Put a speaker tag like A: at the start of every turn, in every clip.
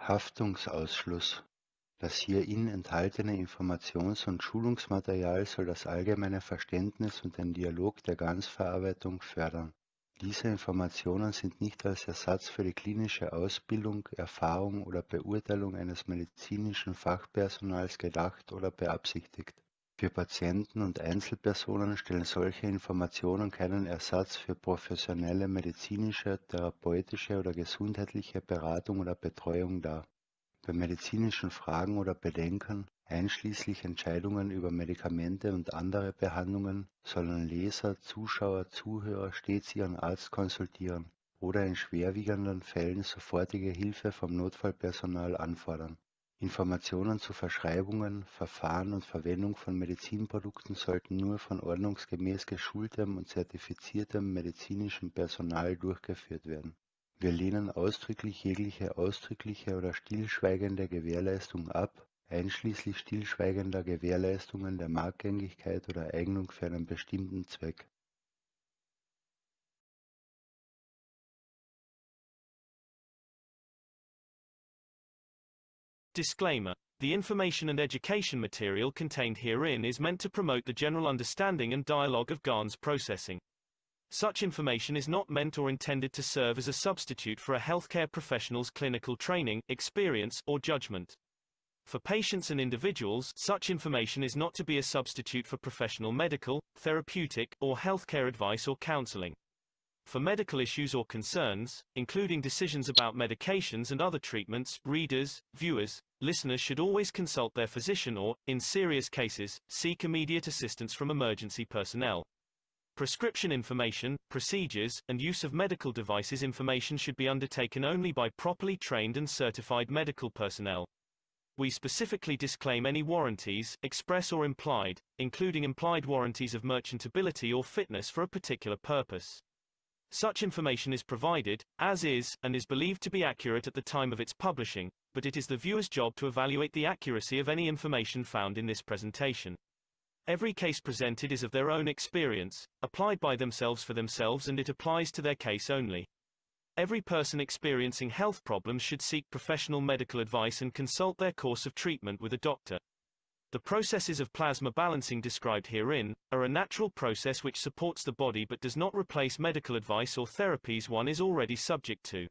A: Haftungsausschluss. Das hierin enthaltene Informations- und Schulungsmaterial soll das allgemeine Verständnis und den Dialog der Ganzverarbeitung fördern. Diese Informationen sind nicht als Ersatz für die klinische Ausbildung, Erfahrung oder Beurteilung eines medizinischen Fachpersonals gedacht oder beabsichtigt. Für Patienten und Einzelpersonen stellen solche Informationen keinen Ersatz für professionelle medizinische, therapeutische oder gesundheitliche Beratung oder Betreuung dar. Bei medizinischen Fragen oder Bedenken, einschließlich Entscheidungen über Medikamente und andere Behandlungen, sollen Leser, Zuschauer, Zuhörer stets ihren Arzt konsultieren oder in schwerwiegenden Fällen sofortige Hilfe vom Notfallpersonal anfordern. Informationen zu Verschreibungen, Verfahren und Verwendung von Medizinprodukten sollten nur von ordnungsgemäß geschultem und zertifiziertem medizinischem Personal durchgeführt werden. Wir lehnen ausdrücklich jegliche ausdrückliche oder stillschweigende Gewährleistung ab, einschließlich stillschweigender Gewährleistungen der Marktgängigkeit oder Eignung für einen bestimmten Zweck.
B: Disclaimer. The information and education material contained herein is meant to promote the general understanding and dialogue of GAN's processing. Such information is not meant or intended to serve as a substitute for a healthcare professional's clinical training, experience, or judgment. For patients and individuals, such information is not to be a substitute for professional medical, therapeutic, or healthcare advice or counseling. For medical issues or concerns, including decisions about medications and other treatments, readers, viewers, listeners should always consult their physician or, in serious cases, seek immediate assistance from emergency personnel. Prescription information, procedures, and use of medical devices information should be undertaken only by properly trained and certified medical personnel. We specifically disclaim any warranties, express or implied, including implied warranties of merchantability or fitness for a particular purpose. Such information is provided, as is, and is believed to be accurate at the time of its publishing, but it is the viewer's job to evaluate the accuracy of any information found in this presentation. Every case presented is of their own experience, applied by themselves for themselves, and it applies to their case only. Every person experiencing health problems should seek professional medical advice and consult their course of treatment with a doctor. The processes of plasma balancing described herein are a natural process which supports the body but does not replace medical advice or therapies one is already subject to.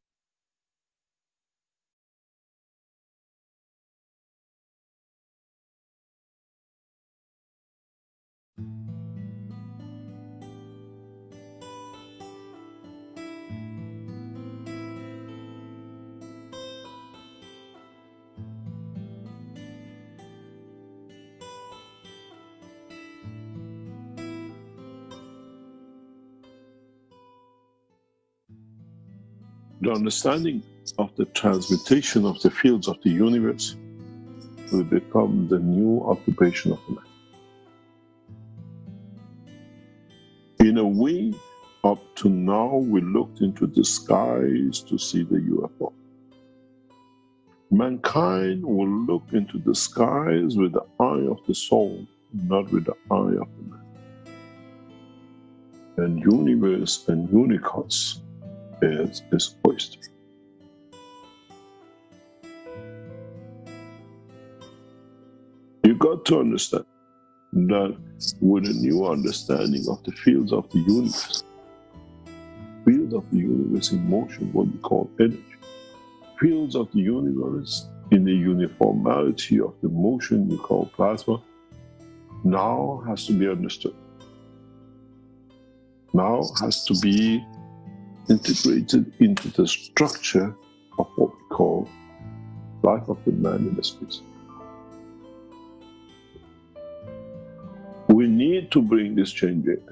C: The understanding of the transmutation of the fields of the universe will become the new occupation of man. In a way, up to now, we looked into the skies to see the UFO. Mankind will look into the skies with the eye of the soul, not with the eye of the man. And universe and unicos is oyster. You got to understand that with a new understanding of the fields of the universe in motion, what you call energy, fields of the universe in the uniformity of the motion you call plasma, now has to be understood. Now has to be integrated into the structure of what we call life of the man in the space. We need to bring this change in,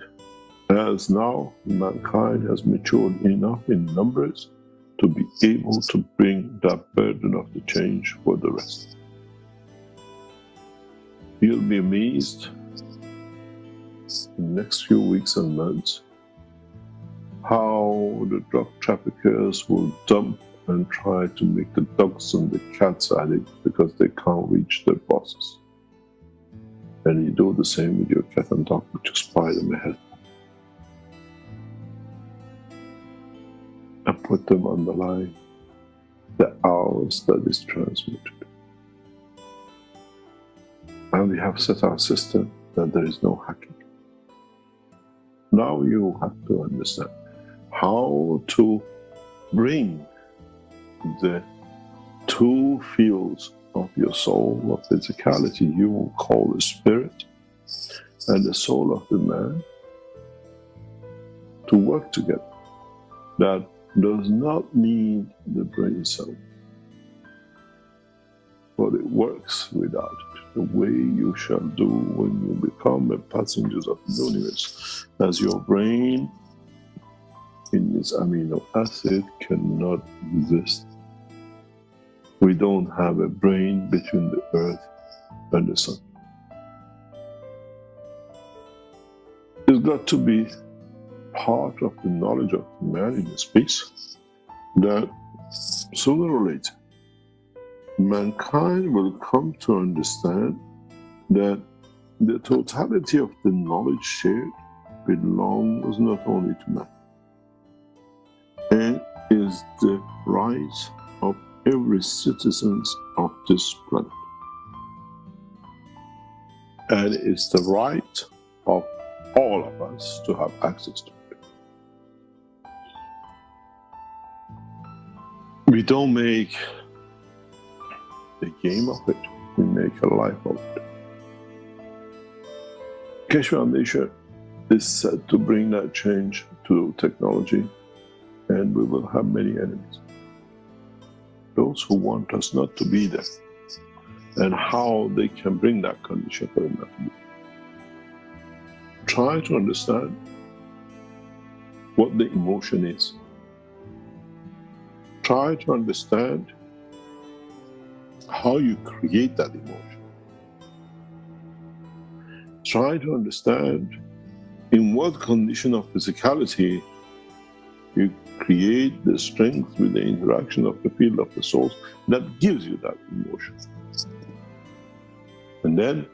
C: as now mankind has matured enough in numbers to be able to bring that burden of the change for the rest. You'll be amazed in the next few weeks and months how the drug traffickers will dump and try to make the dogs and the cats addict because they can't reach their bosses. And you do the same with your cat and dog, you just buy them ahead and put them on the line the hours that is transmitted. And we have set our system that there is no hacking. Now you have to understand how to bring the two fields of your soul, of physicality, you will call the spirit, and the soul of the man, to work together. That does not need the brain cell, but it works without it. The way you shall do when you become a passenger of the universe, as your brain in its amino acid cannot exist. We don't have a brain between the earth and the sun. It's got to be part of the knowledge of man in the space that sooner or later mankind will come to understand that the totality of the knowledge shared belongs not only to man, and is the right of every citizen of this planet. And it's the right of all of us to have access to it. We don't make a game of it, we make a life of it. Keshe Foundation is set to bring that change to technology, and we will have many enemies. Those who want us not to be there, and how they can bring that condition for them not to be. Try to understand what the emotion is. Try to understand how you create that emotion. Try to understand in what condition of physicality you create the strength with the interaction of the field of the soul that gives you that emotion. And then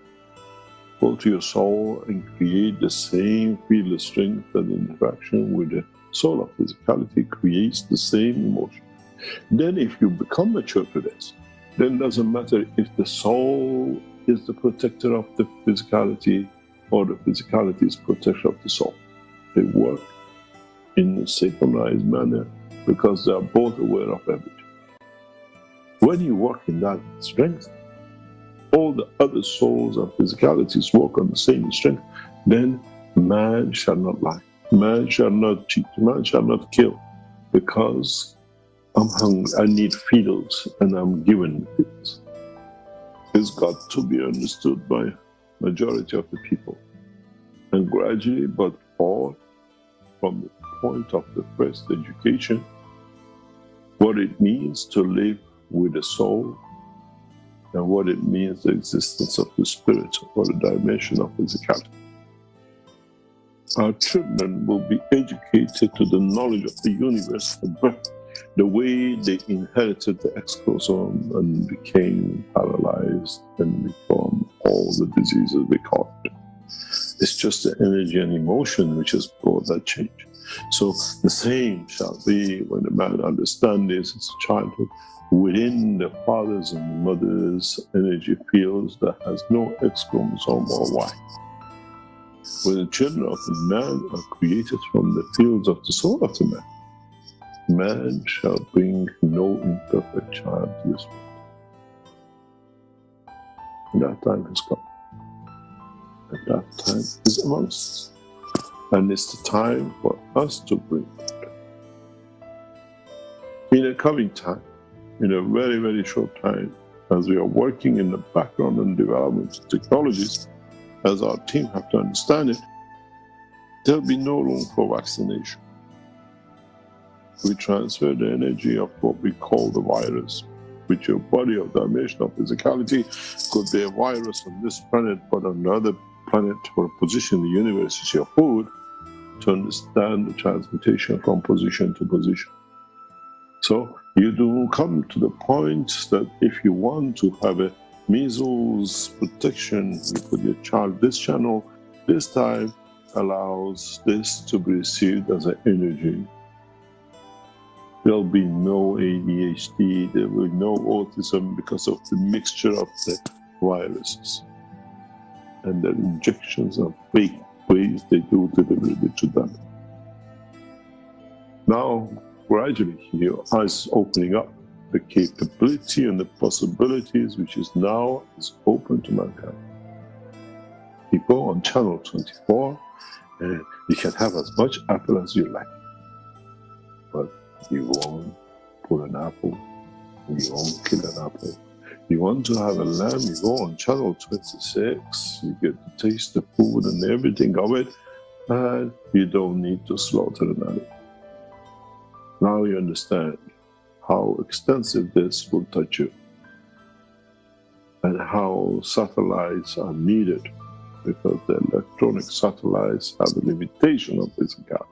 C: go to your soul and create the same field of strength that the interaction with the soul of physicality creates the same emotion. Then if you become mature to this, then it doesn't matter if the soul is the protector of the physicality or the physicality is protector of the soul. They work in a synchronized manner because they are both aware of everything. When you work in that strength, all the other souls and physicalities work on the same strength, then man shall not lie, man shall not cheat, man shall not kill, because I'm hungry, I need fields, and I'm given the fields. It's got to be understood by majority of the people. And gradually, but all from the point of the first education, what it means to live with the soul, and what it means, the existence of the spirit, or the dimension of physicality. Our children will be educated to the knowledge of the universe from birth, the way they inherited the X chromosome and became paralyzed and become all the diseases they caused. It's just the energy and emotion which has brought that change. So the same shall be when the man understands this as a childhood, within the father's and mother's energy fields that has no X chromosome or Y. When the children of the man are created from the fields of the soul of the man, man shall bring no imperfect child to this world. And that time has come. And that time is amongst us. And it's the time for us to bring it. In a coming time, in a very, very short time, as we are working in the background and development of technologies, as our team have to understand it, there'll be no room for vaccination. We transfer the energy of what we call the virus, which your body of dimension of physicality could be a virus on this planet, but on another planet or position in the universe is your food, to understand the transmutation from position to position. So you do come to the point that if you want to have a measles protection, you put your child this channel, this time allows this to be received as an energy There'll be no ADHD, there will be no autism because of the mixture of the viruses and the injections of fake ways they do deliver it to them. Now, gradually, your eyes opening up, the capability and the possibilities which is now is open to mankind. You go on channel 24 and you can have as much apple as you like, but you won't pull an apple, you won't kill an apple. You want to have a lamb, you go on channel 26, you get to taste the food and everything of it, and you don't need to slaughter an animal. Now you understand how extensive this will touch you and how satellites are needed, because the electronic satellites have a limitation of physicality.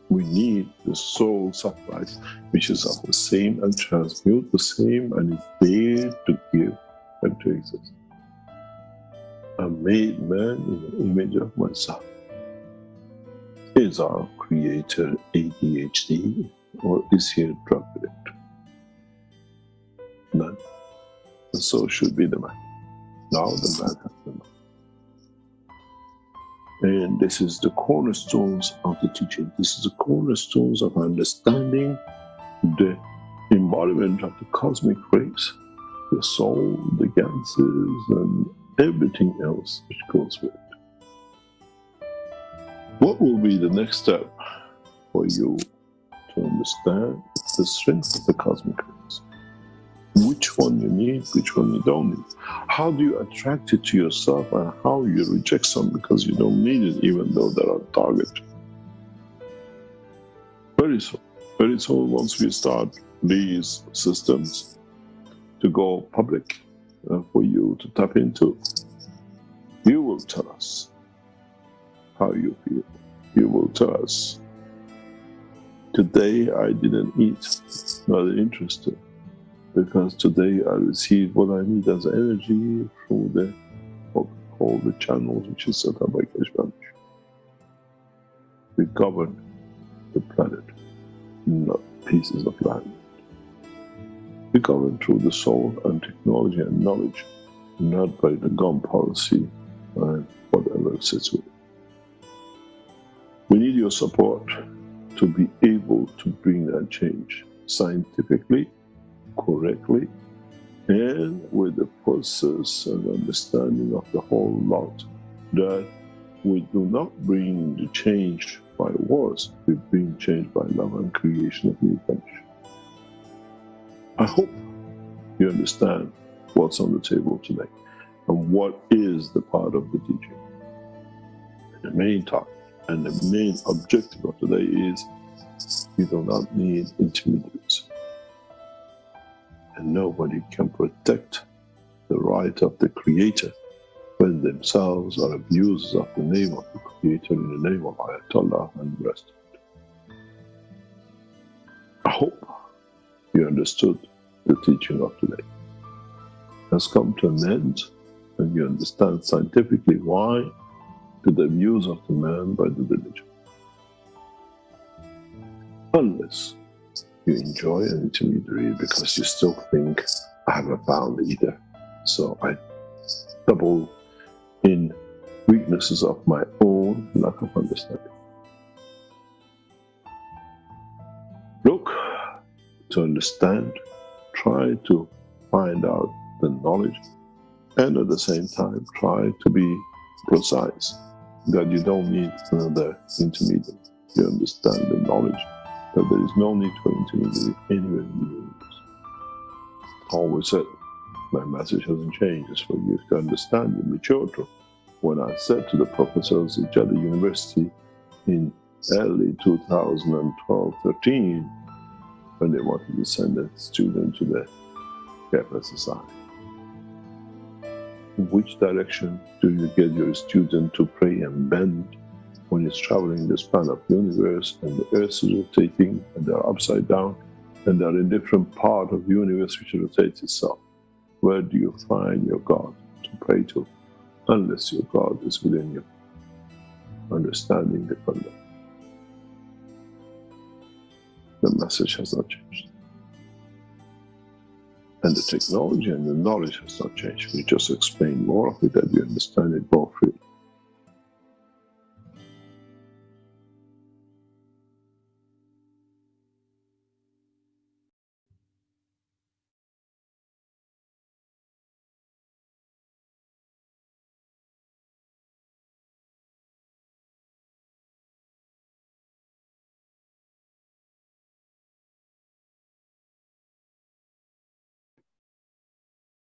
C: We need the soul satellite, which is of the same and transmute the same and is there to give and to exist. I made man in the image of myself. Is our creator ADHD or is he a drug addict? None. And so should be the man. Now the man has the mind. And this is the cornerstones of the teaching. This is the cornerstones of understanding the embodiment of the cosmic rays, the soul, the ganses, and everything else which goes with it. What will be the next step for you to understand the strength of the cosmic rays? Which one you need, which one you don't need. How do you attract it to yourself and how you reject some because you don't need it even though they're on target. Very soon once we start these systems to go public for you to tap into, you will tell us how you feel. You will tell us, today I didn't eat, not interested. Because today I receive what I need as energy through all the channels which is set up by Keshe. We govern the planet, not pieces of land. We govern through the soul and technology and knowledge, not by the gun policy and whatever sits with it. We need your support to be able to bring that change scientifically, correctly, and with the process and understanding of the whole lot, that we do not bring the change by wars, we bring change by love and creation of new country. I hope you understand what's on the table today and what is the part of the teaching. The main topic and the main objective of today is you do not need intermediaries. And nobody can protect the right of the Creator when themselves are abusers of the name of the Creator in the name of Ayatollah and the rest of it. I hope you understood the teaching of today. It has come to an end and you understand scientifically why the abuse of the man by the religion. Unless you enjoy an intermediary because you still think, I haven't found either, so I double in weaknesses of my own lack of understanding. Look to understand, try to find out the knowledge, and at the same time try to be precise, that you don't need another intermediary. You understand the knowledge that there is no need for intermediary anywhere in the universe. Always said, my message hasn't changed. It's for you to understand, you mature to. When I said to the professors at Jeddah University in early 2012-13, when they wanted to send a student to the Kepler Society, in which direction do you get your student to pray and bend when it's traveling the span of the universe and the earth is rotating and they're upside down and they're in different part of the universe which rotates itself? Where do you find your God to pray to unless your God is within you? Understanding the conduct. the message has not changed. And the technology and the knowledge has not changed. We just explain more of it that you understand it more freely.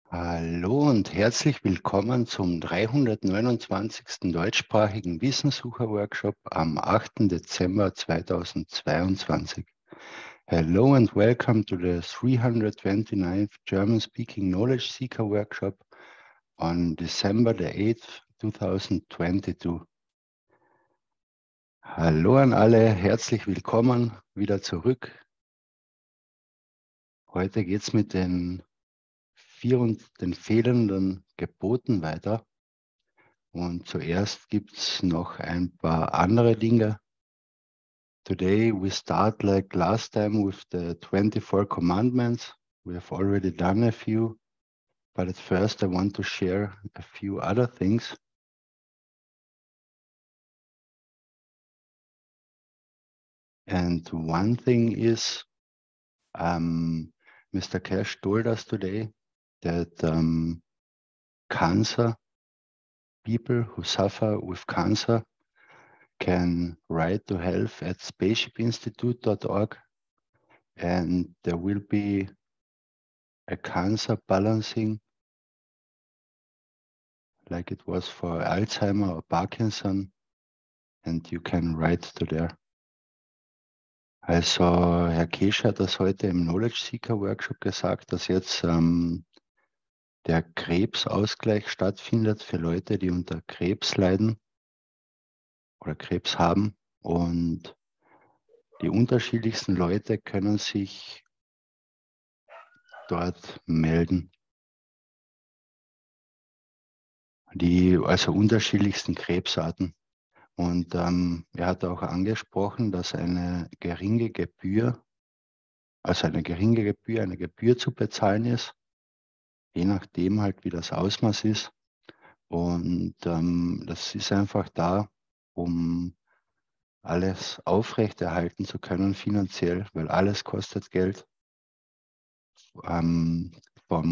A: Hallo und herzlich willkommen zum 329. deutschsprachigen Wissenssucher Workshop am 8. Dezember 2022. Hello and welcome to the 329th German-speaking Knowledge Seeker Workshop on December the 8th, 2022. Hallo an alle, herzlich willkommen wieder zurück. Heute geht es mit den fehlenden Geboten weiter. Und zuerst gibt es noch ein paar andere Dinge. Today we start like last time with the 24 commandments. We have already done a few, but at first I want to share a few other things. And one thing is, Mr. Keshe told us today that cancer, people who suffer with cancer can write to health at spaceshipinstitute.org, and there will be a cancer balancing like it was for Alzheimer or Parkinson, and you can write to there. Also Herr Keshe hat das heute im Knowledge Seeker Workshop gesagt, dass jetzt der Krebsausgleich stattfindet für Leute, die unter Krebs leiden oder Krebs haben, und die unterschiedlichsten Leute können sich dort melden. Die also unterschiedlichsten Krebsarten. Und er hat auch angesprochen, dass eine geringe Gebühr zu bezahlen ist, je nachdem halt, wie das Ausmaß ist. Und das ist einfach da, um alles aufrechterhalten zu können finanziell, weil alles kostet Geld. Vom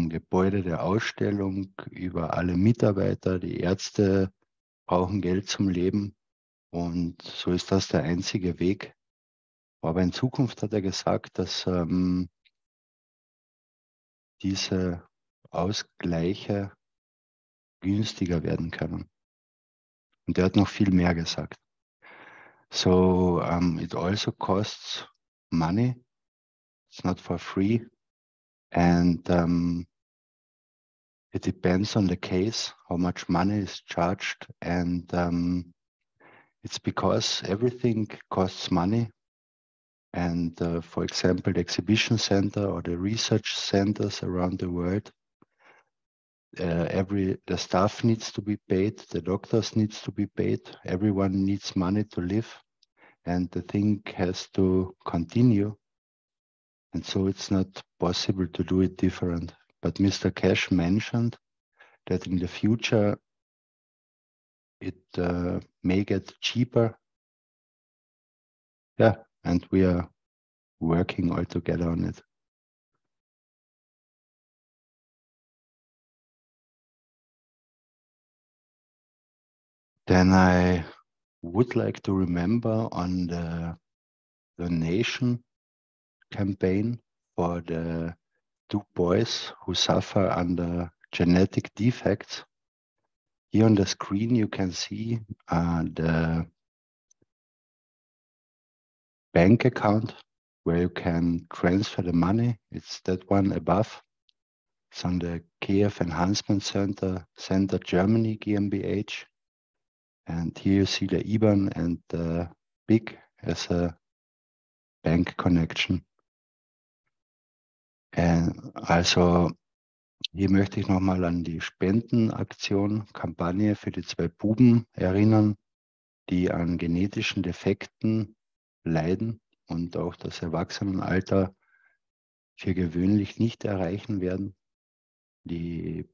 A: Gebäude der Ausstellung über alle Mitarbeiter, die Ärzte brauchen Geld zum Leben. Und so ist das der einzige Weg. Aber in Zukunft hat er gesagt, dass diese Ausgleiche günstiger werden können. Und er hat noch viel mehr gesagt. So it also costs money. It's not for free. And it depends on the case, how much money is charged. And it's because everything costs money. And for example, the exhibition center or the research centers around the world, the staff needs to be paid, the doctors needs to be paid, everyone needs money to live, and the thing has to continue. And so it's not possible to do it different. But Mr. Keshe mentioned that in the future it may get cheaper. Yeah, and we are working all together on it. Then I would like to remember on the donation campaign for the 2 boys who suffer under genetic defects. Here on the screen you can see the bank account where you can transfer the money. It's that one above. It's on the KF Enhancement Center Germany GmbH. And here you see the IBAN and the BIC as a bank connection. Also hier möchte ich nochmal an die Spendenaktion, Kampagne für die 2 Buben erinnern, die an genetischen Defekten leiden und auch das Erwachsenenalter für gewöhnlich nicht erreichen werden. Der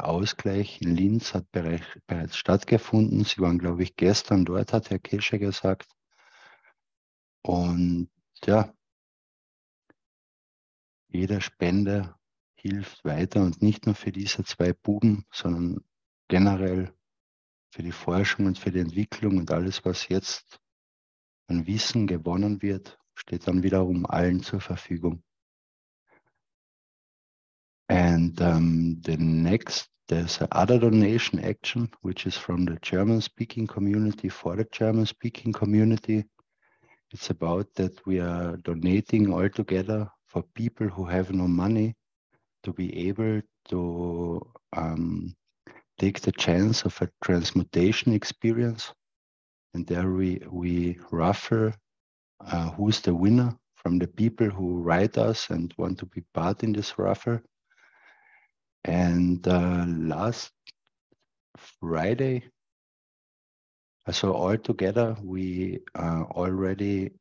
A: Ausgleich in Linz hat bereits stattgefunden. Sie waren, glaube ich, gestern dort, hat Herr Keshe gesagt. Und ja, jede Spende hilft weiter und nicht nur für diese 2 Buben, sondern generell für die Forschung und für die Entwicklung und alles, was jetzt an Wissen gewonnen wird, steht dann wiederum allen zur Verfügung. And there's another donation action, which is from the German-speaking community for the German-speaking community. It's about that we are donating all together for people who have no money to be able to take the chance of a transmutation experience. And there we raffle who's the winner from the people who write us and want to be part in this raffle. And last Friday, so altogether, we already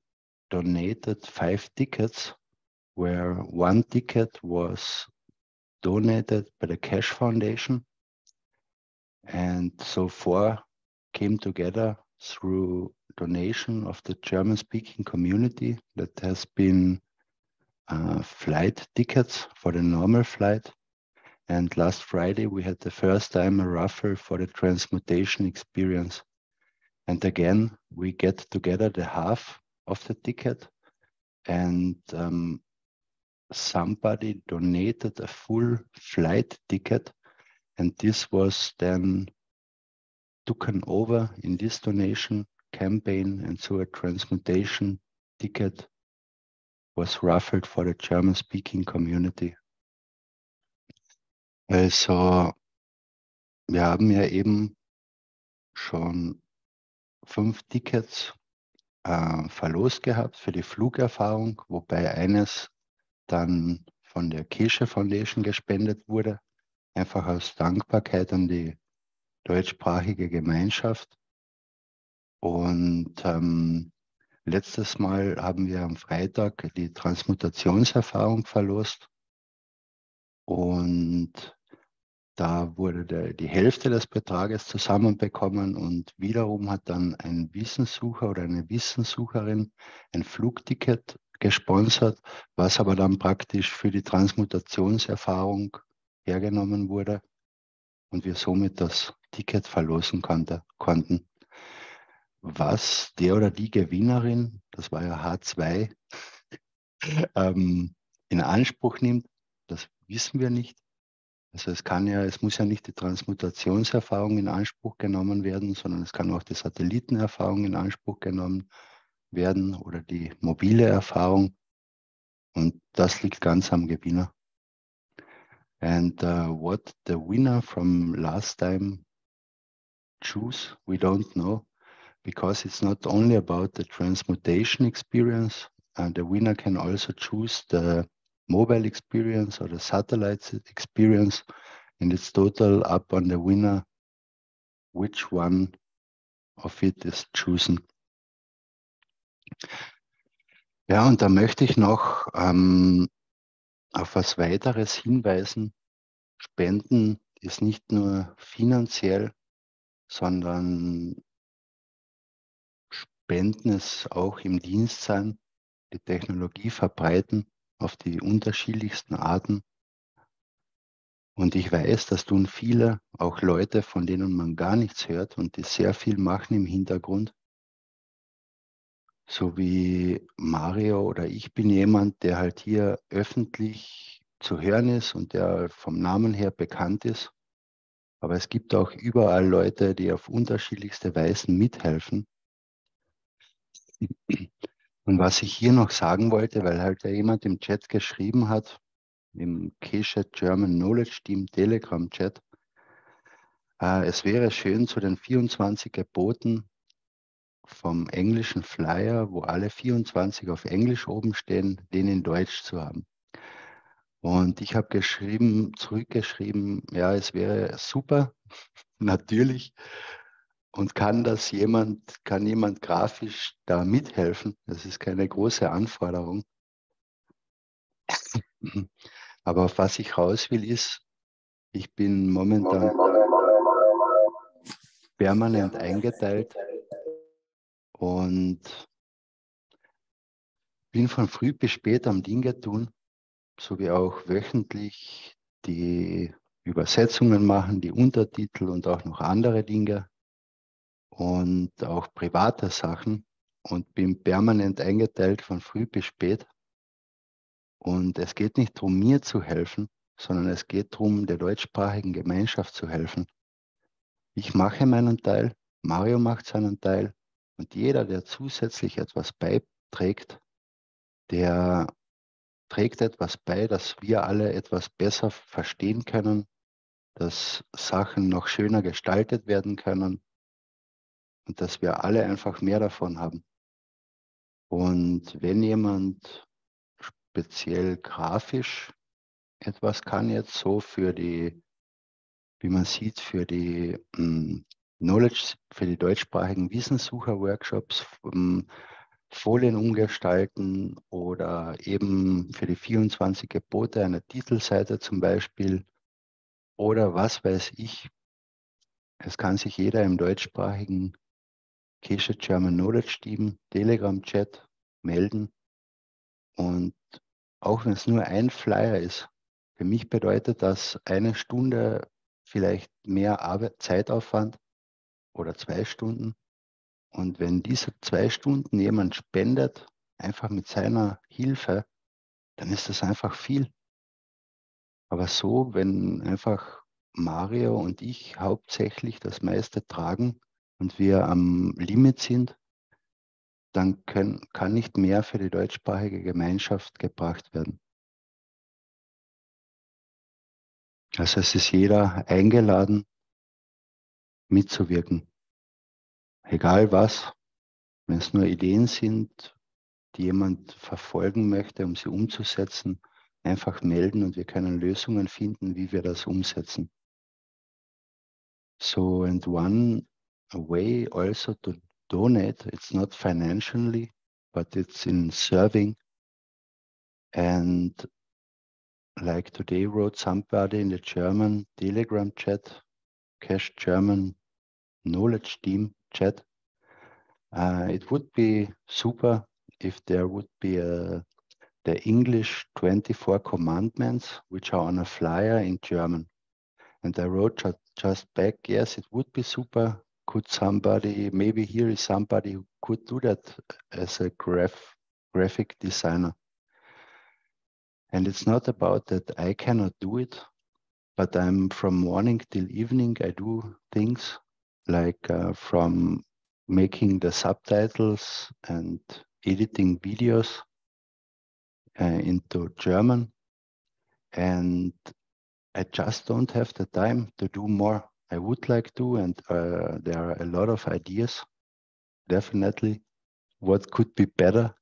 A: donated 5 tickets, where 1 ticket was donated by the Keshe Foundation. And so 4 came together through donation of the German-speaking community that has been flight tickets for the normal flight. And last Friday, we had the first time a raffle for the transmutation experience. And again, we get together the half of the ticket, and somebody donated a full flight ticket, and this was then taken over in this donation campaign, and so a transmutation ticket was raffled for the German-speaking community. Also, wir haben ja eben schon 5 Tickets verlost gehabt für die Flugerfahrung, wobei eines dann von der Keshe Foundation gespendet wurde, einfach aus Dankbarkeit an die deutschsprachige Gemeinschaft. Und letztes Mal haben wir am Freitag die Transmutationserfahrung verlost und da wurde die Hälfte des Betrages zusammenbekommen und wiederum hat dann ein Wissenssucher oder eine Wissenssucherin ein Flugticket gesponsert, was aber dann praktisch für die Transmutationserfahrung hergenommen wurde und wir somit das Ticket verlosen konnten. Was der oder die Gewinnerin, das war ja H2, in Anspruch nimmt, das wissen wir nicht. Also es muss ja nicht die Transmutationserfahrung in Anspruch genommen werden, sondern es kann auch die Satellitenerfahrung in Anspruch genommen werden oder die mobile Erfahrung. Und das liegt ganz am Gewinner. And what the winner from last time choose, we don't know, because it's not only about the transmutation experience, and the winner can also choose the mobile experience or the satellite experience, and it's total up on the winner which one of it is chosen. Ja, und da möchte ich noch auf was weiteres hinweisen. Spenden ist nicht nur finanziell, sondern Spenden ist auch im Dienst sein, die Technologie verbreiten auf die unterschiedlichsten Arten. Und ich weiß, das tun viele, auch Leute, von denen man gar nichts hört und die sehr viel machen im Hintergrund. So wie Mario oder ich bin jemand, der halt hier öffentlich zu hören ist und der vom Namen her bekannt ist. Aber es gibt auch überall Leute, die auf unterschiedlichste Weisen mithelfen. Und was ich hier noch sagen wollte, weil halt ja jemand im Chat geschrieben hat, im Keshe German Knowledge Team Telegram Chat, es wäre schön, zu den 24 Geboten vom englischen Flyer, wo alle 24 auf Englisch oben stehen, den in Deutsch zu haben. Und ich habe zurückgeschrieben, ja, es wäre super, natürlich. Und kann jemand grafisch da mithelfen? Das ist keine große Anforderung. Aber auf was ich raus will, ist, ich bin momentan permanent eingeteilt und bin von früh bis spät am Dinge tun, sowie auch wöchentlich die Übersetzungen machen, die Untertitel und auch noch andere Dinge und auch private Sachen und bin permanent eingeteilt von früh bis spät. Und es geht nicht darum, mir zu helfen, sondern es geht darum, der deutschsprachigen Gemeinschaft zu helfen. Ich mache meinen Teil, Mario macht seinen Teil und jeder, der zusätzlich etwas beiträgt, der trägt etwas bei, dass wir alle etwas besser verstehen können, dass Sachen noch schöner gestaltet werden können und dass wir alle einfach mehr davon haben. Und wenn jemand speziell grafisch etwas kann jetzt so für die, wie man sieht, für die Knowledge, für die deutschsprachigen Wissenssucher Workshops, Folien umgestalten oder eben für die 24 Gebote eine Titelseite zum Beispiel oder was weiß ich. Es kann sich jeder im deutschsprachigen Keshe German Knowledge Team, Telegram-Chat melden und auch wenn es nur ein Flyer ist, für mich bedeutet das eine Stunde vielleicht mehr Zeitaufwand oder 2 Stunden. Und wenn diese 2 Stunden jemand spendet, einfach mit seiner Hilfe, dann ist das einfach viel. Aber so, wenn einfach Mario und ich hauptsächlich das meiste tragen und wir am Limit sind, dann kann nicht mehr für die deutschsprachige Gemeinschaft gebracht werden. Also es ist jeder eingeladen, mitzuwirken. Egal was, wenn es nur Ideen sind, die jemand verfolgen möchte, um sie umzusetzen, einfach melden und wir können Lösungen finden, wie wir das umsetzen. So, and one way also to donate, it's not financially, but it's in serving. And like today wrote somebody in the German Telegram chat, Keshe German Knowledge Team chat, it would be super if there would be the English 24 commandments, which are on a flyer in German. And I wrote just back, yes, it would be super. Could somebody, maybe here is somebody who could do that as a graphic designer. And it's not about that I cannot do it, but I'm from morning till evening, I do things like from making the subtitles and editing videos into German. And I just don't have the time to do more. I would like to, and there are a lot of ideas, definitely, what could be better.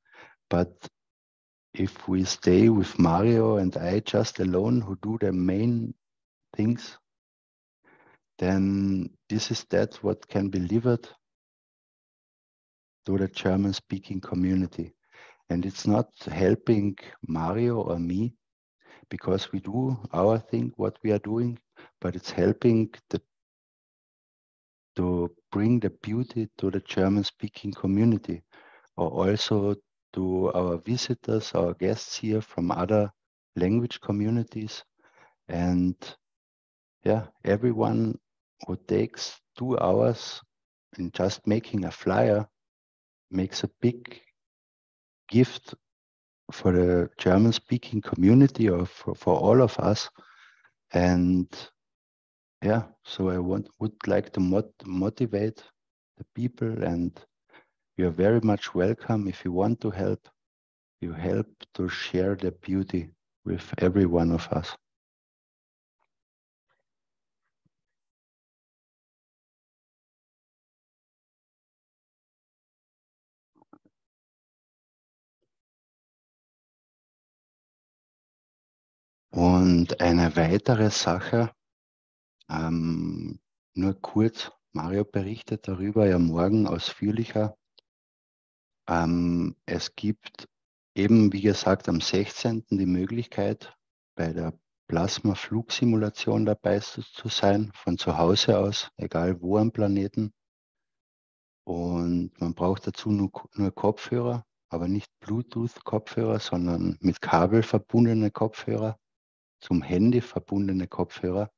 A: But if we stay with Mario and I just alone who do the main things, then this is what can be delivered to the German-speaking community. And it's not helping Mario or me, because we do our thing, what we are doing, but it's helping to bring the beauty to the German-speaking community, or also to our visitors, our guests here from other language communities. And yeah, everyone who takes 2 hours in just making a flyer makes a big gift for the German-speaking community or for all of us. And yeah, so I would like to motivate the people, and you are very much welcome. If you want to help, you help to share the beauty with every one of us. Und eine weitere Sache, nur kurz, Mario berichtet darüber ja morgen ausführlicher. Es gibt eben, wie gesagt, am 16. die Möglichkeit, bei der Plasma-Flugsimulation dabei zu sein, von zu Hause aus, egal wo am Planeten. Und man braucht dazu nur Kopfhörer, aber nicht Bluetooth-Kopfhörer, sondern mit Kabel verbundene Kopfhörer, zum Handy verbundene Kopfhörer,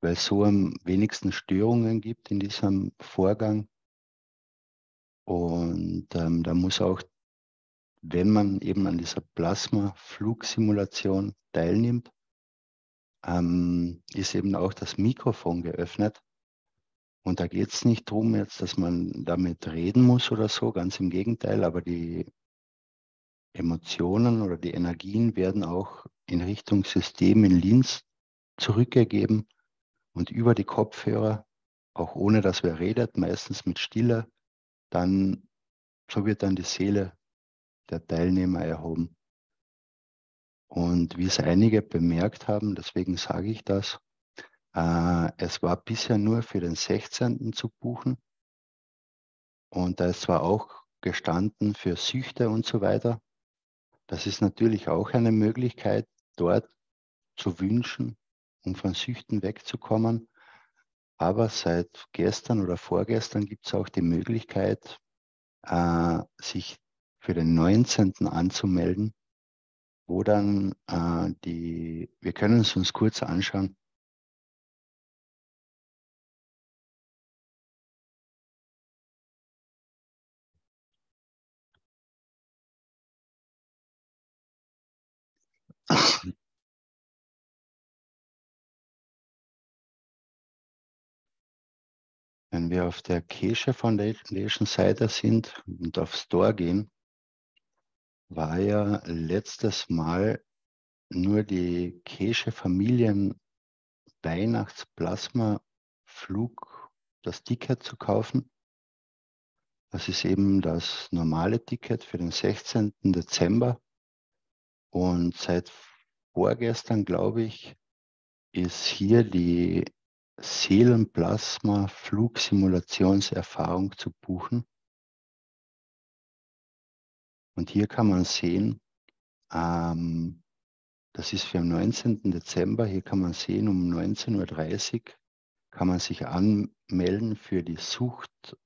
A: weil es so am wenigsten Störungen gibt in diesem Vorgang. Und da muss auch, wenn man eben an dieser Plasma-Flugsimulation teilnimmt, ist eben auch das Mikrofon geöffnet. Und da geht es nicht darum, jetzt, dass man damit reden muss oder so, ganz im Gegenteil, aber die Emotionen oder die Energien werden auch in Richtung System in Linz zurückgegeben und über die Kopfhörer, auch ohne dass wer redet, meistens mit Stille, dann so wird dann die Seele der Teilnehmer erhoben. Und wie es einige bemerkt haben, deswegen sage ich das, es war bisher nur für den 16. zu buchen und da ist zwar auch gestanden für Süchte und so weiter. Das ist natürlich auch eine Möglichkeit, dort zu wünschen, um von Süchten wegzukommen. Aber seit gestern oder vorgestern gibt es auch die Möglichkeit, sich für den 19. anzumelden, wo dann wir können es uns kurz anschauen. Wenn wir auf der Keshe Foundation Seite sind und auf Store gehen, war ja letztes Mal nur die Keshe Familien Weihnachtsplasma-Flug, das Ticket zu kaufen. Das ist eben das normale Ticket für den 16. Dezember. Und seit vorgestern, glaube ich, ist hier die Seelenplasma-Flugsimulationserfahrung zu buchen. Und hier kann man sehen, das ist für den 19. Dezember, hier kann man sehen, um 19:30 Uhr kann man sich anmelden für die Sucht,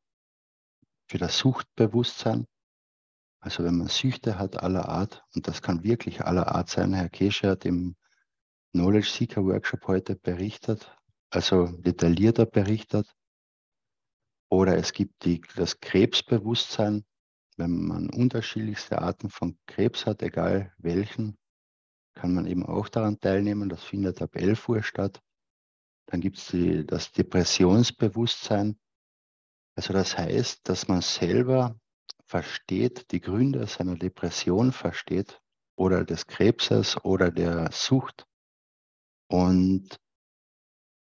A: für das Suchtbewusstsein. Also wenn man Süchte hat aller Art, und das kann wirklich aller Art sein, Herr Keshe hat im Knowledge-Seeker Workshop heute berichtet, also detaillierter berichtet. Oder es gibt das Krebsbewusstsein, wenn man unterschiedlichste Arten von Krebs hat, egal welchen, kann man eben auch daran teilnehmen. Das findet ab 11 Uhr statt. Dann gibt es das Depressionsbewusstsein. Also das heißt, dass man selber versteht, die Gründe seiner Depression versteht oder des Krebses oder der Sucht. Und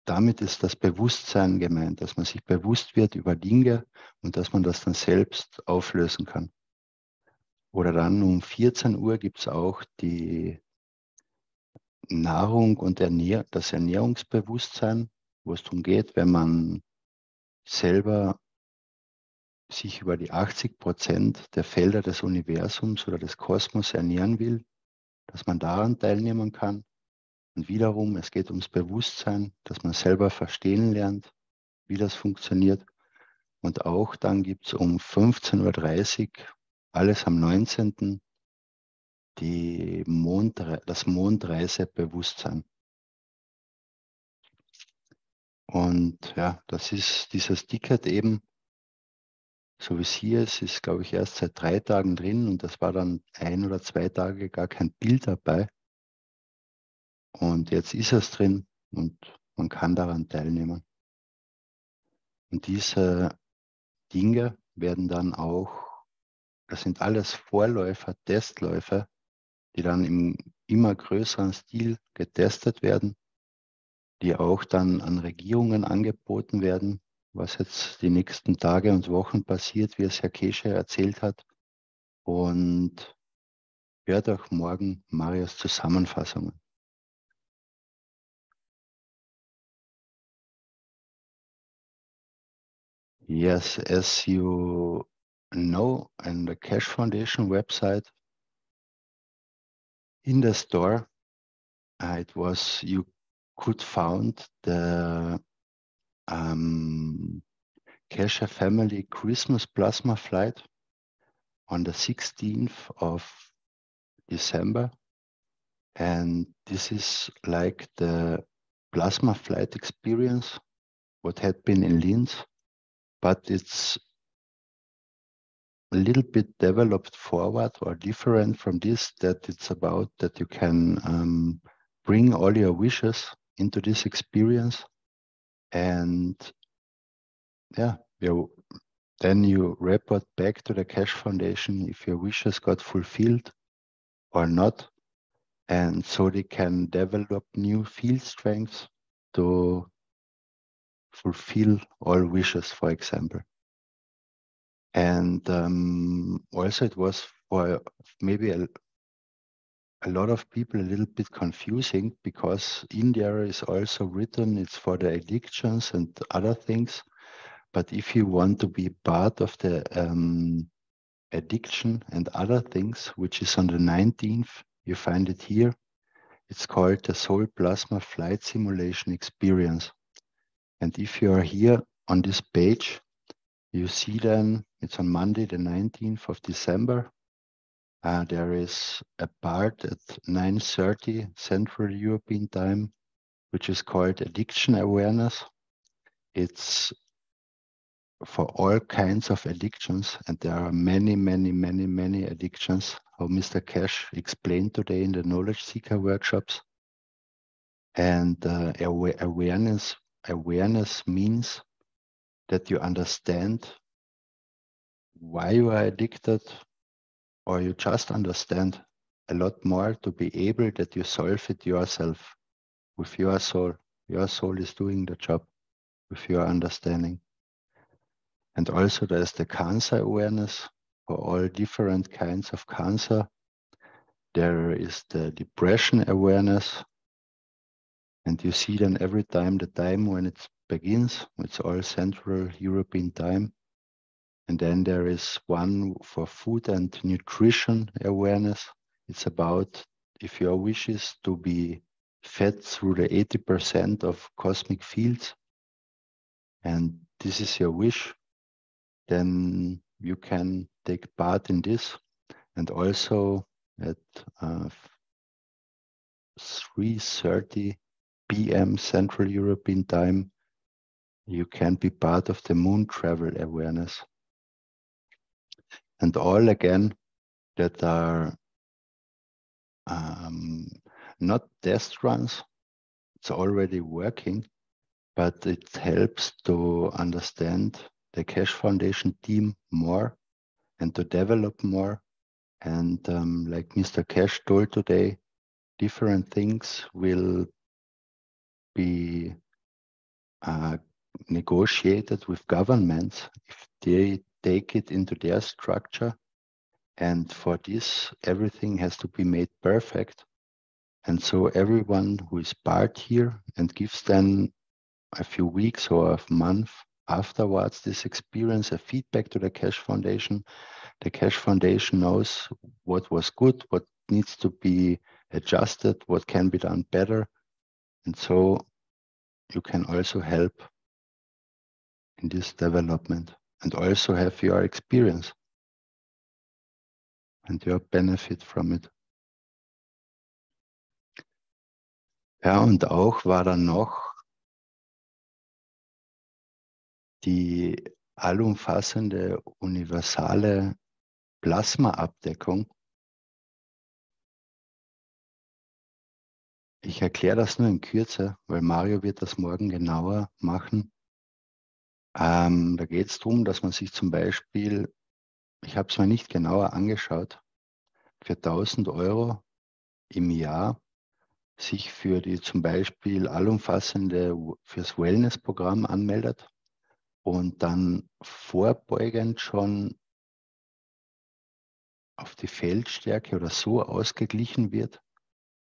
A: damit ist das Bewusstsein gemeint, dass man sich bewusst wird über Dinge und dass man das dann selbst auflösen kann. Oder dann um 14 Uhr gibt es auch die Nahrung und das Ernährungsbewusstsein, wo es darum geht, wenn man selber sich über die 80% der Felder des Universums oder des Kosmos ernähren will, dass man daran teilnehmen kann. Und wiederum, es geht ums Bewusstsein, dass man selber verstehen lernt, wie das funktioniert. Und auch dann gibt es um 15:30 Uhr, alles am 19. Das Mondreisebewusstsein. Und ja, das ist dieses Ticket eben, so wie es hier ist, glaube ich, erst seit 3 Tagen drin und das war dann 1 oder 2 Tage gar kein Bild dabei. Und jetzt ist es drin und man kann daran teilnehmen. Und diese Dinge werden dann auch, das sind alles Vorläufer, Testläufe, die dann im immer größeren Stil getestet werden, die auch dann an Regierungen angeboten werden, was jetzt die nächsten Tage und Wochen passiert, wie es Herr Keshe erzählt hat. Und hört auch morgen Marios Zusammenfassungen. Yes, as you know, in the Keshe Foundation website, in the store, you could found the Keshe family Christmas plasma flight on the 16th of December. And this is like the plasma flight experience, what had been in Linz, but it's a little bit developed forward or different from this, that it's about that you can bring all your wishes into this experience. And yeah, then you report back to the Keshe Foundation if your wishes got fulfilled or not. And so they can develop new field strengths to fulfill all wishes, for example. And also it was for maybe a lot of people a little bit confusing, because in there is also written it's for the addictions and other things. But if you want to be part of the addiction and other things, which is on the 19th, you find it here. It's called the Soul Plasma Flight Simulation Experience. And if you are here on this page, you see then it's on Monday, the 19th of December. There is a part at 9:30 Central European Time, which is called Addiction Awareness. It's for all kinds of addictions, and there are many, many, many, many addictions, how Mr. Keshe explained today in the Knowledge Seeker workshops. And awareness means that you understand why you are addicted, or you just understand a lot more to be able that you solve it yourself with your soul. Your soul is doing the job with your understanding. And also there's the cancer awareness for all different kinds of cancer. There is the depression awareness. And you see then every time the time when it begins, it's all Central European time. And then there is one for food and nutrition awareness. It's about if your wish is to be fed through the 80% of cosmic fields, and this is your wish, then you can take part in this. And also at 3:30 p.m. Central European time, you can be part of the moon travel awareness. And all again that are not test runs, it's already working, but it helps to understand the Keshe Foundation team more and to develop more. And like Mr. Keshe told today, different things will be negotiated with governments if they take it into their structure. And for this, everything has to be made perfect. And so everyone who is part here and gives them a few weeks or a month afterwards this experience, a feedback to the Keshe Foundation. The Keshe Foundation knows what was good, what needs to be adjusted, what can be done better. And so you can also help in this development and also have your experience and your benefit from it. Ja, und auch war dann noch die allumfassende universale Plasmaabdeckung. Ich erkläre das nur in Kürze, weil Mario wird das morgen genauer machen. Da geht es darum, dass man sich zum Beispiel, ich habe es mir nicht genauer angeschaut, für 1.000 € im Jahr sich für die zum Beispiel allumfassende fürs Wellness-Programm anmeldet und dann vorbeugend schon auf die Feldstärke oder so ausgeglichen wird,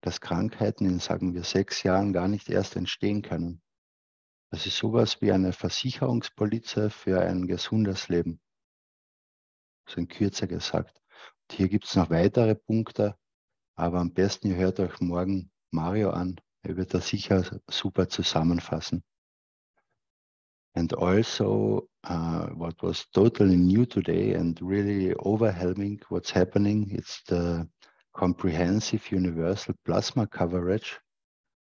A: dass Krankheiten in, sagen wir, 6 Jahren gar nicht erst entstehen können. Das ist sowas wie eine Versicherungspolize für ein gesundes Leben. So in Kürze gesagt. Und hier gibt es noch weitere Punkte, aber am besten ihr hört euch morgen Mario an. Er wird das sicher super zusammenfassen. And also, what was totally new today and really overwhelming what's happening, it's the comprehensive universal plasma coverage.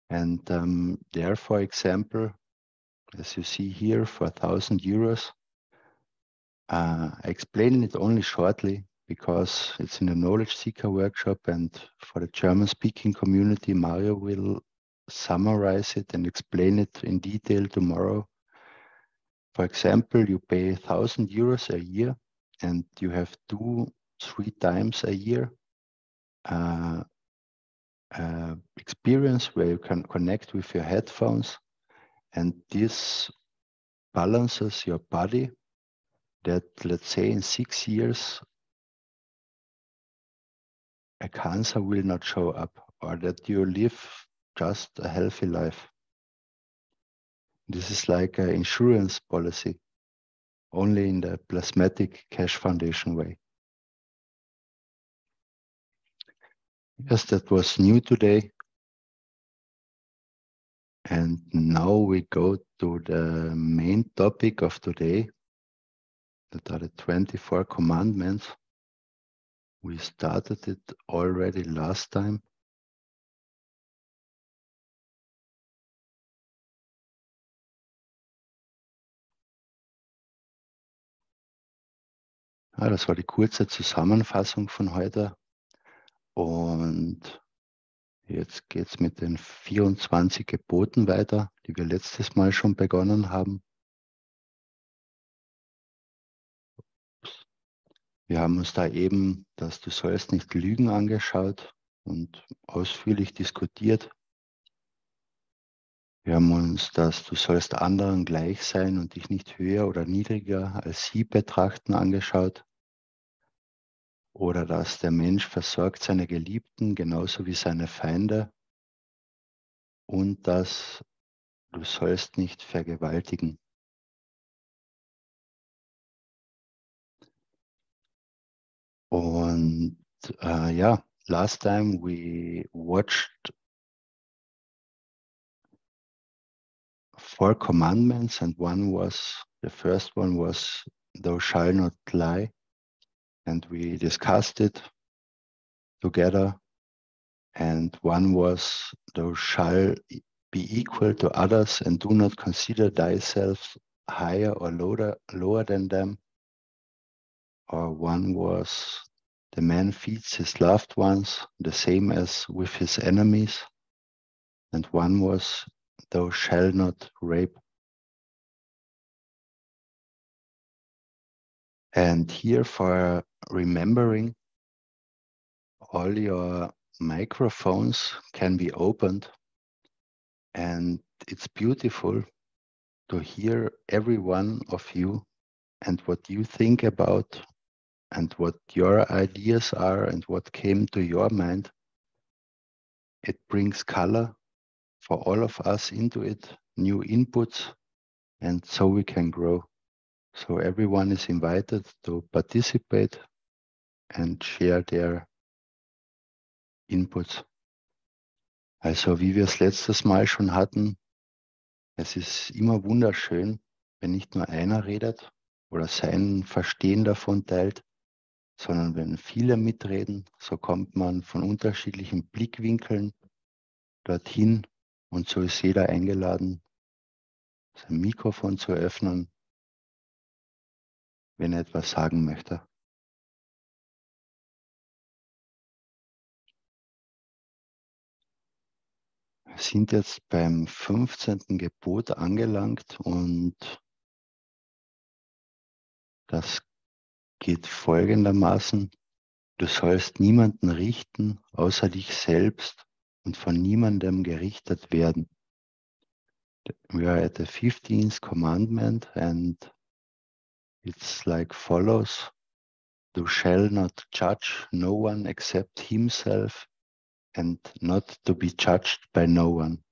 A: And there, for example, as you see here, for 1,000 euros, I explain it only shortly because it's in the Knowledge Seeker Workshop, and for the German-speaking community, Mario will summarize it and explain it in detail tomorrow. For example, you pay 1,000 euros a year and you have 2-3 times a year experience where you can connect with your headphones, and this balances your body that, let's say, in 6 years a cancer will not show up, or that you live just a healthy life. This is like an insurance policy, only in the plasmatic Keshe Foundation way. Yes, that was new today. And now we go to the main topic of today, that are the 24 commandments. We started it already last time. Das war die kurze Zusammenfassung von heute. Und jetzt geht es mit den 24 Geboten weiter, die wir letztes Mal schon begonnen haben. Wir haben uns da eben das Du sollst nicht lügen angeschaut und ausführlich diskutiert. Wir haben uns das Du sollst anderen gleich sein und dich nicht höher oder niedriger als sie betrachten angeschaut. Oder dass der Mensch versorgt seine Geliebten genauso wie seine Feinde. Und dass du sollst nicht vergewaltigen. Und ja, last time we watched 4 commandments, and the first one was, thou shalt not lie. And we discussed it together. And one was, thou shalt be equal to others and do not consider thyself higher or lower than them. Or one was, the man feeds his loved ones the same as with his enemies. And one was, thou shalt not rape. And here, for remembering, all your microphones can be opened, and it's beautiful to hear every one of you and what you think about and what your ideas are and what came to your mind. It brings color for all of us into it, new inputs, and so we can grow. So everyone is invited to participate and share their inputs. Also wie wir es letztes Mal schon hatten, es ist immer wunderschön, wenn nicht nur einer redet oder sein Verstehen davon teilt, sondern wenn viele mitreden, so kommt man von unterschiedlichen Blickwinkeln dorthin, und so ist jeder eingeladen, sein Mikrofon zu öffnen, wenn er etwas sagen möchte. Wir sind jetzt beim 15. Gebot angelangt und das geht folgendermaßen: Du sollst niemanden richten, außer dich selbst, und von niemandem gerichtet werden. We are at the 15th commandment, and it's like follows: Thou shalt not judge no one except himself, and not to be judged by no one.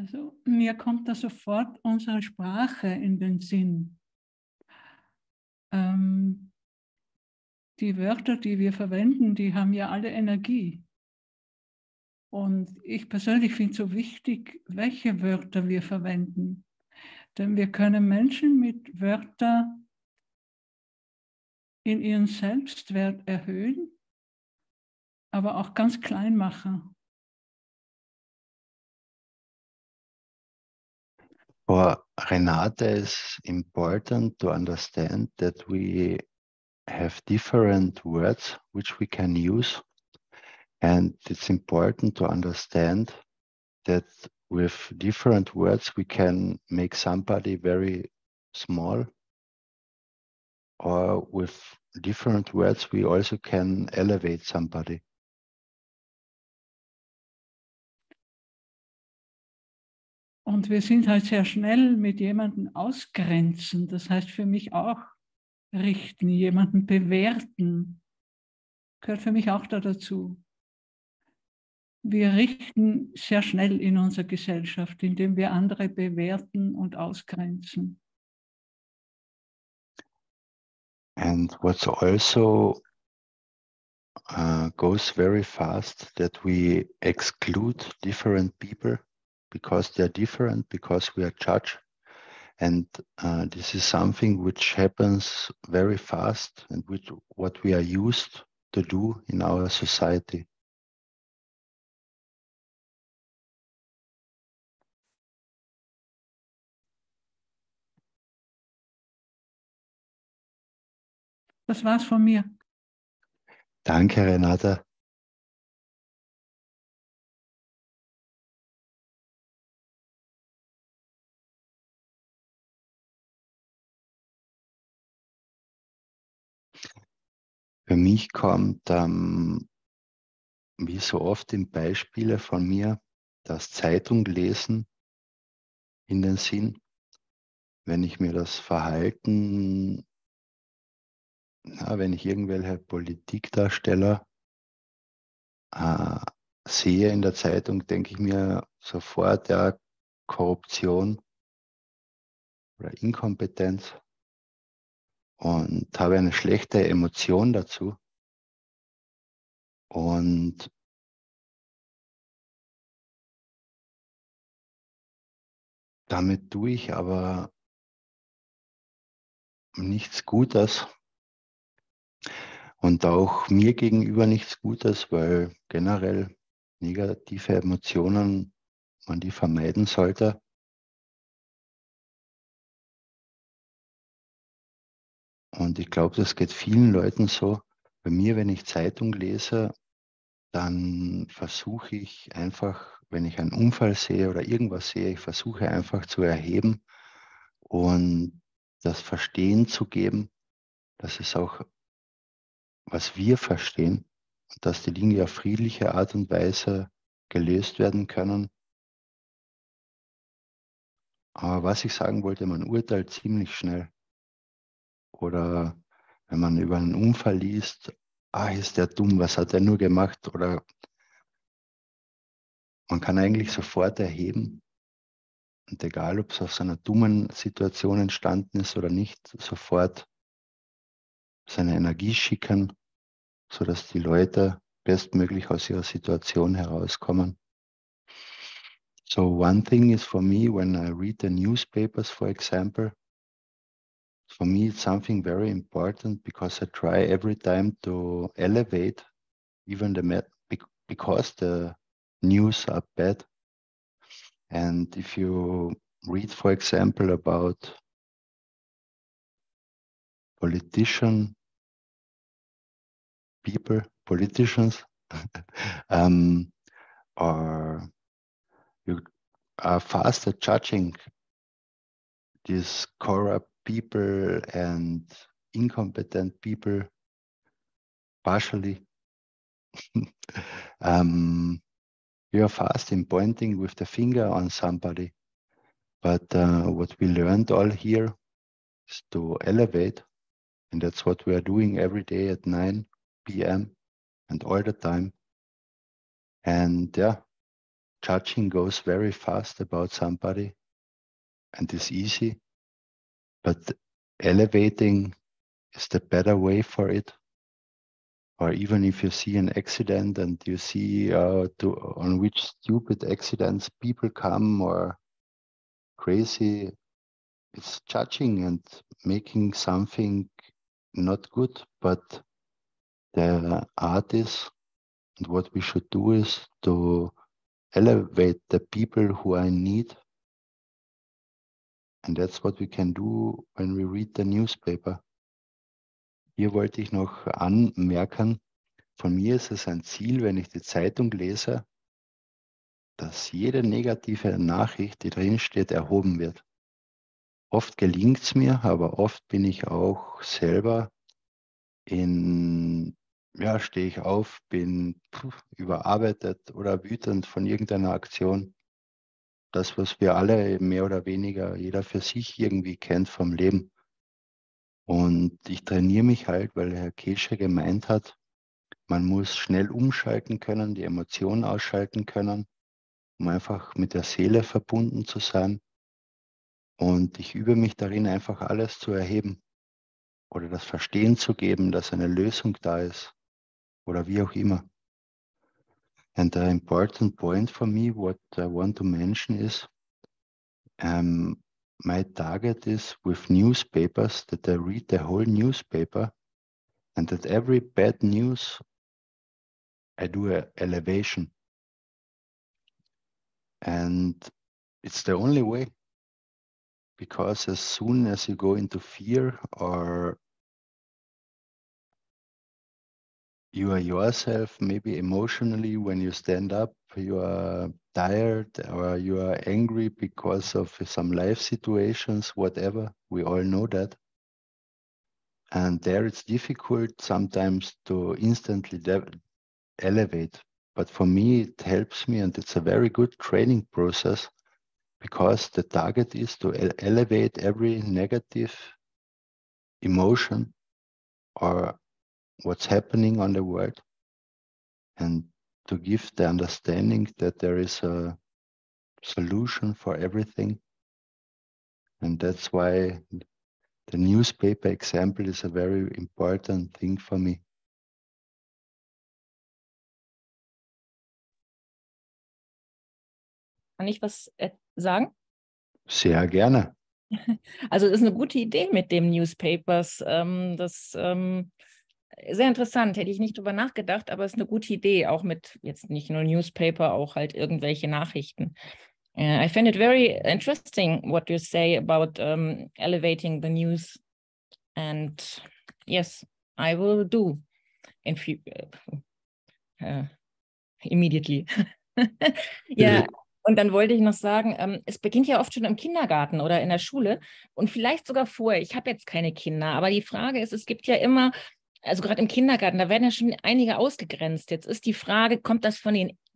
D: Also mir kommt da sofort unsere Sprache in den Sinn. Die Wörter, die wir verwenden, die haben ja alle Energie. Und ich persönlich finde es so wichtig, welche Wörter wir verwenden. Denn wir können Menschen mit Wörtern in ihren Selbstwert erhöhen, aber auch ganz klein machen.
A: For Renate, it's important to understand that we have different words which we can use, and it's important to understand that with different words we can make somebody very small, or with different words we also can elevate somebody.
D: Und wir sind halt sehr schnell mit jemandem ausgrenzen. Das heißt für mich auch richten, jemanden bewerten. Gehört für mich auch da dazu. Wir richten sehr schnell in unserer Gesellschaft, indem wir andere bewerten und ausgrenzen.
A: And what's also goes very fast, that we exclude different people because they're different, because we are judged. And this is something which happens very fast, and which what we are used to do in our society.
D: Das war's von mir.
A: Danke, Renata. Für mich kommt, wie so oft in Beispiele von mir, das Zeitung lesen in den Sinn. Wenn ich mir das Verhalten, wenn ich irgendwelche Politikdarsteller sehe in der Zeitung, denke ich mir sofort, ja, Korruption oder Inkompetenz, und habe eine schlechte Emotion dazu. Und damit tue ich aber nichts Gutes und auch mir gegenüber nichts Gutes, weil generell negative Emotionen, man die vermeiden sollte. Und ich glaube, das geht vielen Leuten so. Bei mir, wenn ich Zeitung lese, dann versuche ich einfach, wenn ich einen Unfall sehe oder irgendwas sehe, ich versuche einfach zu erheben und das Verstehen zu geben, dass es auch, was wir verstehen, dass die Dinge auf friedliche Art und Weise gelöst werden können. Aber was ich sagen wollte, man urteilt ziemlich schnell. Oder wenn man über einen Unfall liest, ist der dumm, was hat er nur gemacht? Oder man kann eigentlich sofort erheben. Und egal, ob es aus einer dummen Situation entstanden ist oder nicht, sofort seine Energie schicken, sodass die Leute bestmöglich aus ihrer Situation herauskommen. So one thing is for me, when I read the newspapers, for example, for me it's something very important, because I try every time to elevate even because the news are bad. And if you read, for example, about politicians, or you are fast at judging these corrupt people and incompetent people partially. You are fast in pointing with the finger on somebody. But what we learned all here is to elevate. And that's what we are doing every day at 9 p.m. and all the time. And yeah, judging goes very fast about somebody and is easy, but elevating is the better way for it. Or even if you see an accident and you see on which stupid accidents people come or crazy, it's judging and making something not good, but the art is, and what we should do is to elevate the people who are in need. And that's what we can do when we read the newspaper. Hier wollte ich noch anmerken, von mir ist es ein Ziel, wenn ich die Zeitung lese, dass jede negative Nachricht, die drin steht, erhoben wird. Oft gelingt es mir, aber oft bin ich auch selber stehe ich auf, bin überarbeitet oder wütend von irgendeiner Aktion. Das, was wir alle mehr oder weniger, jeder für sich irgendwie kennt vom Leben. Und ich trainiere mich halt, weil Herr Keshe gemeint hat, man muss schnell umschalten können, die Emotionen ausschalten können, um einfach mit der Seele verbunden zu sein. Und ich übe mich darin, einfach alles zu erheben oder das Verstehen zu geben, dass eine Lösung da ist oder wie auch immer. And the important point for me, what I want to mention is, my target is with newspapers that I read the whole newspaper and that every bad news I do an elevation. And it's the only way, because as soon as you go into fear or you are yourself, maybe emotionally, when you stand up, you are tired or you are angry because of some life situations, whatever, we all know that. And there it's difficult sometimes to instantly elevate. But for me, it helps me, and it's a very good training process, because the target is to elevate every negative emotion or what's happening on the world, and to give the understanding that there is a solution for everything. And that's why the newspaper example is a very important thing for me.
E: Kann ich was sagen?
A: Sehr gerne.
E: Also das ist eine gute Idee mit dem Newspapers. Sehr interessant, hätte ich nicht drüber nachgedacht, aber es ist eine gute Idee, auch mit jetzt nicht nur Newspaper, auch halt irgendwelche Nachrichten. I find it very interesting what you say about elevating the news, and yes, I will do immediately. Ja. Und dann wollte ich noch sagen, es beginnt ja oft schon im Kindergarten oder in der Schule und vielleicht sogar vorher. Ich habe jetzt keine Kinder, aber die Frage ist, es gibt ja immer, also gerade im Kindergarten, da werden ja schon einige ausgegrenzt. Jetzt ist die Frage, kommt das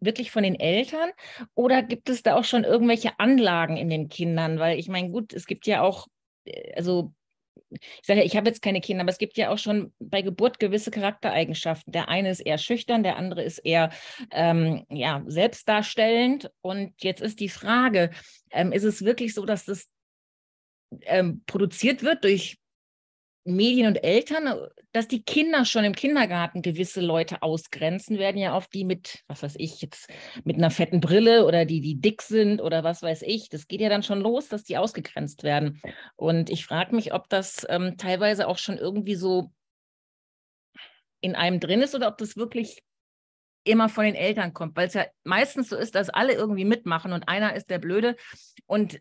E: wirklich von den Eltern oder gibt es da auch schon irgendwelche Anlagen in den Kindern? Weil ich meine, gut, es gibt ja auch, also ich sage ja, ich habe jetzt keine Kinder, aber es gibt ja auch schon bei Geburt gewisse Charaktereigenschaften. Der eine ist eher schüchtern, der andere ist eher selbstdarstellend. Und jetzt ist die Frage, ist es wirklich so, dass das produziert wird durch Medien und Eltern, dass die Kinder schon im Kindergarten gewisse Leute ausgrenzen, werden ja oft die mit, was weiß ich, jetzt mit einer fetten Brille oder die dick sind oder was weiß ich. Das geht ja dann schon los, dass die ausgegrenzt werden. Und ich frage mich, ob das teilweise auch schon irgendwie so in einem drin ist oder ob das wirklich immer von den Eltern kommt, weil es ja meistens so ist, dass alle irgendwie mitmachen und einer ist der Blöde und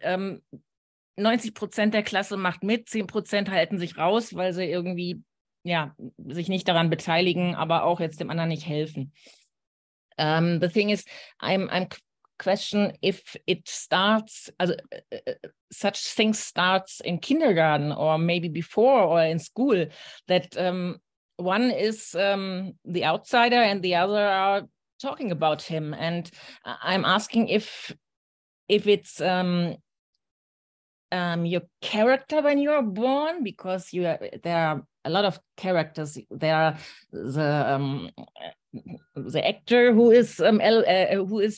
E: 90% der Klasse macht mit, 10% halten sich raus, weil sie irgendwie sich nicht daran beteiligen, aber auch jetzt dem anderen nicht helfen. The thing is, I'm question if it starts, also such things starts in kindergarten or maybe before or in school, that one is the outsider and the other are talking about him. And I'm asking if it's your character when you are born, because there are a lot of characters. There are the actor who is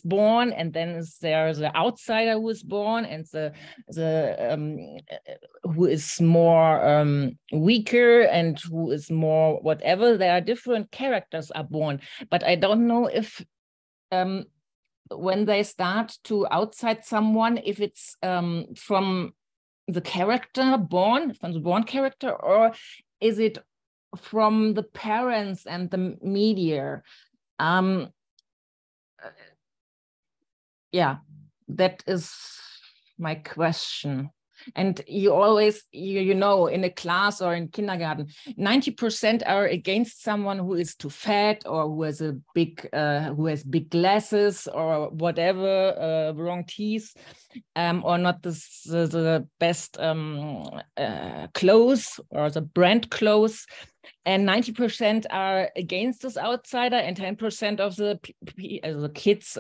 E: born, and then there's the outsider who is born, and the who is more weaker and who is more whatever. There are different characters are born, but I don't know if when they start to outside someone, if it's from the character born, from the born character, or is it from the parents and the media? Yeah, that is my question. And you always, you know, in a class or in kindergarten, 90% are against someone who is too fat or who has a big, who has big glasses or whatever, wrong teeth, or not the best clothes or the brand clothes. And 90% are against this outsider, and 10% of the kids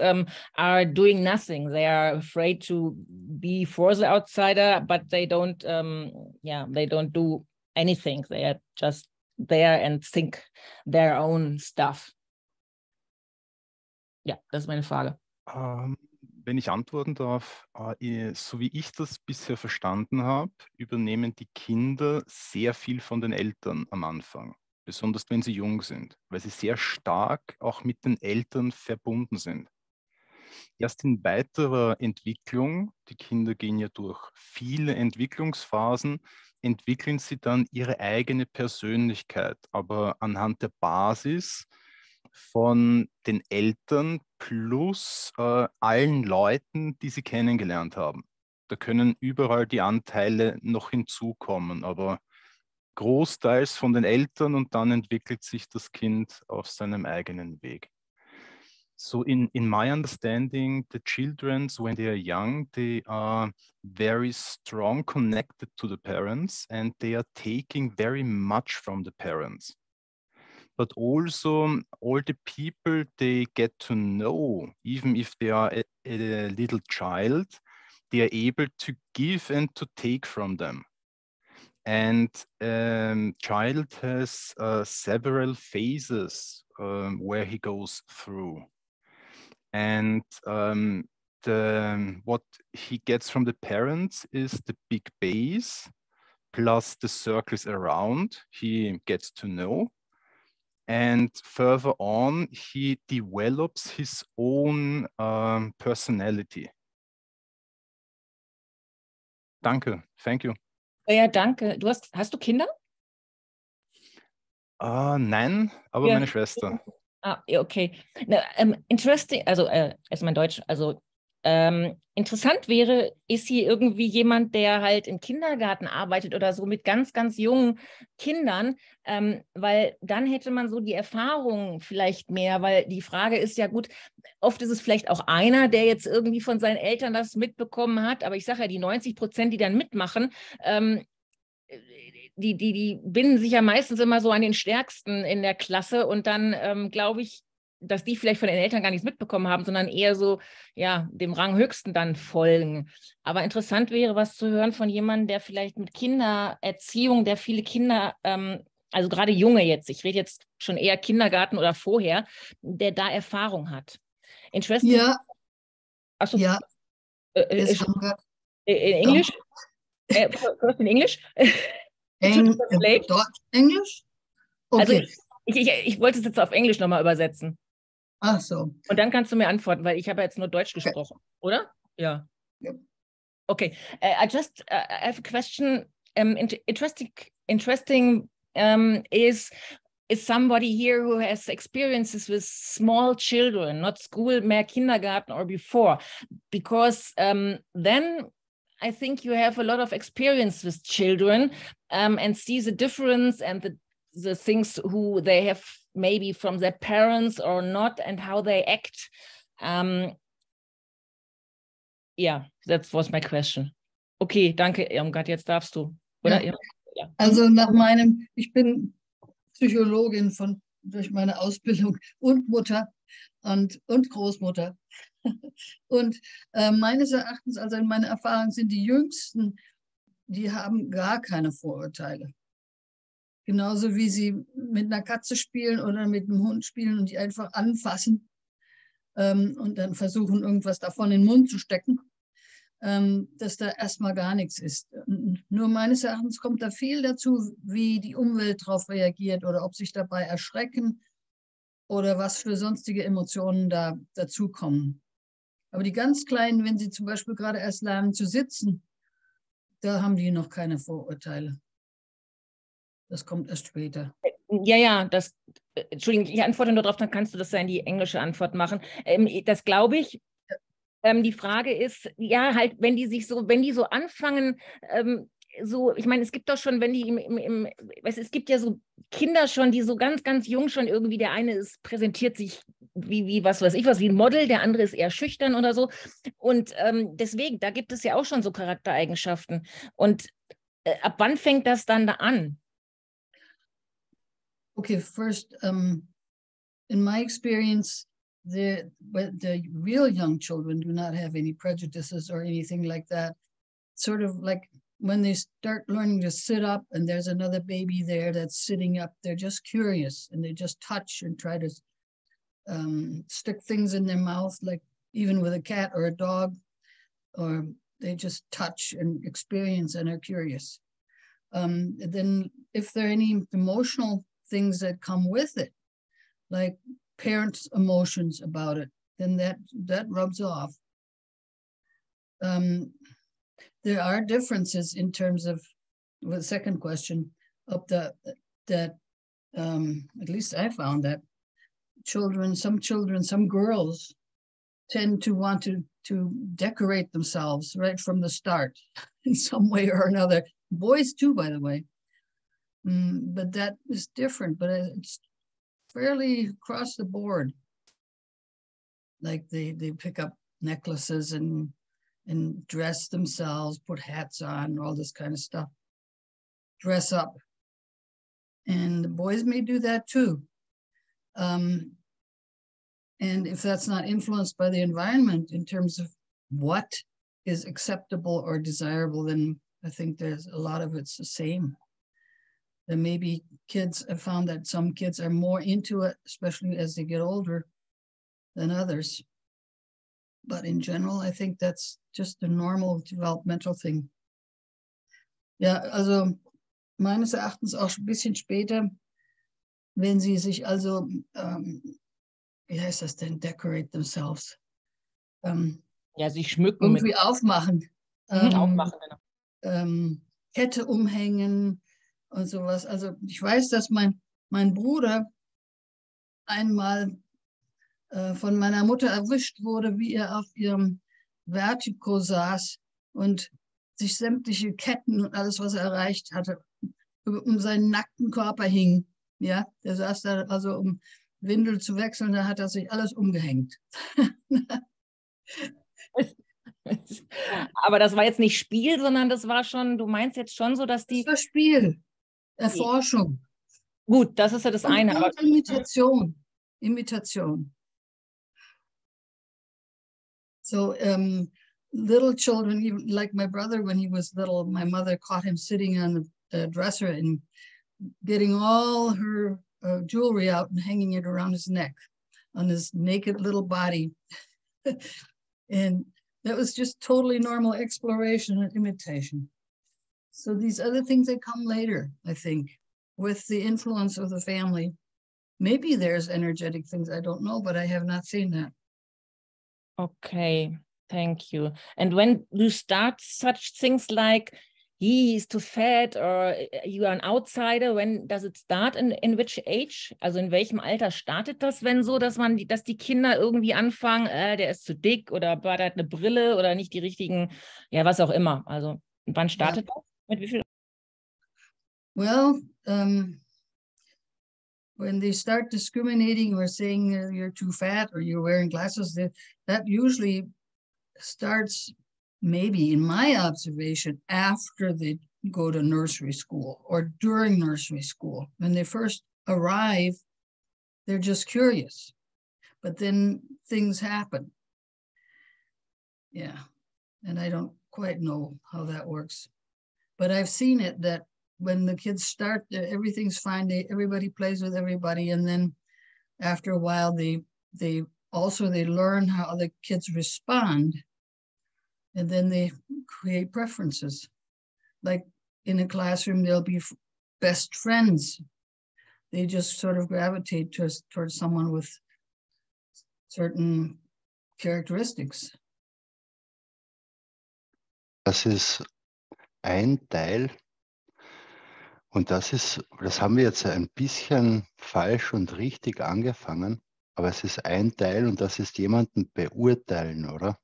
E: are doing nothing. They are afraid to be for the outsider, but they don't, they don't do anything. They are just there and think their own stuff. Ja, das ist meine Frage.
F: Wenn ich antworten darf, so wie ich das bisher verstanden habe, übernehmen die Kinder sehr viel von den Eltern am Anfang, besonders wenn sie jung sind, weil sie sehr stark auch mit den Eltern verbunden sind. Erst in weiterer Entwicklung, die Kinder gehen ja durch viele Entwicklungsphasen, entwickeln sie dann ihre eigene Persönlichkeit, aber anhand der Basis von den Eltern plus allen Leuten, die sie kennengelernt haben. Da können überall die Anteile noch hinzukommen, aber großteils von den Eltern, und dann entwickelt sich das Kind auf seinem eigenen Weg. So in my understanding, the children, when they are young, they are very strong connected to the parents, and they are taking very much from the parents. But also all the people they get to know, even if they are a little child, they are able to give and to take from them. And child has several phases where he goes through. And what he gets from the parents is the big base plus the circles around he gets to know. And further on, he develops his own personality. Danke, thank you.
E: Ja, danke. Hast du Kinder?
F: Nein, aber meine Schwester.
E: Ah, okay. Na, interesting, also erstmal Deutsch, also interessant wäre, ist hier irgendwie jemand, der halt im Kindergarten arbeitet oder so mit ganz, ganz jungen Kindern, weil dann hätte man so die Erfahrung vielleicht mehr, weil die Frage ist ja gut, oft ist es vielleicht auch einer, der jetzt irgendwie von seinen Eltern das mitbekommen hat, aber ich sage ja, die 90%, die dann mitmachen, die binden sich ja meistens immer so an den Stärksten in der Klasse, und dann glaube ich, dass die vielleicht von den Eltern gar nichts mitbekommen haben, sondern eher so, ja, dem Ranghöchsten dann folgen. Aber interessant wäre, was zu hören von jemandem, der vielleicht mit Kindererziehung, der viele Kinder, also gerade Junge jetzt, ich rede jetzt schon eher Kindergarten oder vorher, der da Erfahrung hat. Interesting.
G: Ja.
E: Achso.
G: Ja.
E: In English? First in English?
G: Deutsch, Englisch? Okay.
E: Also ich wollte es jetzt auf Englisch nochmal übersetzen.
G: Ach so.
E: Und dann kannst du mir antworten, weil ich habe jetzt nur Deutsch gesprochen, oder? Ja.
G: Yep.
E: Okay. I have a question. Interesting is somebody here who has experiences with small children, not school, mehr Kindergarten or before, because then I think you have a lot of experience with children and see the difference and the things who they have maybe from their parents or not, and how they act. Yeah, that was my question. Okay, danke, Irmgard, jetzt darfst du. Oder?
G: Ja.
E: Ja.
G: Also ich bin Psychologin durch meine Ausbildung und Mutter und Großmutter. Und meines Erachtens, also in meiner Erfahrung, sind die Jüngsten, die haben gar keine Vorurteile. Genauso wie sie mit einer Katze spielen oder mit einem Hund spielen und die einfach anfassen und dann versuchen, irgendwas davon in den Mund zu stecken, dass da erstmal gar nichts ist. Nur meines Erachtens kommt da viel dazu, wie die Umwelt darauf reagiert oder ob sich dabei erschrecken oder was für sonstige Emotionen da dazukommen. Aber die ganz Kleinen, wenn sie zum Beispiel gerade erst lernen zu sitzen, da haben die noch keine Vorurteile. Das kommt erst später.
E: Ja, Entschuldigung, ich antworte nur darauf, dann kannst du das ja in die englische Antwort machen. Das glaube ich. Die Frage ist, ja, halt, wenn die so anfangen, ich meine, es gibt doch schon, wenn die es gibt ja so Kinder schon, die so ganz, ganz jung schon irgendwie, der eine präsentiert sich wie was weiß ich was, wie ein Model, der andere ist eher schüchtern oder so. Und deswegen, da gibt es ja auch schon so Charaktereigenschaften. Und ab wann fängt das dann da an?
G: Okay, first, in my experience, the real young children do not have any prejudices or anything like that. Sort of like when they start learning to sit up and there's another baby there that's sitting up, they're just curious and they just touch and try to stick things in their mouth, like even with a cat or a dog, or they just touch and experience and are curious. Then if there are any emotional things that come with it, like parents' emotions about it, then that rubs off. There are differences in terms of the second question of at least I found that some girls tend to want to decorate themselves right from the start in some way or another. Boys too, by the way. But that is different, but it's fairly across the board. Like they pick up necklaces and dress themselves, put hats on, all this kind of stuff. Dress up. And the boys may do that too. And if that's not influenced by the environment in terms of what is acceptable or desirable, then I think there's a lot of it's the same. Then maybe kids have found that some kids are more into it, especially as they get older, than others. But in general, I think that's just a normal developmental thing. Ja, also meines Erachtens auch ein bisschen später, wenn sie sich also, wie heißt das denn, decorate themselves.
E: Ja, sich schmücken.
G: Irgendwie aufmachen.
E: Aufmachen, genau.
G: Kette umhängen und sowas. Also ich weiß, dass mein Bruder einmal von meiner Mutter erwischt wurde, wie er auf ihrem Vertigo saß und sich sämtliche Ketten und alles, was er erreicht hatte, um seinen nackten Körper hing. Ja, der saß da, also um Windel zu wechseln, da hat er sich alles umgehängt.
E: Aber das war jetzt nicht Spiel, sondern das war schon, du meinst jetzt schon so, dass die...
G: Das war Spiel, Erforschung.
E: Gut, das ist ja das eine.
G: Und Imitation. So little children, even like my brother, when he was little, my mother caught him sitting on the dresser and getting all her jewelry out and hanging it around his neck on his naked little body. And that was just totally normal exploration and imitation. So these other things that come later, I think, with the influence of the family. Maybe there's energetic things, I don't know, but I have not seen that.
E: Okay, thank you. And when you start such things like he is too fat or you are an outsider, when does it start, in which age? Also in welchem Alter startet das, wenn so, dass die Kinder irgendwie anfangen, der ist zu dick oder der hat eine Brille oder nicht die richtigen, ja, was auch immer. Also wann startet das? Mit wie viel?
G: Well, when they start discriminating or saying you're too fat or you're wearing glasses, that usually starts, maybe in my observation, after they go to nursery school or during nursery school. When they first arrive, they're just curious, but then things happen. Yeah, and I don't quite know how that works, but I've seen it that when the kids start, everything's fine. Everybody plays with everybody, and then after a while, they learn how the kids respond, and then they create preferences. Like in a classroom, they'll be best friends. They just sort of gravitate towards someone with certain characteristics.
A: Das ist ein Teil, und das haben wir jetzt ein bisschen falsch und richtig angefangen, aber es ist ein Teil und das ist jemanden beurteilen, oder?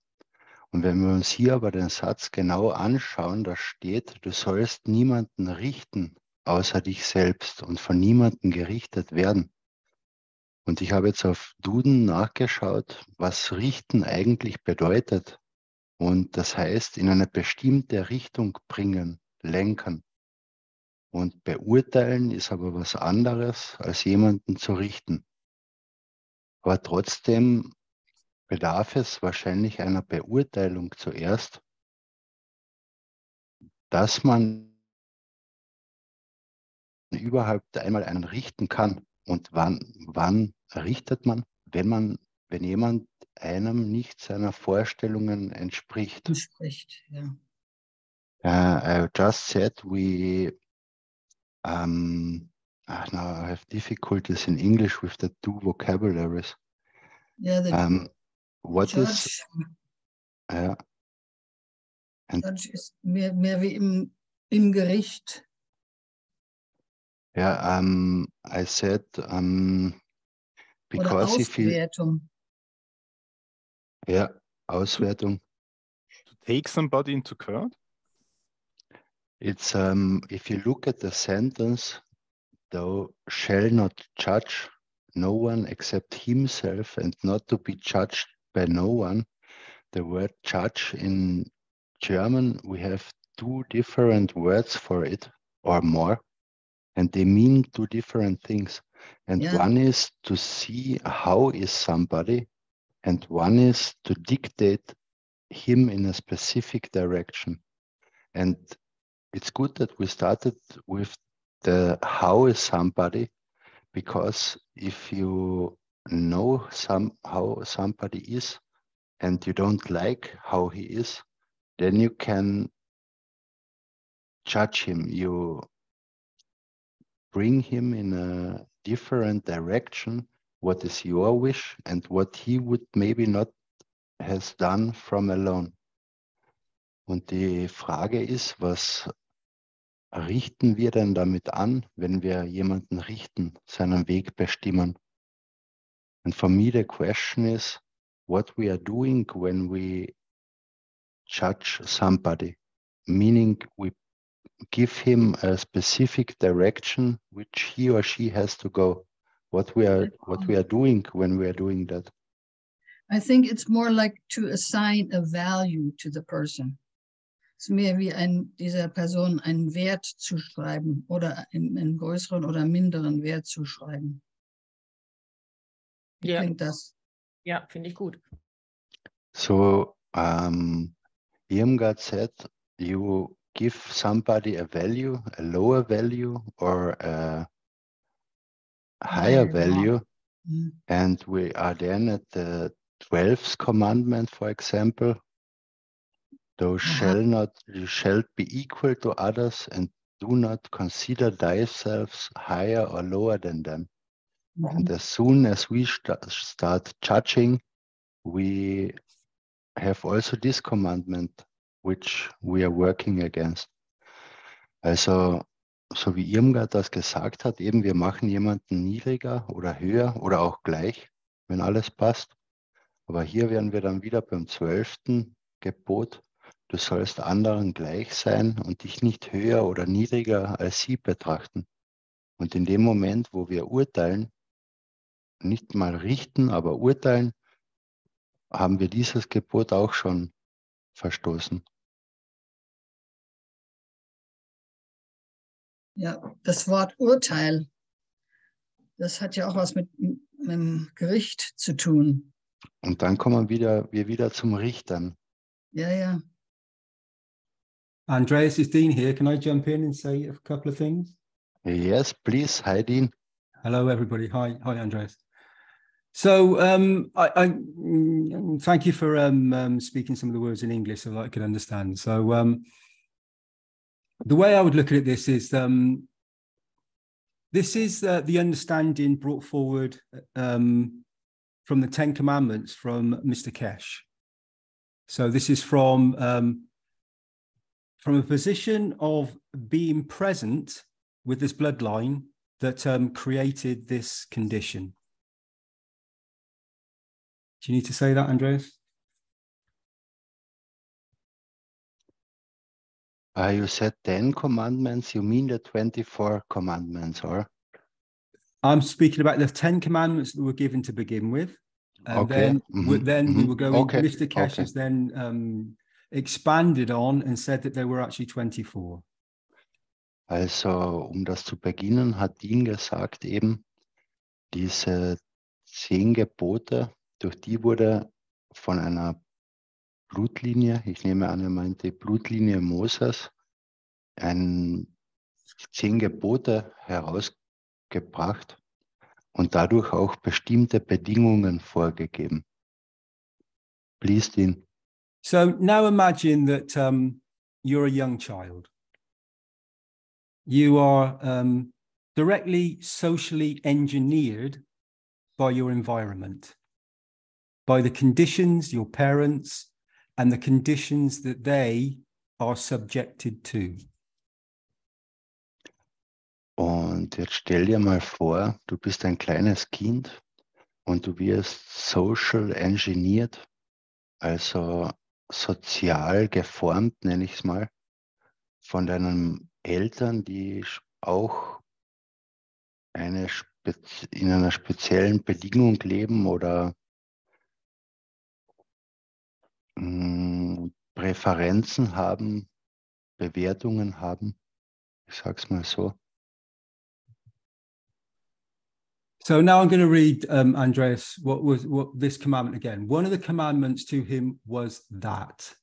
A: Und wenn wir uns hier aber den Satz genau anschauen, da steht, du sollst niemanden richten, außer dich selbst und von niemandem gerichtet werden. Und ich habe jetzt auf Duden nachgeschaut, was richten eigentlich bedeutet. Und das heißt, in eine bestimmte Richtung bringen, lenken. Und beurteilen ist aber was anderes, als jemanden zu richten. Aber trotzdem bedarf es wahrscheinlich einer Beurteilung zuerst, dass man überhaupt einmal einen richten kann. Und wann richtet man? Wenn jemand einem nicht seiner Vorstellungen entspricht.
G: Ja.
A: I just said now I have difficulties in English with the two vocabularies.
G: Yeah, the
A: what
G: judge,
A: is
G: Judge ist mehr wie im Gericht.
A: Yeah, I said because
G: Oder Auswertung.
A: Auswertung.
F: To take somebody into court?
A: It's if you look at the sentence, thou shall not judge no one except himself and not to be judged by no one. The word judge in German, we have two different words for it or more, and they mean two different things. And one is to see how is somebody, and one is to dictate him in a specific direction. And it's good that we started with the how is somebody, because if you know how somebody is and you don't like how he is, then you can judge him. You bring him in a different direction, what is your wish and what he would maybe not has done from alone. Und die Frage ist, was richten wir denn damit an, wenn wir jemanden richten, seinen Weg bestimmen? And for me the question is what we are doing when we judge somebody, meaning we give him a specific direction which he or she has to go. What we are doing when we are doing that.
G: I think it's more like to assign a value to the person. Es ist mehr wie dieser Person einen Wert zu schreiben oder einen größeren oder minderen Wert zu schreiben. Wie klingt das?
E: Ja, finde ich gut.
A: So, Irmgard said you give somebody a value, a lower value or a higher value, and we are then at the 12th commandment, for example. You shall be equal to others and do not consider thyself higher or lower than them. And as soon as we start judging, we have also this commandment which we are working against. Also, so wie Irmgard das gesagt hat, eben wir machen jemanden niedriger oder höher oder auch gleich, wenn alles passt. Aber hier wären wir dann wieder beim 12. Gebot. Du sollst anderen gleich sein und dich nicht höher oder niedriger als sie betrachten. Und in dem Moment, wo wir urteilen, nicht mal richten, aber urteilen, haben wir dieses Gebot auch schon verstoßen.
G: Ja, das Wort Urteil, das hat ja auch was mit dem Gericht zu tun.
A: Und dann kommen wir wieder zum Richtern.
G: Ja.
H: Andreas, is Dean here? Can I jump in and say a couple of things?
A: Yes, please. Hi, Dean.
H: Hello, everybody. Hi, Andreas. So I thank you for speaking some of the words in English so that I can understand. So the way I would look at this is the understanding brought forward from the 10 Commandments from Mr. Keshe. So this is from a position of being present with this bloodline that created this condition. Do you need to say that, Andreas?
A: You said 10 commandments. You mean the 24 commandments, or?
H: I'm speaking about the 10 commandments that were given to begin with. And
A: Okay.
H: then we were going,
A: Okay.
H: Mr. Keshe has then expanded on and said that there were actually 24.
A: Also, das zu beginnen, hat Dean gesagt eben, diese 10 Gebote, durch die wurde von einer Blutlinie, ich nehme an, er meinte Blutlinie Moses, 10 Gebote herausgebracht und dadurch auch bestimmte Bedingungen vorgegeben. Please, Dean.
H: So now imagine that you're a young child. You are directly socially engineered by your environment, by the conditions, your parents, and the conditions that they are subjected to.
A: Und jetzt stell dir mal vor, du bist ein kleines Kind und du wirst social engineered, also sozial geformt, nenne ich es mal, von deinen Eltern, die auch in einer speziellen Bedingung leben oder Präferenzen haben, Bewertungen haben. Ich sag's mal so.
H: So now I'm going to read, Andreas, what this commandment again. One of the commandments to him was that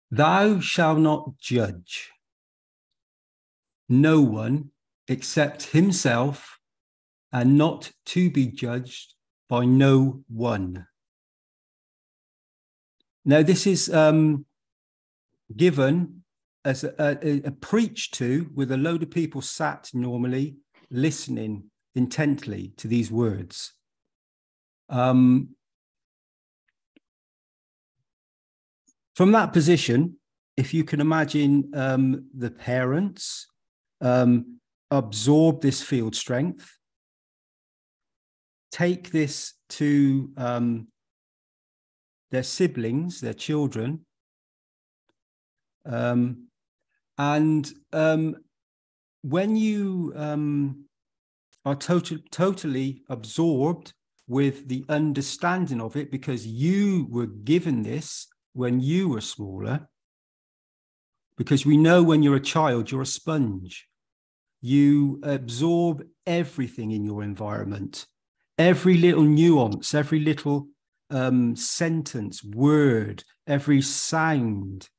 H: thou shalt not judge no one except himself, and not to be judged by no one. Now this is given as a preach to with a load of people sat normally listening intently to these words. From that position, if you can imagine the parents absorb this field strength, take this to their siblings, their children, and when you are totally absorbed with the understanding of it, because you were given this when you were smaller, because we know when you're a child, you're a sponge. You absorb everything in your environment, every little nuance, every little sentence, word, every sound,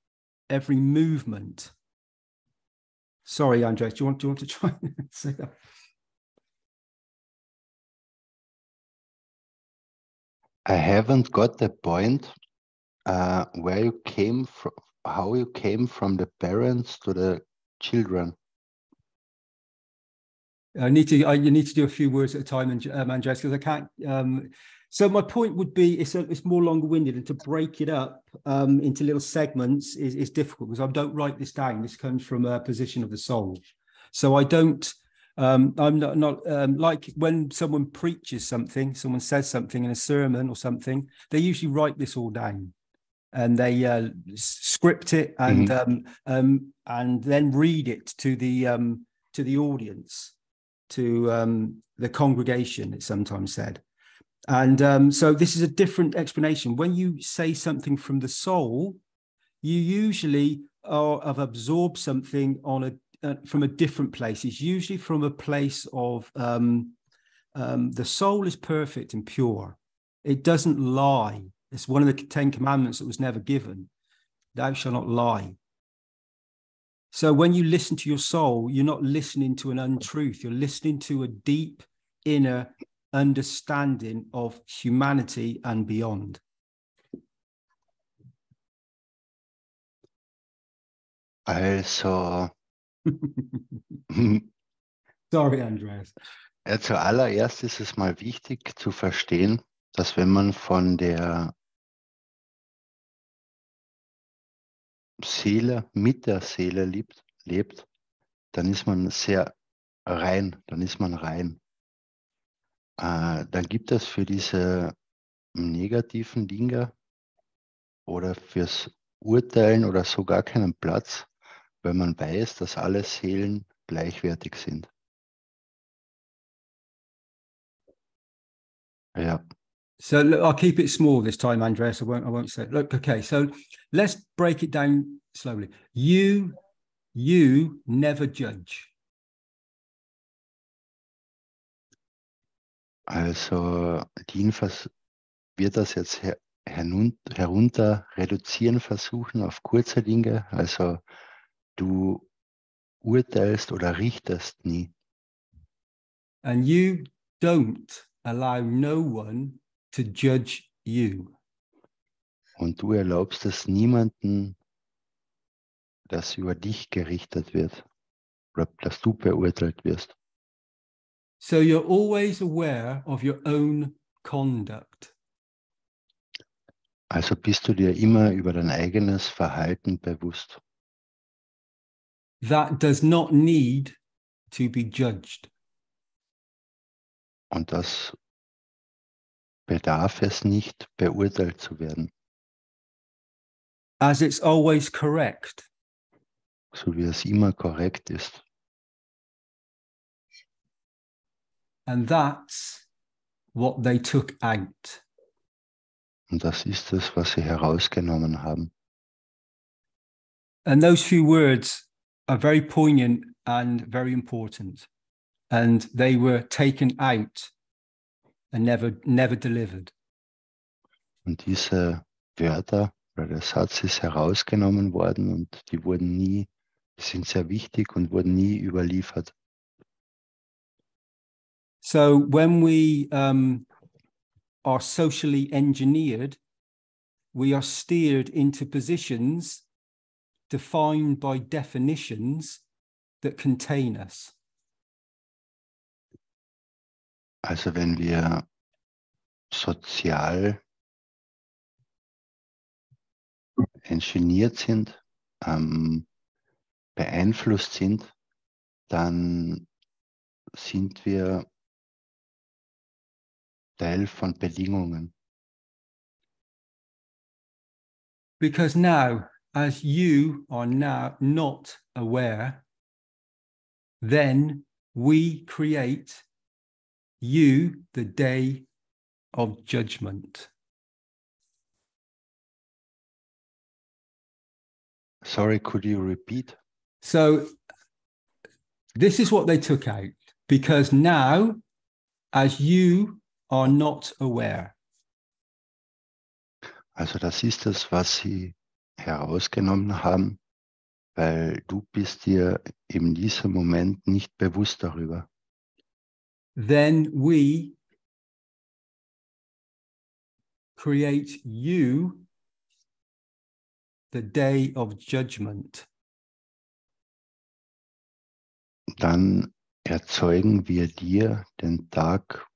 H: every movement. Sorry, Andreas, do you want to try and say that?
A: I haven't got the point where you came from, how you came from the parents to the children.
H: You need to do a few words at a time, Andreas, because I can't. So my point would be, it's more longer-winded, and to break it up into little segments is difficult because I don't write this down. This comes from a position of the soul, so I don't. I'm not like when someone preaches something, someone says something in a sermon or something, they usually write this all down and they script it and then read it to the audience, to the congregation, it's sometimes said. And so this is a different explanation. When you say something from the soul, you usually have absorbed something from a different place. It's usually from a place of the soul is perfect and pure. It doesn't lie. It's one of the 10 commandments that was never given. Thou shalt not lie. So when you listen to your soul, you're not listening to an untruth. You're listening to a deep inner understanding of humanity and beyond.
A: Also,
H: Sorry, Andreas.
A: ja, zuallererst ist es mal wichtig zu verstehen, dass wenn man von der Seele, mit der Seele lebt, dann ist man sehr rein, dann ist man rein. Dann gibt es für diese negativen Dinge oder fürs Urteilen oder so gar keinen Platz, weil man weiß, dass alle Seelen gleichwertig sind. Ja.
H: So look, I'll keep it small this time, Andreas. I won't say it. Look, okay. So let's break it down slowly. You never judge.
A: Also Dean wird das jetzt herunter reduzieren versuchen auf kurze Dinge. Also du urteilst oder richtest nie.
H: And you don't allow no one to judge you.
A: Und du erlaubst es niemanden, dass über dich gerichtet wird oder dass du beurteilt wirst.
H: So you're always aware of your own conduct.
A: Also bist du dir immer über dein eigenes Verhalten bewusst.
H: That does not need to be judged.
A: Und das bedarf es nicht, beurteilt zu werden.
H: As it's always correct.
A: So wie es immer korrekt ist.
H: And that's what they took out.
A: Und das ist es, was sie herausgenommen haben.
H: And those few words are very poignant and very important. And they were taken out and never delivered.
A: Und diese Wörter oder der Satz ist herausgenommen worden und die sind sehr wichtig und wurden nie überliefert.
H: So when we are socially engineered, we are steered into positions defined by definitions that contain us.
A: Also wenn wir sozial ingeniert sind, beeinflusst sind, dann sind wir Teil von Bedingungen.
H: Because now, as you are now not aware, then we create you the day of judgment.
A: Sorry, could you repeat?
H: So this is what they took out, because now, as you are not aware.
A: Also das ist es, was sie herausgenommen haben, weil du bist dir in diesem Moment nicht bewusst darüber.
H: Then we create you the day of judgment.
A: Dann erzeugen wir dir den Tag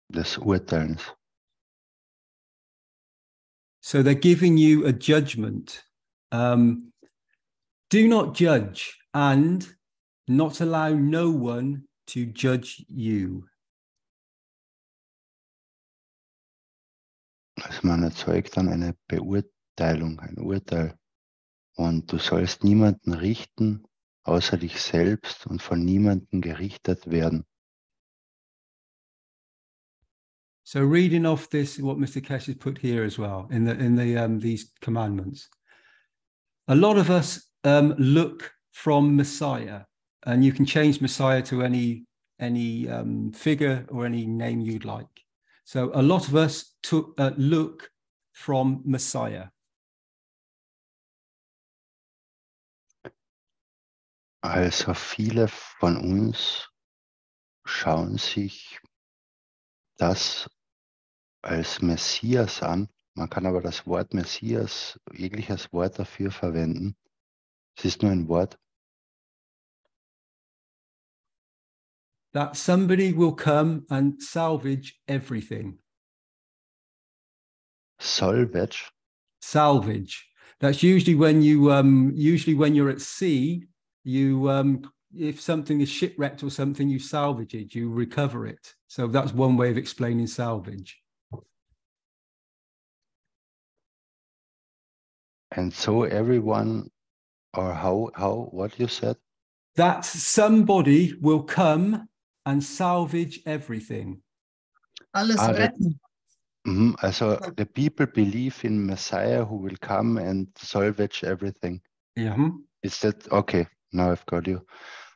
A: des Urteilens.
H: So they're giving you a judgment. Do not judge and not allow no one to judge you.
A: Also man erzeugt dann eine Beurteilung, ein Urteil. Und du sollst niemanden richten, außer dich selbst und von niemandem gerichtet werden.
H: So reading off this, what Mr. Keshe has put here as well in these commandments. A lot of us look from Messiah, and you can change Messiah to any figure or any name you'd like. So a lot of us look from Messiah.
A: Also viele von uns schauen sich das als Messias an. Man kann aber das Wort Messias, jegliches Wort dafür verwenden. Es ist nur ein Wort.
H: That somebody will come and salvage everything.
A: Salvage.
H: Salvage. That's usually when you're at sea, if something is shipwrecked or something, you salvage it, you recover it. So that's one way of explaining salvage.
A: And so everyone, or what you said?
H: That somebody will come and salvage everything.
G: Alles retten.
A: Also the people believe in Messiah who will come and salvage everything.
H: Yeah.
A: Is that okay? Now I've got you.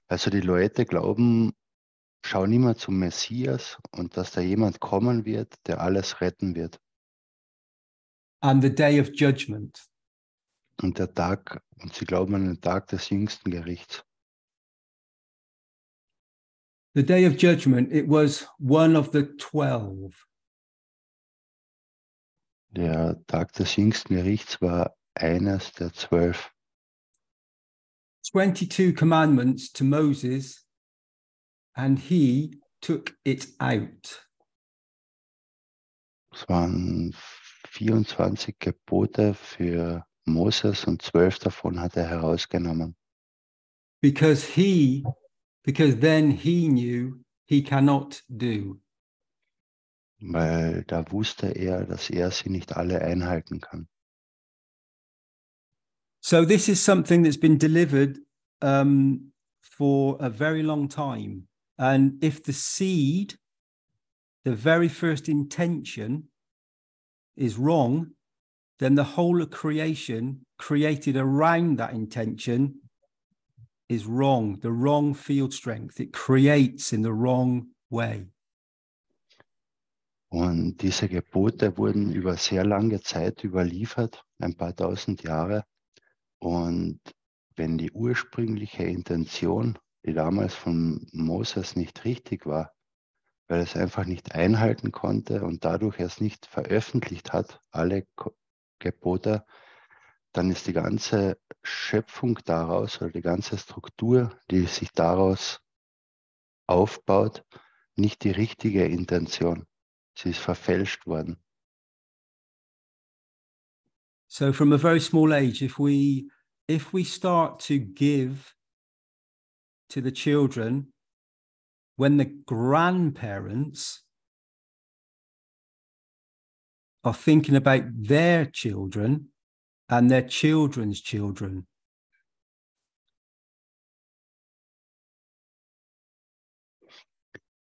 A: Also die Leute glauben, schauen immer zum Messias und dass da jemand kommen wird, der alles retten wird.
H: And the day of judgment.
A: Und sie glauben an den Tag des jüngsten Gerichts.
H: The day of judgment, it was one of the 12.
A: Der Tag des jüngsten Gerichts war eines der 12.
H: 22 commandments to Moses, and he took it out.
A: Es waren 24 Gebote für Moses und 12 davon hat er herausgenommen.
H: Because then he knew he cannot do.
A: Weil da wusste er, dass er sie nicht alle einhalten kann.
H: So this is something that's been delivered for a very long time. And if the seed, the very first intention, is wrong, then the whole of creation created around that intention is wrong, the wrong field strength. It creates in the wrong way.
A: Und diese Gebote wurden über sehr lange Zeit überliefert, ein paar tausend Jahre. Und wenn die ursprüngliche Intention, die damals von Moses nicht richtig war, weil es einfach nicht einhalten konnte und dadurch es nicht veröffentlicht hat, alle Gebote, dann ist die ganze Schöpfung daraus oder die ganze Struktur, die sich daraus aufbaut, nicht die richtige Intention. Sie ist verfälscht worden.
H: So from a very small age, if we start to give to the children when the grandparents are thinking about their children and their children's children.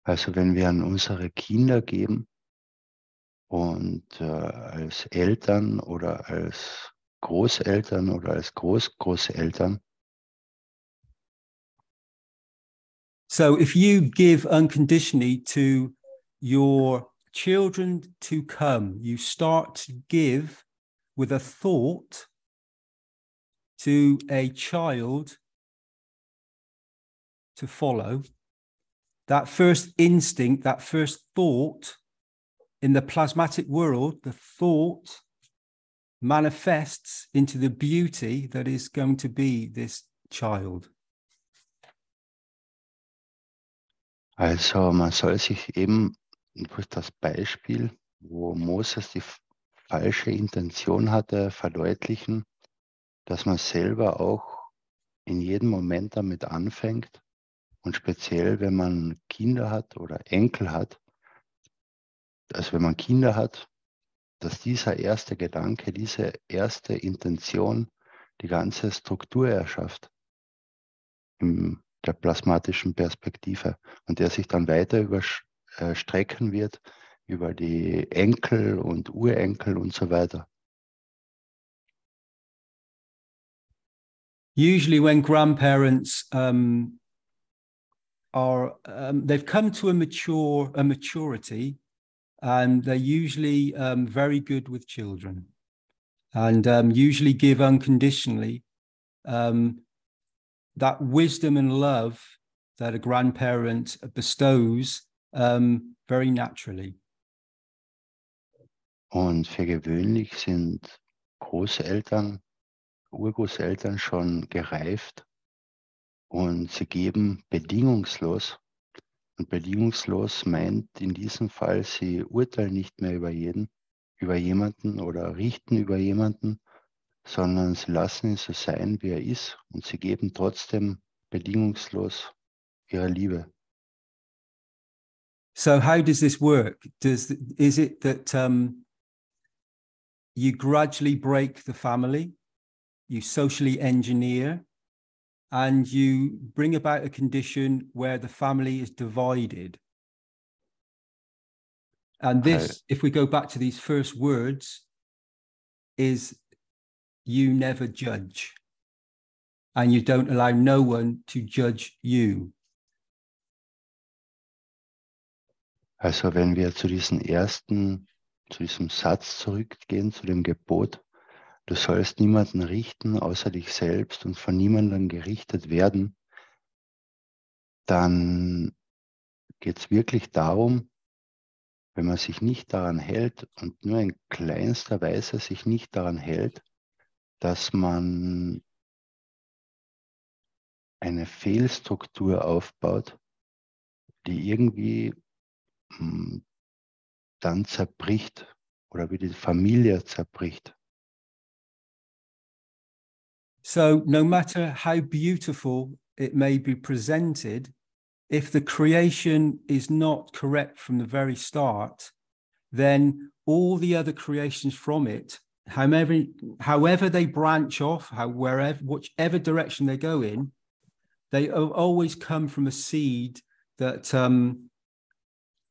A: Also wenn wir an unsere Kinder geben und als Eltern oder als Großeltern oder als Großgroßeltern.
H: So if you give unconditionally to your children to come, you start to give with a thought to a child to follow. That first instinct, that first thought in the plasmatic world, the thought manifests into the beauty that is going to be this child.
A: Also man soll sich eben durch das Beispiel, wo Moses die falsche Intention hatte, verdeutlichen, dass man selber auch in jedem Moment damit anfängt und speziell, wenn man Kinder hat oder Enkel hat, also wenn man Kinder hat, dass dieser erste Gedanke, diese erste Intention die ganze Struktur erschafft in der plasmatischen Perspektive und der sich dann weiter überstrecken wird über die Enkel und Urenkel und so weiter.
H: Usually when grandparents they've come to a maturity, and they're usually very good with children, and usually give unconditionally. that wisdom and love that a grandparent bestows very naturally.
A: Und für gewöhnlich sind Großeltern, Urgroßeltern schon gereift und sie geben bedingungslos. Und bedingungslos meint in diesem Fall, sie urteilen nicht mehr über jemanden oder richten über jemanden, sondern sie lassen ihn so sein, wie er ist, und sie geben trotzdem bedingungslos ihre Liebe.
H: So how does this work? Is it that you gradually break the family, you socially engineer, and you bring about a condition where the family is divided? And this, if we go back to these first words, is you never judge, and you don't allow no one to judge you.
A: Also wenn wir zu diesem Satz zurückgehen, zu dem Gebot, du sollst niemanden richten außer dich selbst und von niemandem gerichtet werden, dann geht es wirklich darum, wenn man sich nicht daran hält und nur in kleinster Weise sich nicht daran hält, dass man eine Fehlstruktur aufbaut, die irgendwie dann zerbricht oder wie die Familie zerbricht.
H: So no matter how beautiful it may be presented, if the creation is not correct from the very start, then all the other creations from it, however they branch off, whichever direction they go in, they always come from a seed that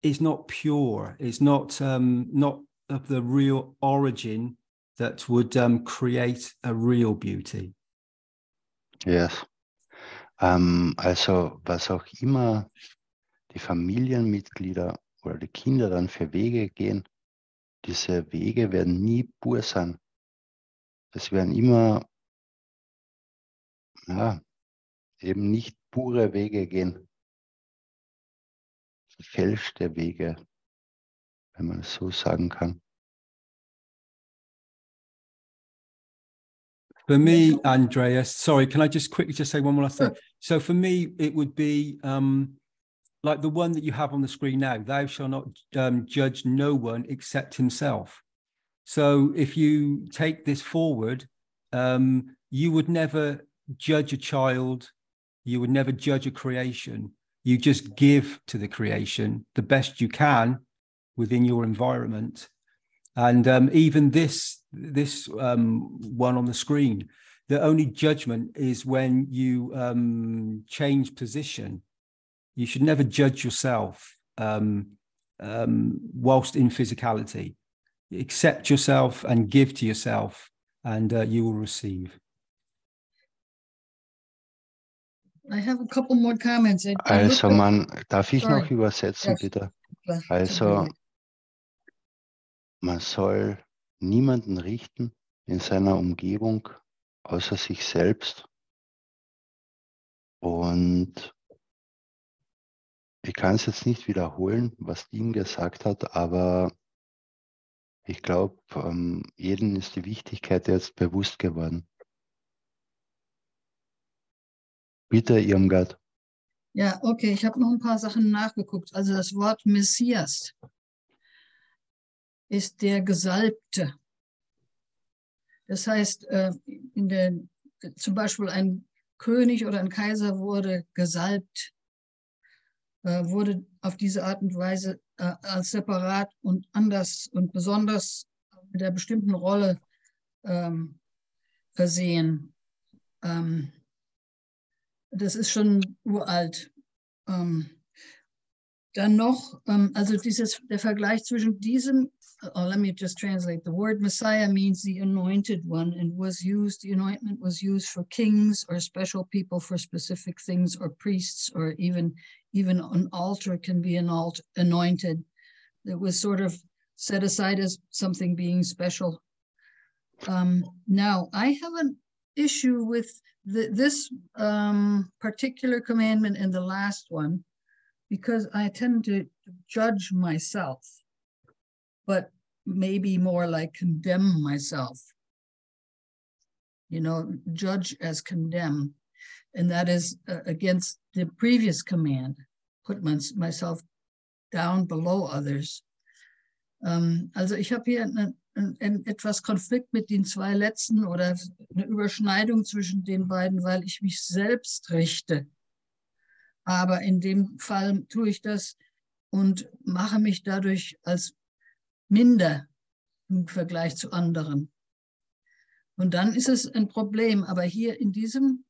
H: is not pure, is not of the real origin that would create a real beauty.
A: Yes. Also was auch immer die Familienmitglieder oder die Kinder dann für Wege gehen, diese Wege werden nie pur sein. Es werden immer eben nicht pure Wege gehen. Verfälschte Wege, wenn man es so sagen kann.
H: For me, Andreas, sorry, can I just quickly say one more last thing? So for me, it would be like the one that you have on the screen now, thou shalt not judge no one except himself. So if you take this forward, you would never judge a child, you would never judge a creation. You just give to the creation the best you can within your environment. And even this one on the screen, the only judgment is when you change position. You should never judge yourself whilst in physicality. Accept yourself and give to yourself, and you will receive.
G: I have a couple more comments.
A: Also darf ich noch übersetzen, bitte? Also man soll niemanden richten in seiner Umgebung außer sich selbst. Und ich kann es jetzt nicht wiederholen, was Dean gesagt hat, aber ich glaube, jedem ist die Wichtigkeit jetzt bewusst geworden. Bitte, Irmgard.
G: Ja, okay, ich habe noch ein paar Sachen nachgeguckt. Also das Wort Messias ist der Gesalbte. Das heißt, zum Beispiel ein König oder ein Kaiser wurde gesalbt, wurde auf diese Art und Weise als separat und anders und besonders mit einer bestimmten Rolle versehen. Das ist schon uralt. Dann noch, also der Vergleich zwischen diesem, let me just translate. The word Messiah means the anointed one and the anointment was used for kings or special people for specific things, or priests, or even an altar can be anointed. It was sort of set aside as something being special. Now, I haven't issue with this particular commandment and the last one, because I tend to judge myself, but maybe more like condemn myself. You know, judge as condemn. And that is against the previous command, put myself down below others. Also ich habe hier etwas Konflikt mit den zwei letzten oder eine Überschneidung zwischen den beiden, weil ich mich selbst richte. Aber in dem Fall tue ich das und mache mich dadurch als minder im Vergleich zu anderen. Und dann ist es ein Problem. Aber hier in diesem,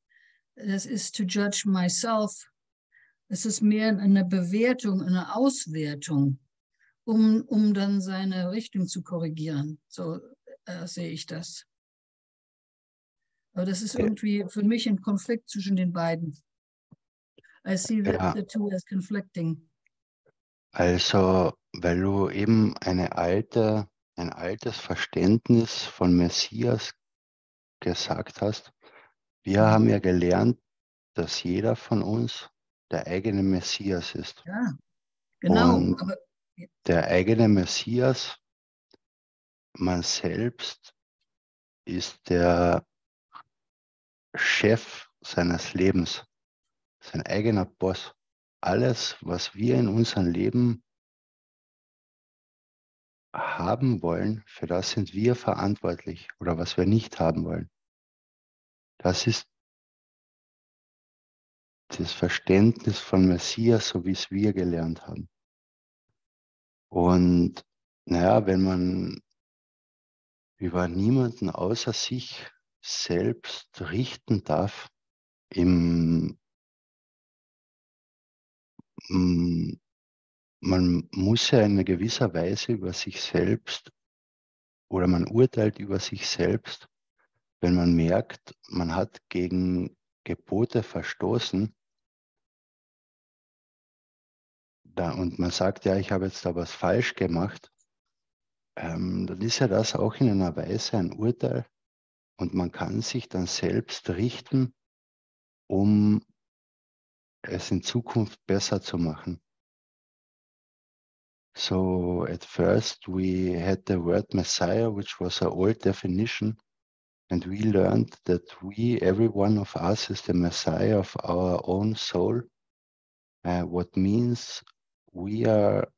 G: das ist to judge myself, es ist mehr eine Bewertung, eine Auswertung, um dann seine Richtung zu korrigieren. So sehe ich das. Aber das ist irgendwie für mich ein Konflikt zwischen den beiden. I see the two as conflicting.
A: Also, weil du eben ein altes Verständnis von Messias gesagt hast. Wir haben ja gelernt, dass jeder von uns der eigene Messias ist.
G: Ja, genau.
A: Und
G: aber
A: der eigene Messias, man selbst ist der Chef seines Lebens, sein eigener Boss. Alles, was wir in unserem Leben haben wollen, für das sind wir verantwortlich oder was wir nicht haben wollen. Das ist das Verständnis von Messias, so wie es wir gelernt haben. Und naja, wenn man über niemanden außer sich selbst richten darf, man muss ja in gewisser Weise über sich selbst oder man urteilt über sich selbst, wenn man merkt, man hat gegen Gebote verstoßen und man sagt, ja, ich habe jetzt da was falsch gemacht, dann ist ja das auch in einer Weise ein Urteil und man kann sich dann selbst richten, um es in Zukunft besser zu machen. So at first we had the word Messiah, which was an old definition, and we learned that every one of us is the Messiah of our own soul, what means we are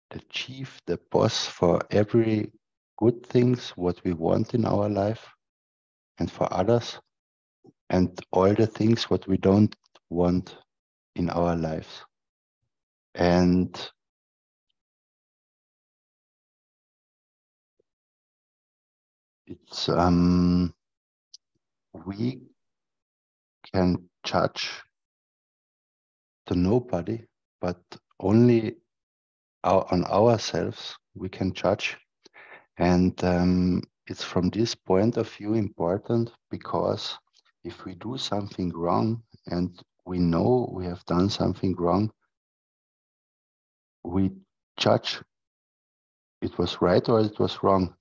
A: the chief, the boss for every good things, what we want in our life and for others, and all the things what we don't want in our lives. And it's we can judge the nobody, but only on ourselves we can judge. And it's from this point of view important, because if we do something wrong and we know we have done something wrong, we judge it was right or it was wrong.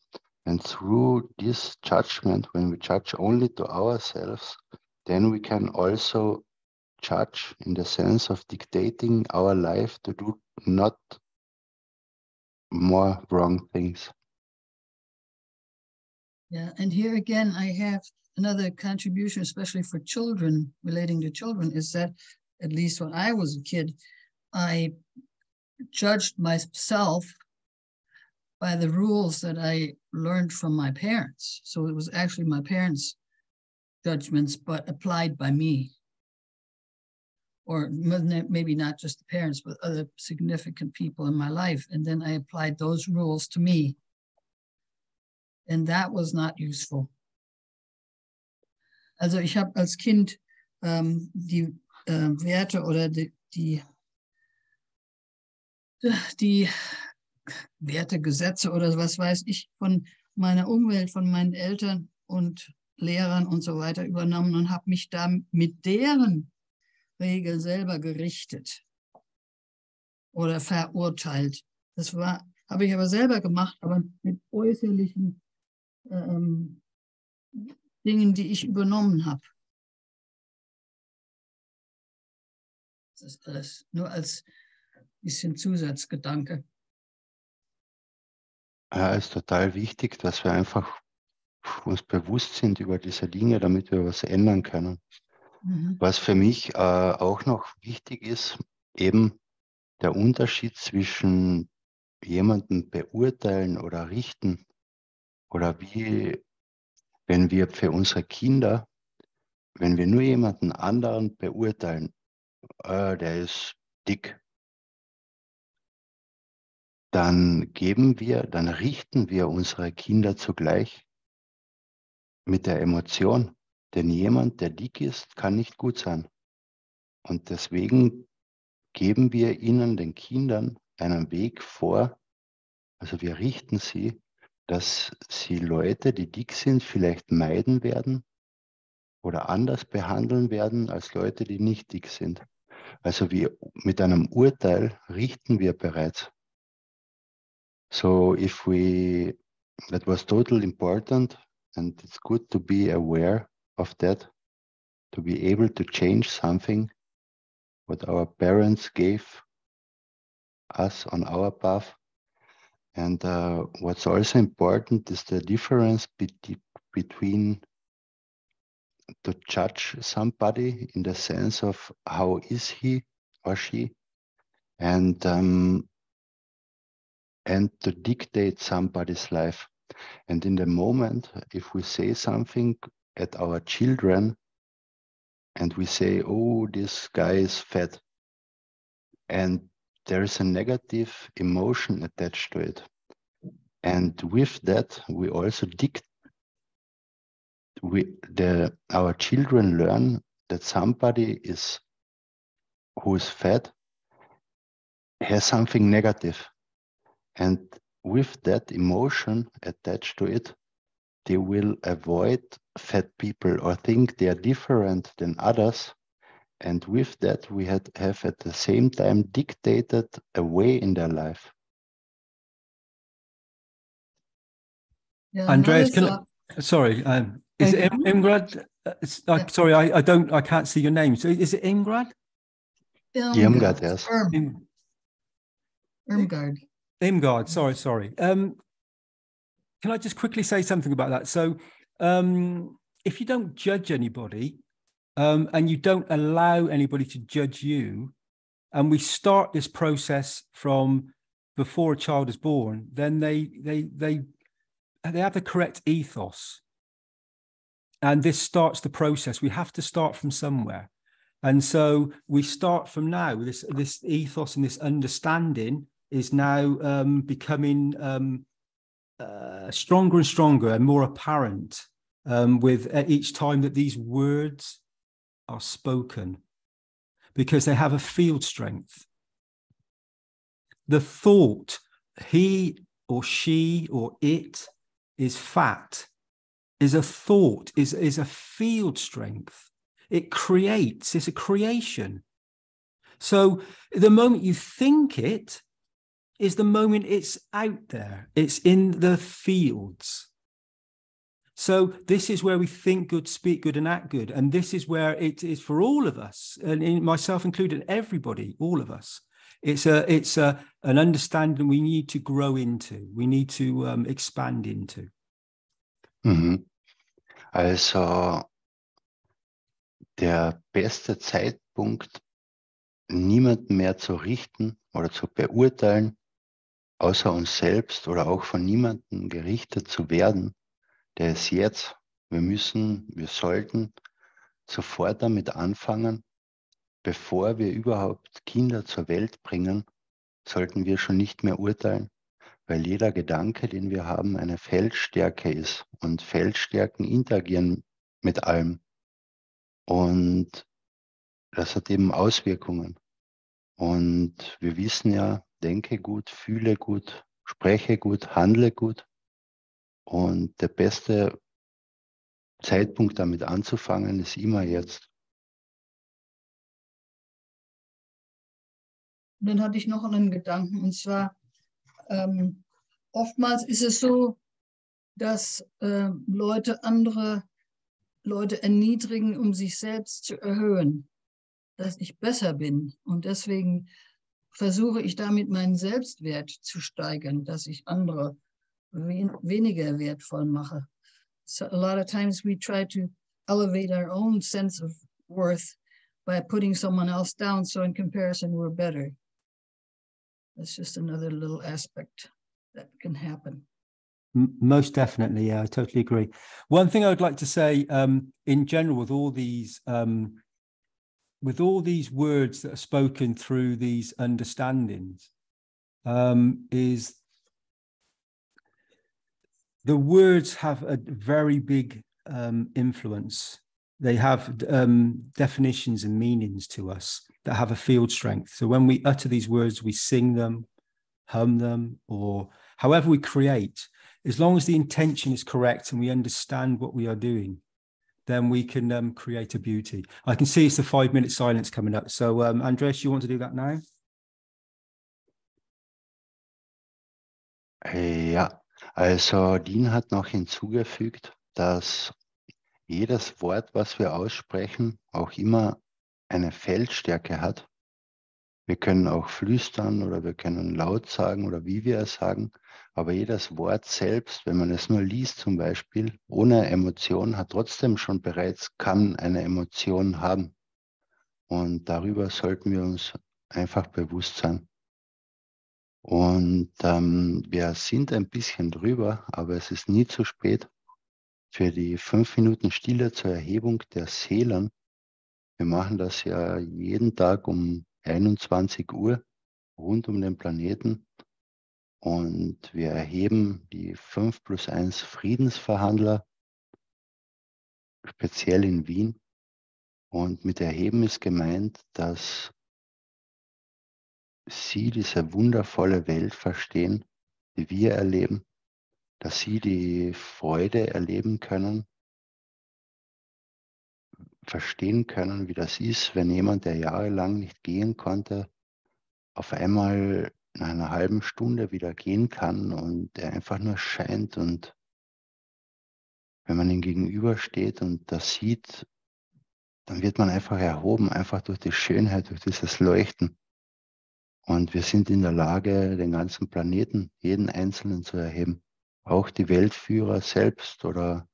A: And through this judgment, when we judge only to ourselves, then we can also judge in the sense of dictating our life to do not more wrong things.
G: Yeah, and here again, I have another contribution, especially for children, relating to children, is that, at least when I was a kid, I judged myself by the rules that I learned from my parents. So it was actually my parents' judgments, but applied by me. Or maybe not just the parents, but other significant people in my life. And then I applied those rules to me. And that was not useful. Also ich habe als Kind die Werte oder die Werte, Gesetze oder was weiß ich von meiner Umwelt, von meinen Eltern und Lehrern und so weiter übernommen und habe mich da mit deren Regeln selber gerichtet oder verurteilt. Das habe ich aber selber gemacht, aber mit äußerlichen Dingen, die ich übernommen habe. Das ist alles nur als bisschen Zusatzgedanke.
A: Ja, ist total wichtig, dass wir einfach uns bewusst sind über diese Dinge, damit wir was ändern können. Was für mich auch noch wichtig ist, eben der Unterschied zwischen jemanden beurteilen oder richten oder wie, wenn wir für unsere Kinder, wenn wir nur jemanden anderen beurteilen, der ist dick, dann richten wir unsere Kinder zugleich mit der Emotion. Denn jemand, der dick ist, kann nicht gut sein. Und deswegen geben wir ihnen, den Kindern, einen Weg vor, also wir richten sie, dass sie Leute, die dick sind, vielleicht meiden werden oder anders behandeln werden als Leute, die nicht dick sind. Also mit einem Urteil richten wir bereits. So that was totally important, and it's good to be aware of that, to be able to change something what our parents gave us on our path. And what's also important is the difference between to judge somebody in the sense of how is he or she, and to dictate somebody's life. And in the moment, if we say something at our children and we say, oh, this guy is fat, and there is a negative emotion attached to it. And with that, we also our children learn that somebody who is fat has something negative. And with that emotion attached to it, they will avoid fat people or think they are different than others. And with that, we have at the same time dictated a way in their life.
G: Ja,
H: Andreas, sorry, is it Imgrad? Sorry, I can't see your name. So is it Imgrad?
A: Irmgard, yes.
G: Irmgard.
H: Imgard, sorry. Can I just quickly say something about that? So if you don't judge anybody and you don't allow anybody to judge you, and we start this process from before a child is born, then they have the correct ethos. And this starts the process. We have to start from somewhere. And so we start from now. This ethos and this understanding is now becoming stronger and stronger and more apparent with each time that these words are spoken, because they have a field strength. The thought, he or she or it is fat, is a thought, is a field strength. It creates, it's a creation. So the moment you think it is the moment it's out there, it's in the fields. So this is where we think good, speak good, and act good. And this is where it is for all of us, and myself included, everybody, all of us. It's an understanding we need to grow into, we need to expand into.
A: Mhm. Also der beste Zeitpunkt, niemanden mehr zu richten oder zu beurteilen, außer uns selbst oder auch von niemandem gerichtet zu werden, der ist jetzt. Wir sollten sofort damit anfangen, bevor wir überhaupt Kinder zur Welt bringen, sollten wir schon nicht mehr urteilen, weil jeder Gedanke, den wir haben, eine Feldstärke ist. Und Feldstärken interagieren mit allem. Und das hat eben Auswirkungen. Und wir wissen ja, denke gut, fühle gut, spreche gut, handle gut. Und der beste Zeitpunkt damit anzufangen ist immer jetzt.
G: Und dann hatte ich noch einen Gedanken, und zwar oftmals ist es so, dass Leute andere Leute erniedrigen, um sich selbst zu erhöhen, dass ich besser bin. Und deswegen versuche ich damit meinen Selbstwert zu steigern, dass ich andere weniger wertvoll mache. So a lot of times we try to elevate our own sense of worth by putting someone else down, so in comparison we're better. That's just another little aspect that can happen.
H: Most definitely, yeah, I totally agree. One thing I would like to say, in general, with all these words that are spoken through these understandings, is the words have a very big influence. They have definitions and meanings to us that have a field strength. So when we utter these words, we sing them, hum them, or however we create, as long as the intention is correct and we understand what we are doing, then we can create a beauty. I can see it's the 5-minute silence coming up. So Andreas, you want to do that now?
A: Ja, also Dean hat noch hinzugefügt, dass jedes Wort, was wir aussprechen, auch immer eine Feldstärke hat. Wir können auch flüstern oder wir können laut sagen oder wie wir es sagen, aber jedes Wort selbst, wenn man es nur liest zum Beispiel, ohne Emotion, hat trotzdem schon bereits, kann eine Emotion haben. Und darüber sollten wir uns einfach bewusst sein. Und wir sind ein bisschen drüber, aber es ist nie zu spät für die 5 Minuten Stille zur Erhebung der Seelen. Wir machen das ja jeden Tag um 21 Uhr rund um den Planeten und wir erheben die 5+1 Friedensverhandler, speziell in Wien. Und mit Erheben ist gemeint, dass sie diese wundervolle Welt verstehen, die wir erleben, dass sie die Freude erleben können, verstehen können, wie das ist, wenn jemand, der jahrelang nicht gehen konnte, auf einmal nach einer halben Stunde wieder gehen kann und er einfach nur scheint. Und wenn man ihm gegenübersteht und das sieht, dann wird man einfach erhoben, einfach durch die Schönheit, durch dieses Leuchten. Und wir sind in der Lage, den ganzen Planeten, jeden Einzelnen zu erheben. Auch die Weltführer selbst oder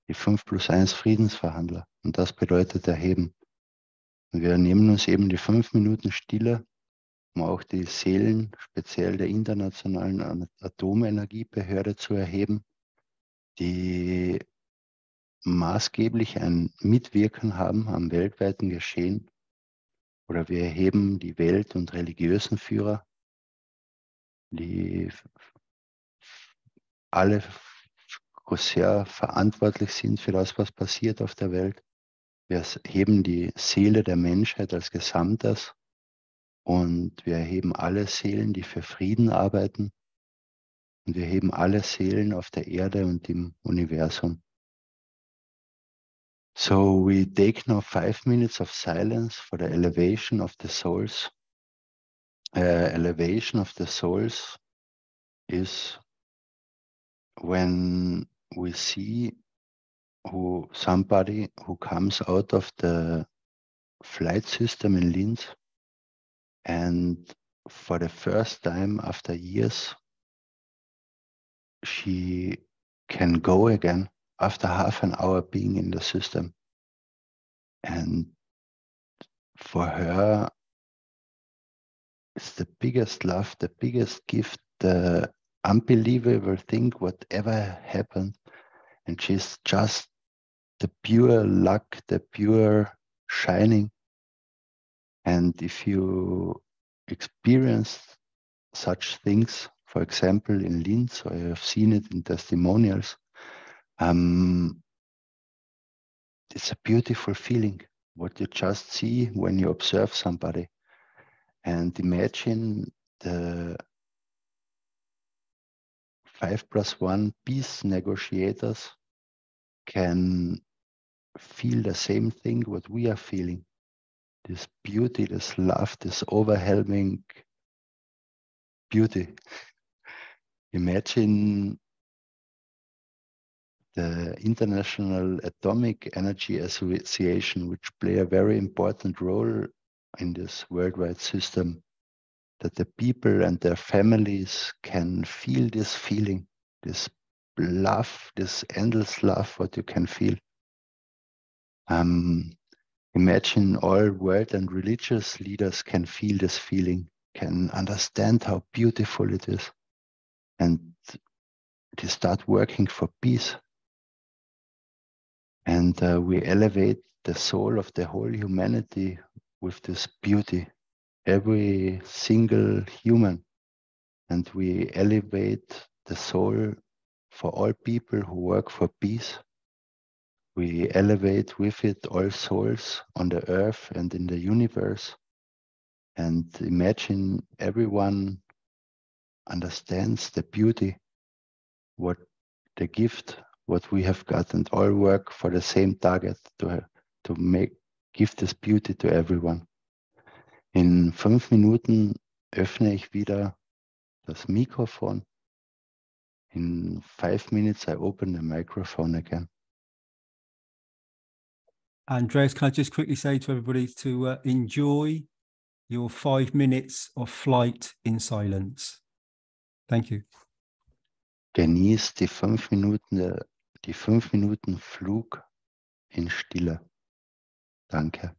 A: die 5+1 Friedensverhandler. Und das bedeutet erheben. Und wir nehmen uns eben die 5 Minuten Stille, um auch die Seelen, speziell der Internationalen Atomenergiebehörde, zu erheben, die maßgeblich ein Mitwirken haben am weltweiten Geschehen. Oder wir erheben die Welt- und religiösen Führer, die alle sehr verantwortlich sind für das, was passiert auf der Welt. Wir erheben die Seele der Menschheit als Gesamtes und wir erheben alle Seelen, die für Frieden arbeiten. Und wir erheben alle Seelen auf der Erde und im Universum. So we take now 5 minutes of silence for the elevation of the souls. Elevation of the souls is when we see somebody who comes out of the flight system in Linz and for the first time after years she can go again after half an hour being in the system. And for her, it's the biggest love, the biggest gift, the unbelievable thing, whatever happened. And she's just the pure luck, the pure shining. And if you experience such things, for example, in Linz, or you have seen it in testimonials, it's a beautiful feeling, what you just see when you observe somebody. And imagine the 5+1 peace negotiators can feel the same thing what we are feeling. This beauty, this love, this overwhelming beauty. Imagine the International Atomic Energy Association, which play a very important role in this worldwide system, that the people and their families can feel this feeling, this love, this endless love, what you can feel. Imagine all world and religious leaders can feel this feeling, can understand how beautiful it is, and they start working for peace. And we elevate the soul of the whole humanity with this beauty, every single human. And we elevate the soul for all people who work for peace. We elevate with it all souls on the earth and in the universe. And imagine everyone understands the beauty, what the gift, what we have got, and all work for the same target to give this beauty to everyone. In 5 Minuten öffne ich wieder das Mikrofon. In 5 minutes, I open the microphone again.
H: Andreas, can I just quickly say to everybody to enjoy your 5 minutes of flight in silence? Thank you.
A: Genießt die 5 Minuten Flug in Stille. Danke.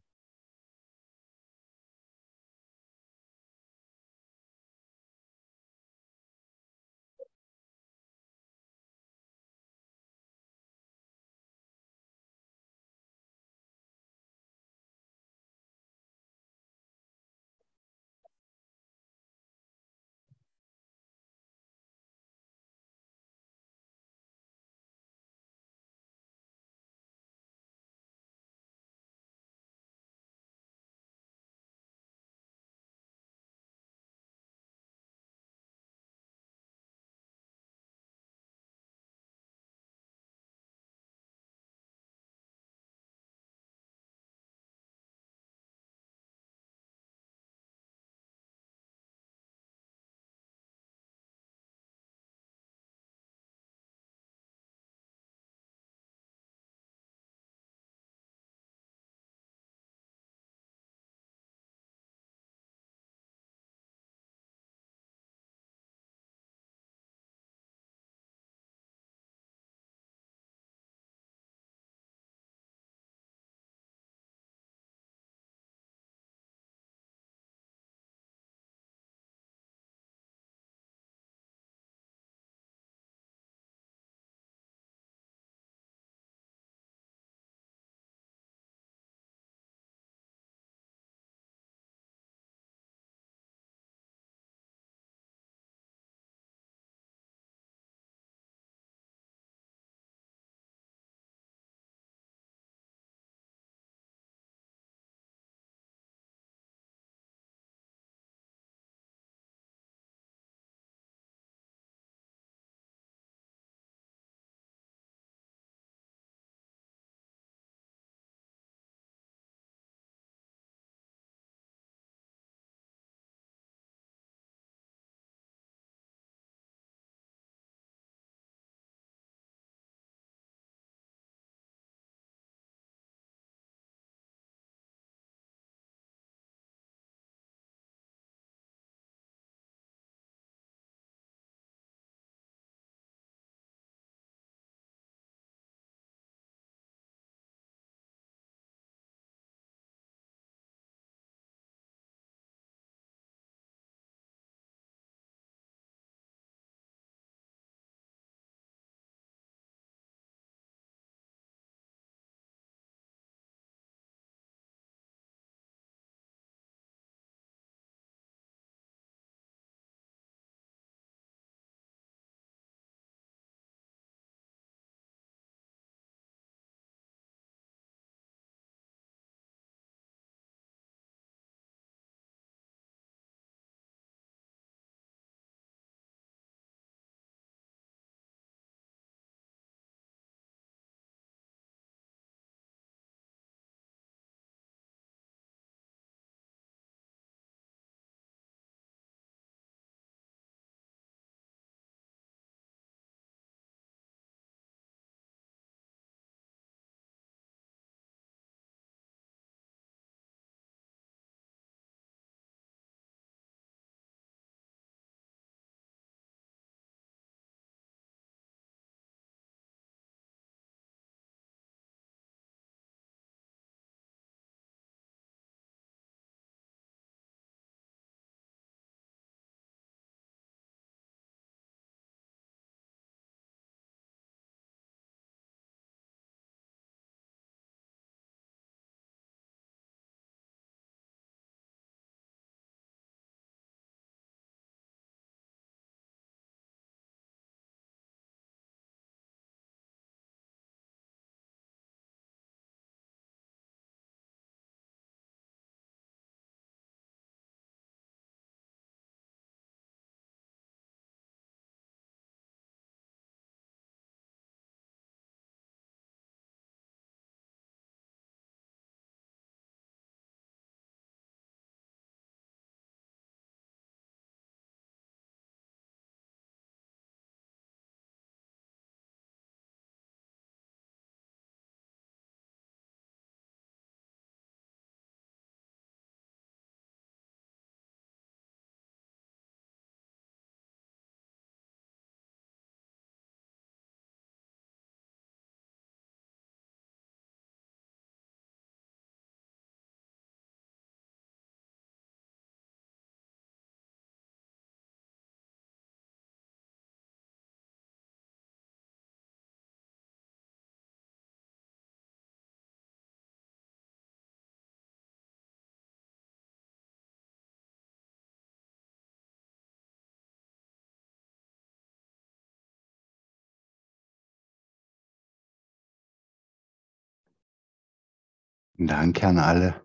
A: Danke an alle.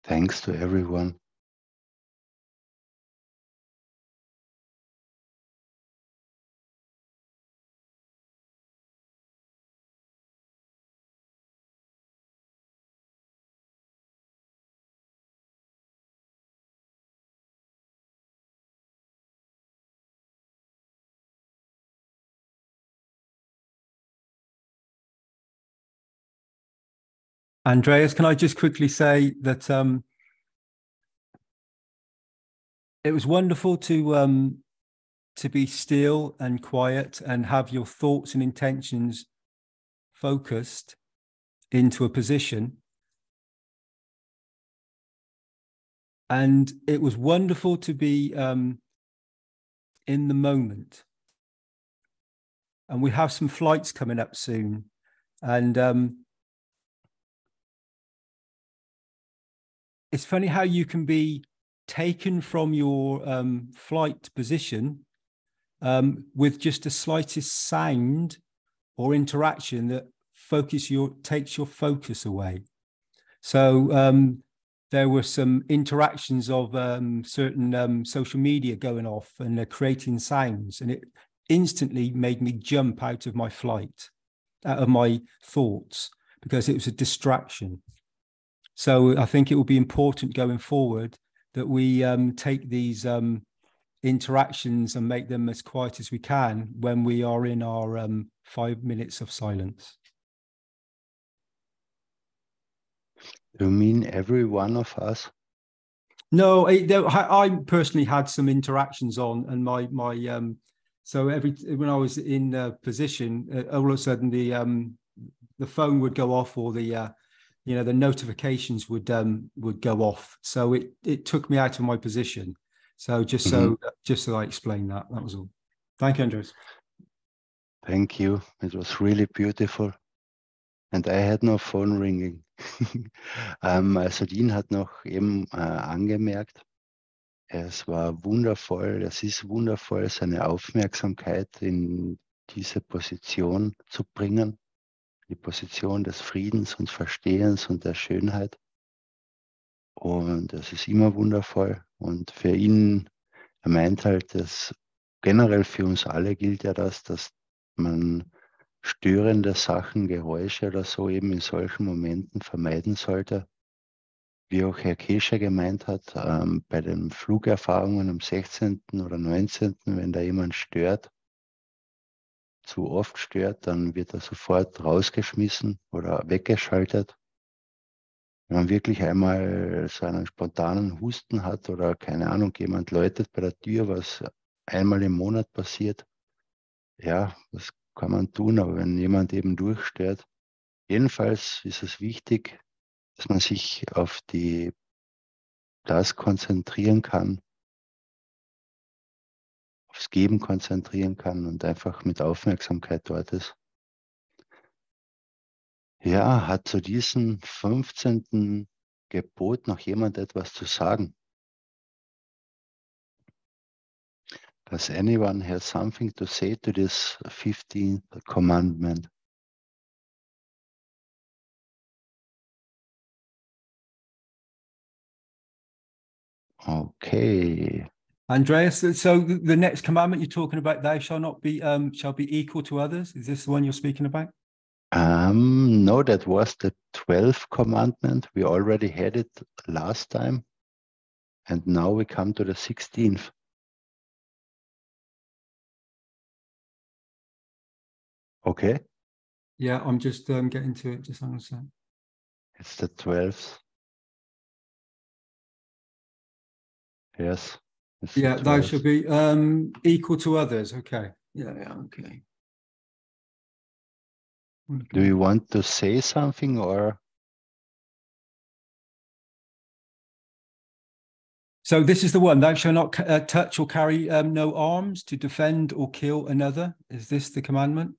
A: Thanks to everyone.
H: Andreas, can I just quickly say that it was wonderful to be still and quiet and have your thoughts and intentions focused into a position. And it was wonderful to be in the moment. And we have some flights coming up soon. And it's funny how you can be taken from your flight position with just the slightest sound or interaction that takes your focus away. So there were some interactions of certain social media going off and creating sounds, and it instantly made me jump out of my flight, out of my thoughts, because it was a distraction. So I think it will be important going forward that we take these interactions and make them as quiet as we can when we are in our 5 minutes of silence.
A: You mean every one of us?
H: No, I personally had some interactions on, and so when I was in a position, all of a sudden the phone would go off, or the notifications would go off. So it took me out of my position. So just so I explained that was all. Thank you, Andreas.
A: Thank you. It was really beautiful. And I had no phone ringing. Also Dean hat noch eben angemerkt, es war wundervoll, es ist wundervoll, seine Aufmerksamkeit in diese Position zu bringen, die Position des Friedens und Verstehens und der Schönheit. Und es ist immer wundervoll. Und für ihn, er meint halt, dass generell für uns alle gilt ja das, dass man störende Sachen, Geräusche oder so eben in solchen Momenten vermeiden sollte. Wie auch Herr Keshe gemeint hat, bei den Flugerfahrungen am 16. oder 19., wenn da jemand stört, zu oft stört, dann wird er sofort rausgeschmissen oder weggeschaltet. Wenn man wirklich einmal so einen spontanen Husten hat oder keine Ahnung, jemand läutet bei der Tür, was einmal im Monat passiert, ja, das kann man tun, aber wenn jemand eben durchstört, jedenfalls ist es wichtig, dass man sich auf das konzentrieren kann, aufs Geben konzentrieren kann und einfach mit Aufmerksamkeit dort ist. Ja, hat zu diesem 15. Gebot noch jemand etwas zu sagen? Does anyone have something to say to this 15th commandment? Okay.
H: Andreas, so the next commandment you're talking about, thou shall be equal to others. Is this the one you're speaking about?
A: No, that was the 12th commandment. We already had it last time. And now we come to the 16th. Okay.
H: Yeah, I'm just getting to it. Just hang on a second.
A: It's the 12th. Yes.
H: Yeah, thou shalt be equal to others. Okay. Yeah, okay.
A: Do you want to say something or?
H: So this is the one, thou shalt not touch or carry no arms to defend or kill another. Is this the commandment?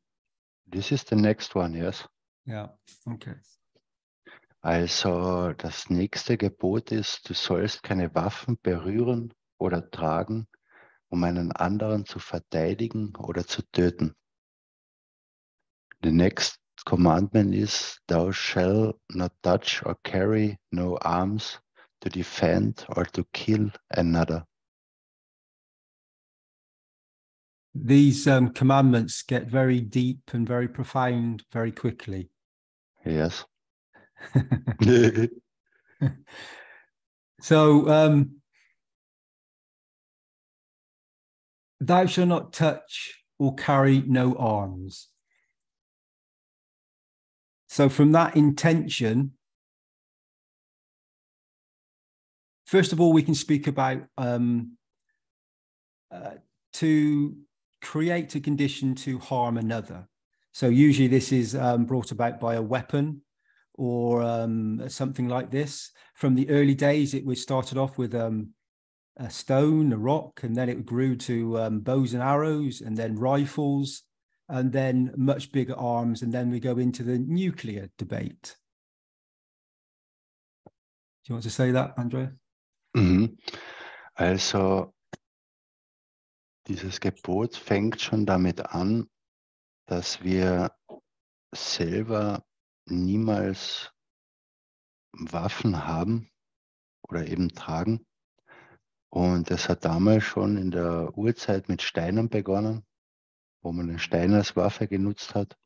A: This is the next one, yes.
H: Ja, okay.
A: Also das nächste Gebot ist, du sollst keine Waffen berühren oder tragen, um einen anderen zu verteidigen oder zu töten. The next commandment is, thou shalt not touch or carry no arms to defend or to kill another.
H: These commandments get very deep and very profound very quickly.
A: Yes.
H: So, thou shalt not touch or carry no arms. So from that intention, first of all, we can speak about to create a condition to harm another. So usually this is brought about by a weapon or something like this. From the early days, it was started off with a stone, a rock, and then it grew to bows and arrows, and then rifles, and then much bigger arms, and then we go into the nuclear debate. Do you want to say that, Andreas?
A: Mhm. Also, dieses Gebot fängt schon damit an, dass wir selber niemals Waffen haben oder eben tragen. Und das hat damals schon in der Urzeit mit Steinen begonnen, wo man den Stein als Waffe genutzt hat.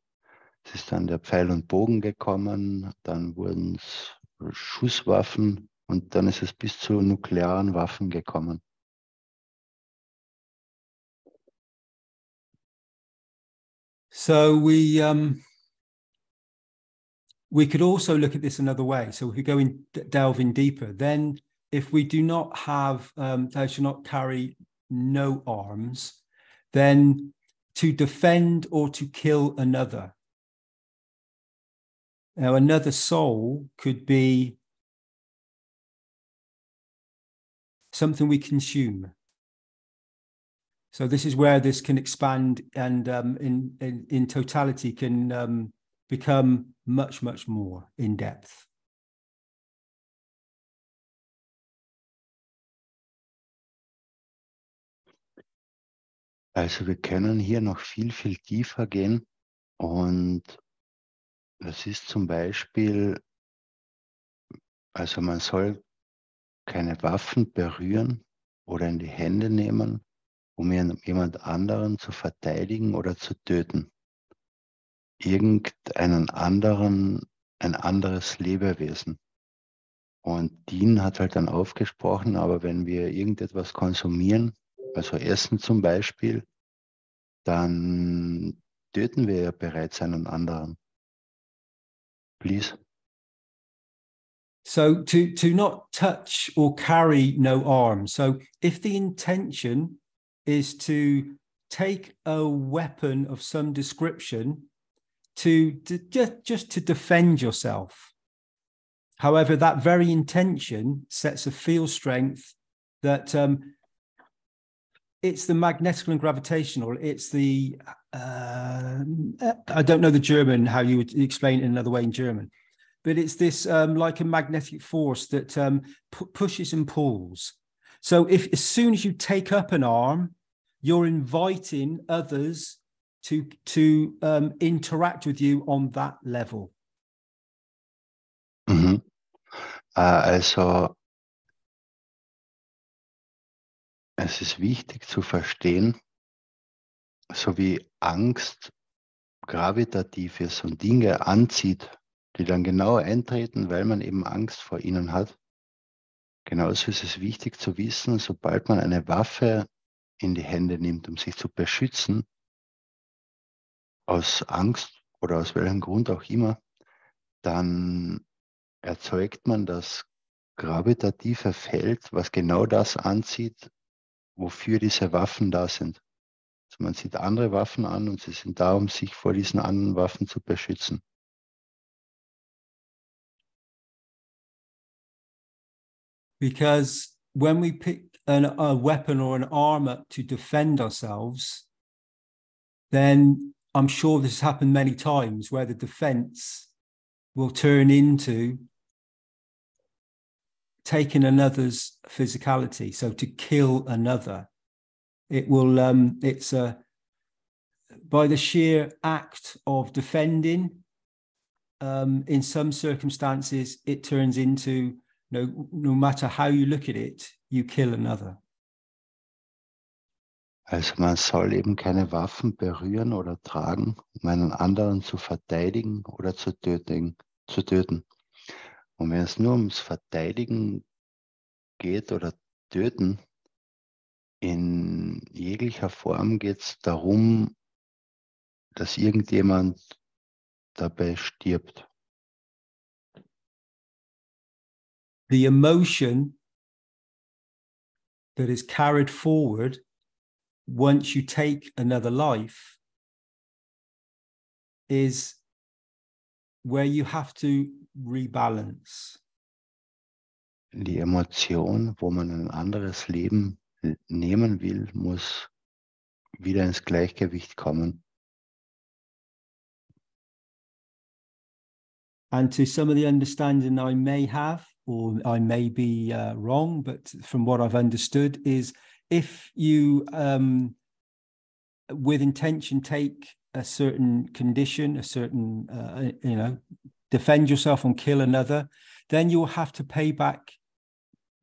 A: Es ist dann der Pfeil und Bogen gekommen, dann wurden es Schusswaffen und dann ist es bis zu nuklearen Waffen gekommen.
H: So we could also look at this another way. So if we go in, delve in deeper, then if we do not have, thou shalt not carry no arms, then to defend or to kill another. Now, another soul could be something we consume. So this is where this can expand and in totality can become much, much more in depth.
A: Also wir können hier noch viel, viel tiefer gehen und das ist zum Beispiel, also man soll keine Waffen berühren oder in die Hände nehmen, um jemand anderen zu verteidigen oder zu töten. Irgendeinen anderen, ein anderes Lebewesen. Und Dean hat halt dann aufgesprochen, aber wenn wir irgendetwas konsumieren, also Essen zum Beispiel, dann töten wir ja bereits einen anderen. Please.
H: So to not touch or carry no arms. So if the intention is to take a weapon of some description just to defend yourself. However, that very intention sets a field strength that it's the magnetical and gravitational. It's the, I don't know the German, how you would explain it in another way in German, but it's this like a magnetic force that pushes and pulls. So if as soon as you take up an arm, you're inviting others to interact with you on that level.
A: Mhm. Also es ist wichtig zu verstehen, so wie Angst gravitativ ist und Dinge anzieht, die dann genau eintreten, weil man eben Angst vor ihnen hat. Genauso ist es wichtig zu wissen, sobald man eine Waffe in die Hände nimmt, um sich zu beschützen, aus Angst oder aus welchem Grund auch immer, dann erzeugt man das gravitative Feld, was genau das anzieht, wofür diese Waffen da sind. Also man sieht andere Waffen an und sie sind da, um sich vor diesen anderen Waffen zu beschützen.
H: Because when we pick a weapon or an arm up to defend ourselves, then I'm sure this has happened many times where the defense will turn into taking another's physicality. So to kill another, it will, it's by the sheer act of defending, in some circumstances, it turns into, no matter how you look at it, you kill another.
A: Also man soll eben keine Waffen berühren oder tragen, um einen anderen zu verteidigen oder zu töten. Und wenn es nur ums Verteidigen geht oder Töten, in jeglicher Form geht es darum, dass irgendjemand dabei stirbt.
H: The emotion that is carried forward once you take another life is where you have to rebalance.
A: Die Emotion, wo man ein anderes Leben nehmen will, muss wieder ins Gleichgewicht kommen.
H: And to some of the understanding I may have, or I may be wrong, but from what I've understood is if you, with intention, take a certain condition, a certain, defend yourself and kill another, then you'll have to pay back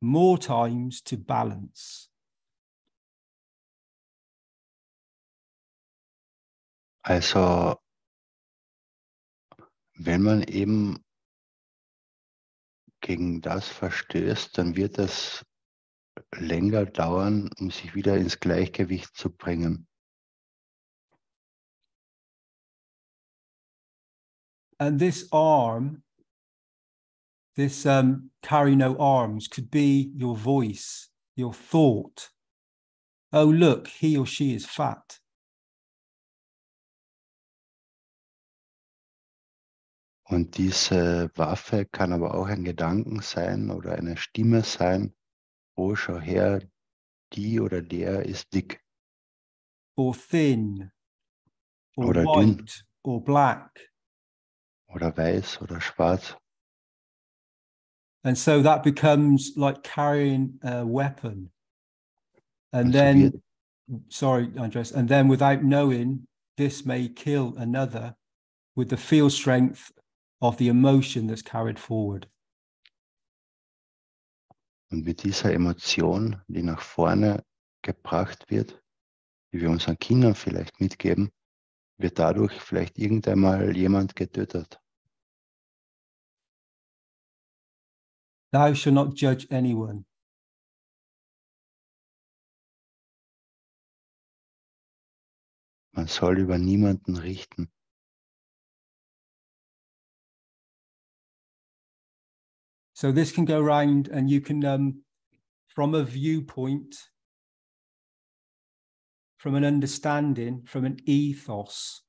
H: more times to balance.
A: Also, wenn man eben gegen das verstößt, dann wird es länger dauern, um sich wieder ins Gleichgewicht zu bringen.
H: And this arm, this carry no arms, could be your voice, your thought. Oh, look, he or she is fat.
A: Und diese Waffe kann aber auch ein Gedanken sein oder eine Stimme sein. Oh, schau her, die oder der ist dick.
H: Or thin, or
A: Oder
H: white,
A: dünn.
H: or black.
A: Oder weiß oder schwarz.
H: And so that becomes like carrying a weapon. And
A: Und so
H: then,
A: wird,
H: sorry, Andres, and then without knowing, this may kill another with the field strength of the emotion that's carried forward.
A: und mit dieser Emotion, die nach vorne gebracht wird, die wir unseren Kindern vielleicht mitgeben, wird dadurch vielleicht irgendeinmal jemand getötet.
H: Thou shalt not judge anyone.
A: Man soll über niemanden richten.
H: So this can go around and you can, from a viewpoint, from an understanding, from an ethos,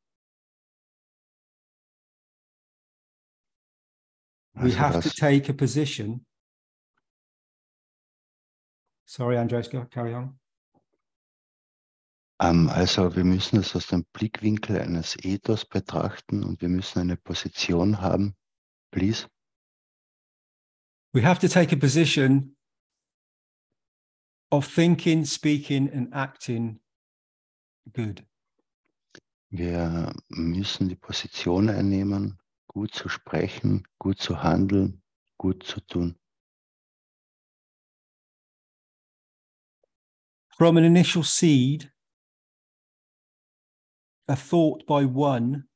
H: we
A: Also
H: have to
A: das,
H: take a position. Sorry, Andres, go carry on.
A: also wir müssen es aus dem Blickwinkel eines Ethos betrachten und wir müssen eine Position haben. Please.
H: We have to take a position of thinking, speaking and acting good.
A: Wir müssen die Position einnehmen, gut zu sprechen, gut zu handeln, gut zu tun.
H: From an initial seed, a thought by one,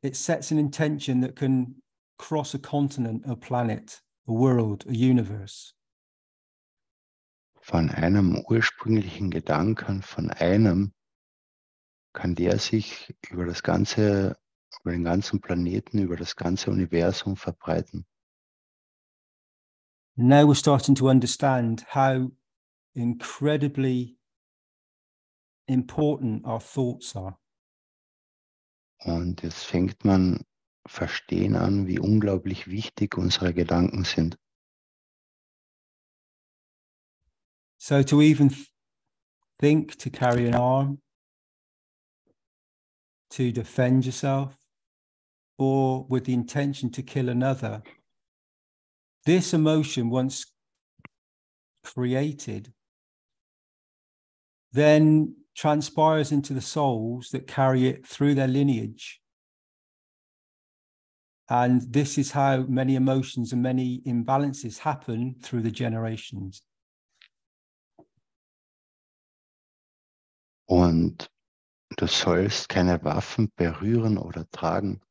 H: it sets an intention that can cross a continent, a planet, a world, a universe.
A: Von einem ursprünglichen Gedanken, von einem, kann der sich über den ganzen Planeten, über das ganze Universum verbreiten.
H: Now we're starting to understand how incredibly important our thoughts are.
A: Und jetzt fängt man verstehen an, wie unglaublich wichtig unsere Gedanken sind.
H: So to even think to carry an arm, to defend yourself, or with the intention to kill another, this emotion, once created, then transpires into the souls that carry it through their lineage And this is how many emotions and many imbalances happen through the generations.
A: Und du sollst keine Waffen berühren oder tragen.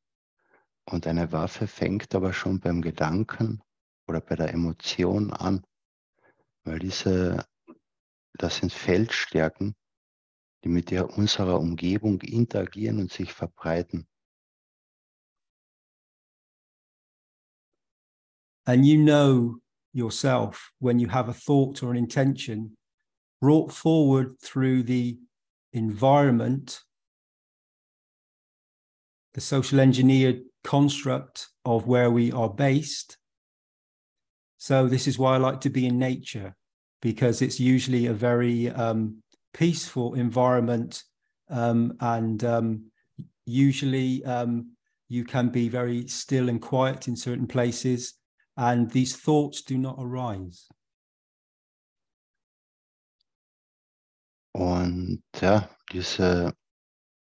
A: Und eine Waffe fängt aber schon beim Gedanken oder bei der Emotion an, weil das sind Feldstärken, die mit unserer Umgebung interagieren und sich verbreiten.
H: And you know yourself when you have a thought or an intention brought forward through the environment, the social engineered construct of where we are based. So this is why I like to be in nature, because it's usually a very peaceful environment, and usually you can be very still and quiet in certain places, and these thoughts do not arise.
A: Und ja, diese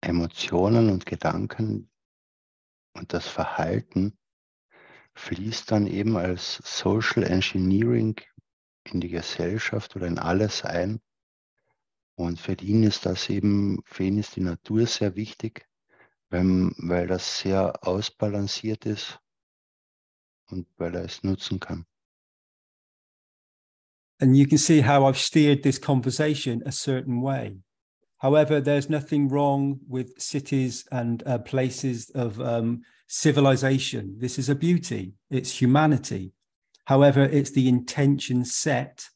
A: Emotionen und Gedanken und das Verhalten fließt dann eben als Social Engineering in die Gesellschaft oder in alles ein. Und für ihn ist die Natur sehr wichtig, weil das sehr ausbalanciert ist und weil es nutzen kann.
H: And you can see how I've steered this conversation a certain way. However, there's nothing wrong with cities and places of civilization. This is a beauty. It's humanity. However, it's the intention set.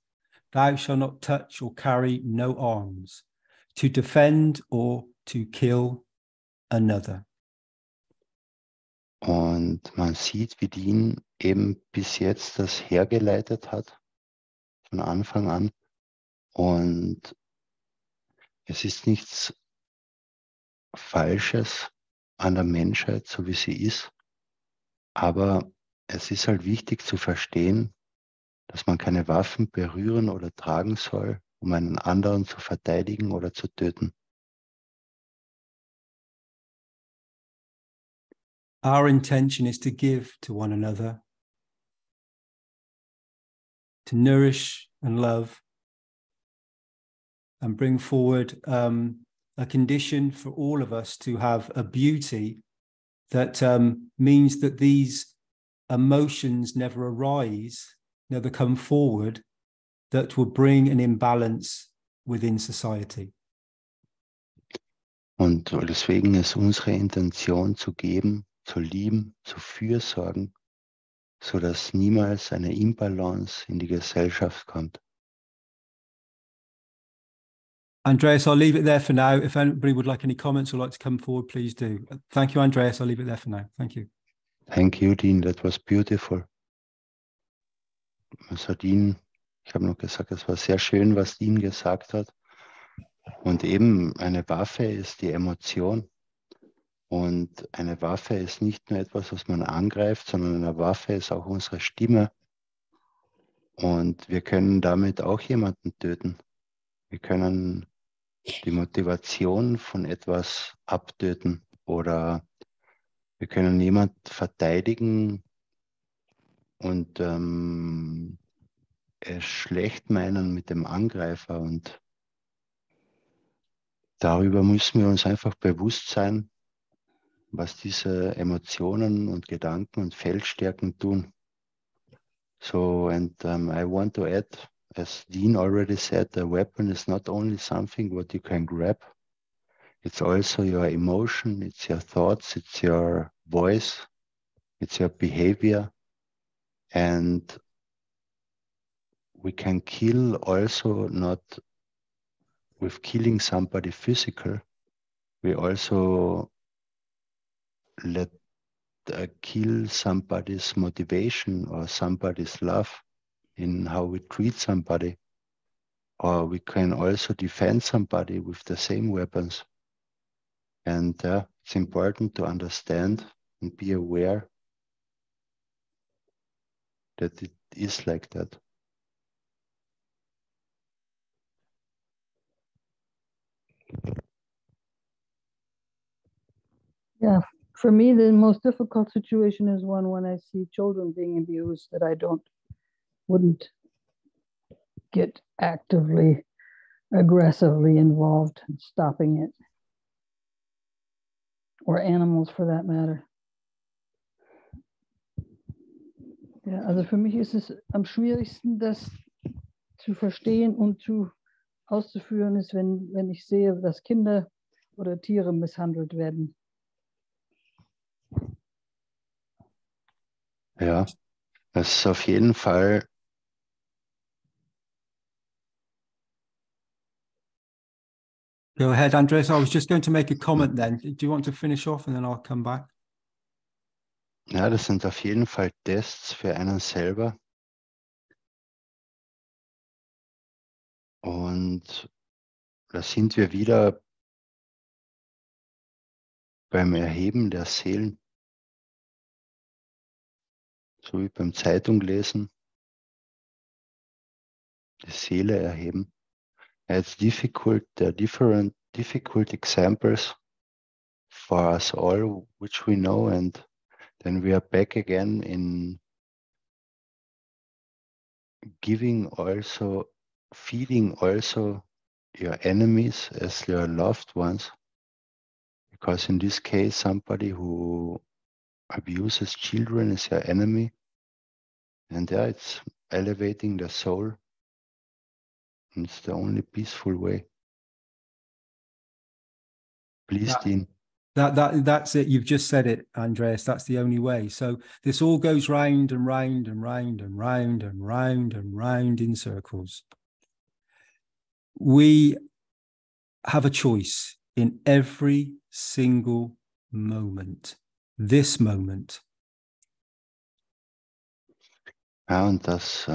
H: Thou shalt not touch or carry no arms to defend or to kill another.
A: Und man sieht, wie Dean eben bis jetzt das hergeleitet hat, von Anfang an. Und es ist nichts Falsches an der Menschheit, so wie sie ist. Aber es ist halt wichtig zu verstehen, dass man keine Waffen berühren oder tragen soll, um einen anderen zu verteidigen oder zu töten.
H: Our intention is to give to one another, to nourish and love, and bring forward a condition for all of us to have a beauty that means that these emotions never arise, never come forward, that will bring an imbalance within society.
A: Und deswegen ist unsere Intention zu geben, zu lieben, zu fürsorgen, sodass niemals eine Imbalance in die Gesellschaft kommt.
H: Andreas, I'll leave it there for now. If anybody would like any comments or like to come forward, please do. Thank you, Andreas. I'll leave it there for now. Thank you.
A: Thank you, Dean. That was beautiful. Also Dean, ich habe noch gesagt, es war sehr schön, was Dean gesagt hat. Und eben eine Waffe ist die Emotion. Und eine Waffe ist nicht nur etwas, was man angreift, sondern eine Waffe ist auch unsere Stimme. Und wir können damit auch jemanden töten. Wir können die Motivation von etwas abtöten oder wir können jemanden verteidigen und es schlecht meinen mit dem Angreifer. Und darüber müssen wir uns einfach bewusst sein, was diese Emotionen und Gedanken und Feldstärken tun. So, and I want to add, as Dean already said, a weapon is not only something what you can grab, it's also your emotion, it's your thoughts, it's your voice, it's your behavior, and we can kill also not with killing somebody physical, we also let kill somebody's motivation or somebody's love in how we treat somebody, or we can also defend somebody with the same weapons. And it's important to understand and be aware that it is like that.
G: Ja, for me, the most difficult situation is one when I see children being abused that I wouldn't get actively, aggressively involved in stopping it. Or animals for that matter. Ja, also für mich ist es am schwierigsten, das zu verstehen und auszuführen, ist, wenn ich sehe, dass Kinder oder Tiere misshandelt werden.
A: Ja, das ist auf jeden Fall
H: Go ahead, Andreas. I was just going to make a comment then. Do you want to finish off and then I'll come back?
A: Ja, das sind auf jeden Fall Tests für einen selber. Und da sind wir wieder beim Erheben der Seelen, so wie beim Zeitunglesen, die Seele erheben. It's difficult, there are difficult examples for us all, which we know, and then we are back again in feeding also your enemies as your loved ones, because in this case, somebody who abuses children is your enemy, and yeah, it's elevating the soul. And it's the only peaceful way. Please, Dean.
H: That's it. You've just said it, Andreas. That's the only way. So this all goes round and round and round and round and round and round in circles. We have a choice in every single moment. This moment.
A: Ja, und das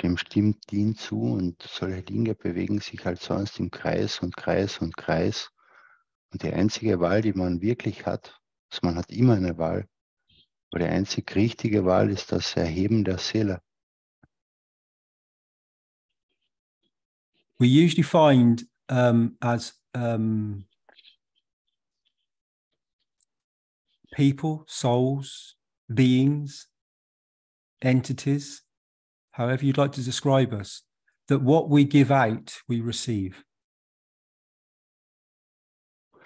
A: dem stimmt Dean zu, und solche Dinge bewegen sich halt sonst im Kreis und Kreis und Kreis. Und die einzige Wahl, die man wirklich hat, also man hat immer eine Wahl, aber die einzig richtige Wahl ist das Erheben der Seele.
H: We usually find as people, souls, beings, entities, however you'd like to describe us, that what we give out, we receive.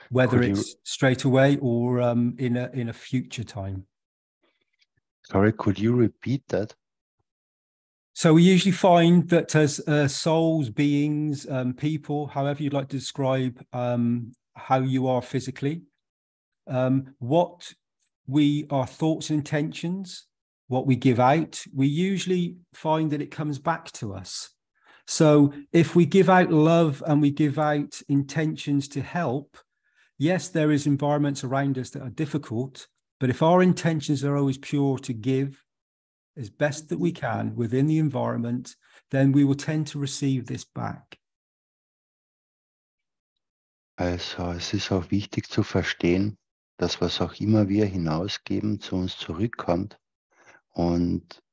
H: Whether it's straight away or in a future time.
A: Sorry, could you repeat that?
H: So we usually find that as souls, beings, people, however you'd like to describe how you are physically, what our thoughts and intentions, what we give out, we usually find that it comes back to us. So if we give out love and we give out intentions to help, yes, there is environments around us that are difficult, but if our intentions are always pure to give as best that we can within the environment, then we will tend to receive this back.
A: Also es ist auch wichtig zu verstehen, dass was auch immer wir hinausgeben, zu uns zurückkommt. Und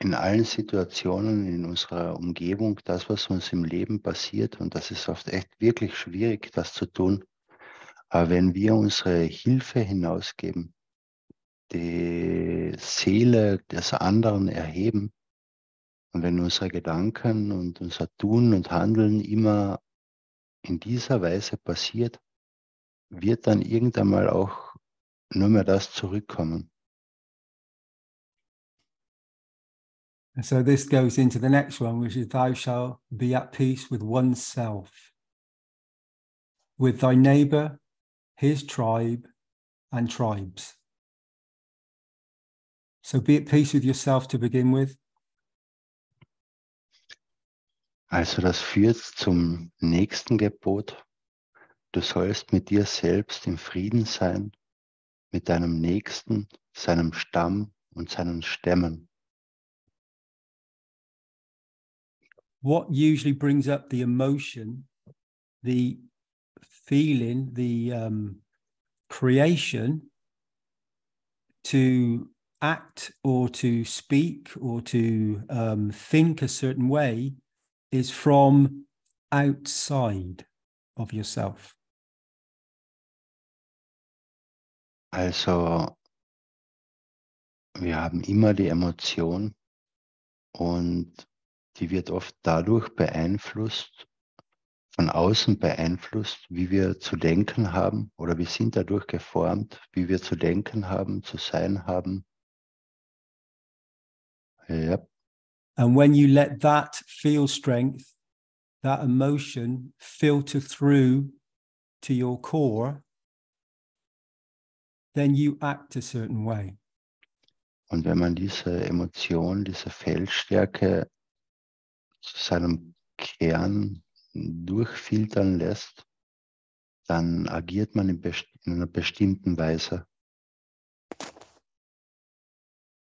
A: in allen Situationen in unserer Umgebung, das, was uns im Leben passiert, und das ist oft echt wirklich schwierig, das zu tun, aber wenn wir unsere Hilfe hinausgeben, die Seele des anderen erheben, und wenn unsere Gedanken und unser Tun und Handeln immer in dieser Weise passiert, wird dann irgendwann mal auch nur mehr das zurückkommen.
H: And so this goes into the next one, which is thou shalt be at peace with oneself, with thy neighbor, his tribe, and tribes. So be at peace with yourself to begin with.
A: Also das führt zum nächsten Gebot. Du sollst mit dir selbst im Frieden sein, mit deinem Nächsten, seinem Stamm und seinen Stämmen.
H: What usually brings up the emotion, the feeling, the creation to act or to speak or to think a certain way is from outside of yourself.
A: Also, wir haben immer die Emotion und die wird oft dadurch beeinflusst, von außen beeinflusst, wie wir zu denken haben, oder wir sind dadurch geformt, wie wir zu denken haben, zu sein haben. Ja.
H: And when you let that feel strength, that emotion filter through to your core, then you act a certain way.
A: Und wenn man diese Emotion, diese Feldstärke zu seinem Kern durchfiltern lässt, dann agiert man in einer bestimmten Weise.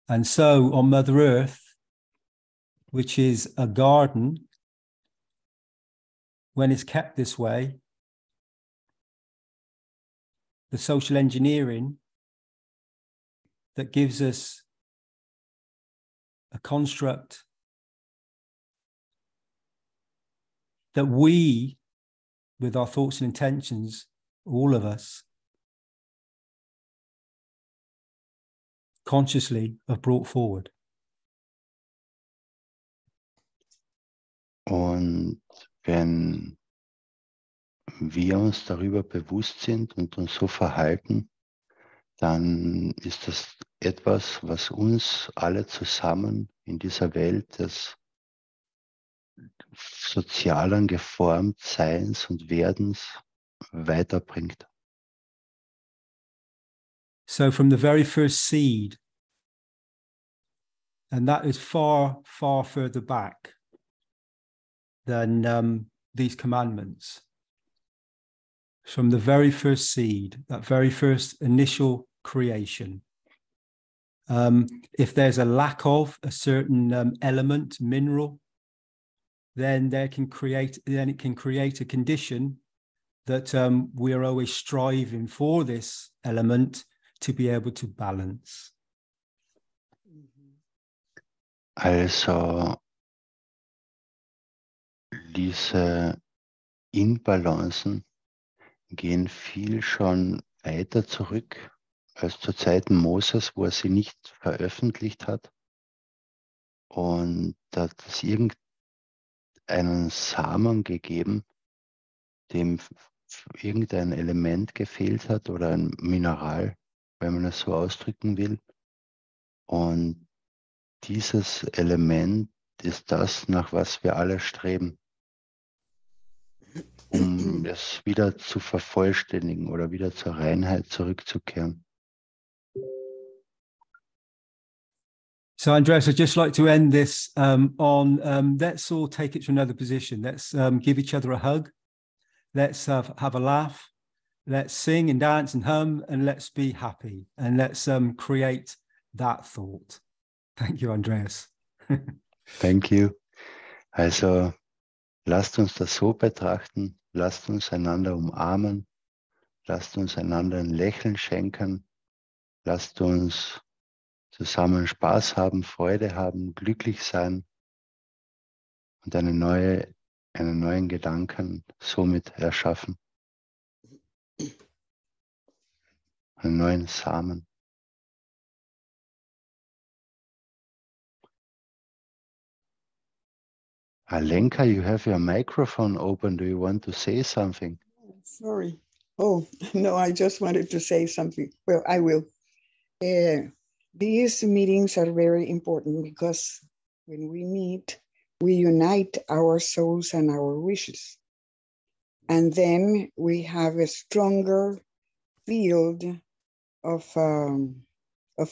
H: And so on Mother Earth, which is a garden, when it's kept this way, the social engineering that gives us a construct that we, with our thoughts and intentions, all of us, consciously have brought forward.
A: Und wenn wir uns darüber bewusst sind und uns so verhalten, dann ist das etwas, was uns alle zusammen in dieser Welt des sozialen Geformtseins und Werdens weiterbringt.
H: So from the very first seed, and that is far, far further back than these commandments. From the very first seed, that very first initial creation. If there's a lack of a certain element, mineral, then it can create a condition that we are always striving for this element to be able to balance.
A: Also diese Inbalancen gehen viel schon weiter zurück als zu Zeiten Moses, wo er sie nicht veröffentlicht hat. Und da hat es irgendeinen Samen gegeben, dem irgendein Element gefehlt hat oder ein Mineral, wenn man es so ausdrücken will. Und dieses Element ist das, nach was wir alle streben, um es wieder zu vervollständigen oder wieder zur Reinheit zurückzukehren.
H: So, Andreas, I'd just like to end this on let's all take it to another position. Let's give each other a hug. Let's have a laugh. Let's sing and dance and hum, and let's be happy. And let's create that thought. Thank you, Andreas.
A: Thank you. Also, lasst uns das so betrachten. Lasst uns einander umarmen. Lasst uns einander ein Lächeln schenken. Lasst uns zusammen Spaß haben, Freude haben, glücklich sein und einen neuen Gedanken somit erschaffen. Einen neuen Samen. Alenka, you have your microphone open. Do you want to say something?
I: Sorry. Oh, no, I just wanted to say something. Well, I will. These meetings are very important because when we meet, we unite our souls and our wishes. And then we have a stronger field of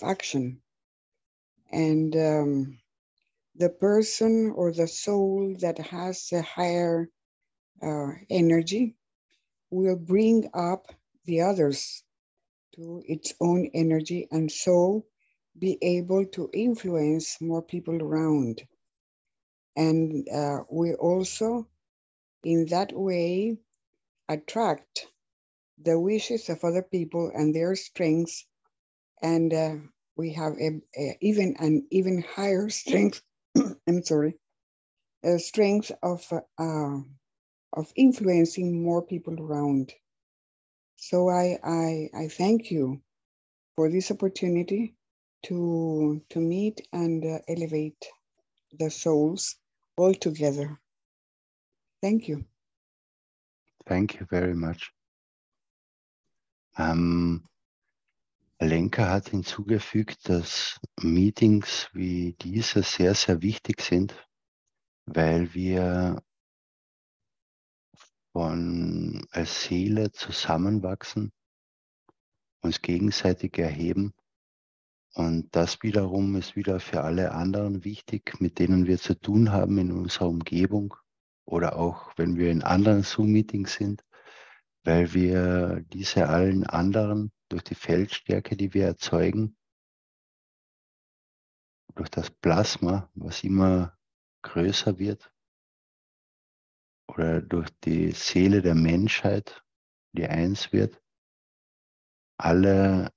I: action. And the person or the soul that has a higher energy will bring up the others to its own energy and so be able to influence more people around. And we also, in that way, attract the wishes of other people and their strengths. And we have an even higher strength, I'm sorry, a strength of influencing more people around. So I thank you for this opportunity to meet and elevate the souls all together. Thank you.
A: Thank you very much. Lenka hat hinzugefügt, dass Meetings wie diese sehr, sehr wichtig sind, weil wir als Seele zusammenwachsen, uns gegenseitig erheben. Und das wiederum ist wieder für alle anderen wichtig, mit denen wir zu tun haben in unserer Umgebung oder auch wenn wir in anderen Zoom-Meetings sind, weil wir diese allen anderen durch die Feldstärke, die wir erzeugen, durch das Plasma, was immer größer wird, oder durch die Seele der Menschheit, die eins wird, alle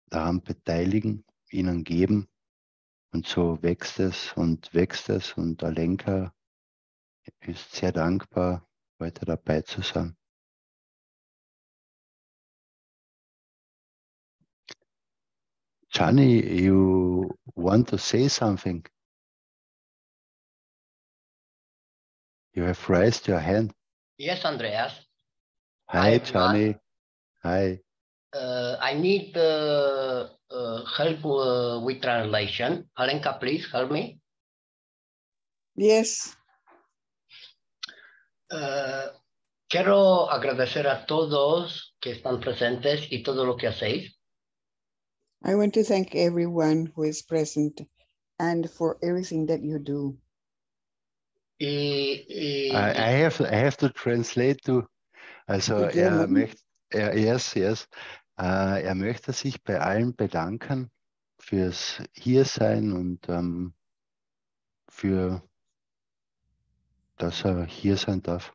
A: daran beteiligen, ihnen geben, und so wächst es und Alenka ist sehr dankbar, heute dabei zu sein. Gianni, you want to say something? You have raised your hand.
J: Yes, Andreas.
A: Hi,
J: everyone.
A: Gianni. Hi.
J: I need help with translation. Alenka, please help me.
I: Yes.
J: Quiero agradecer a todos que están presentes y todo lo que hacéis.
I: I want to thank everyone who is present and for everything that you do.
A: I have to translate to. Also er möchte sich bei allen bedanken fürs Hiersein und für dass er hier sein darf.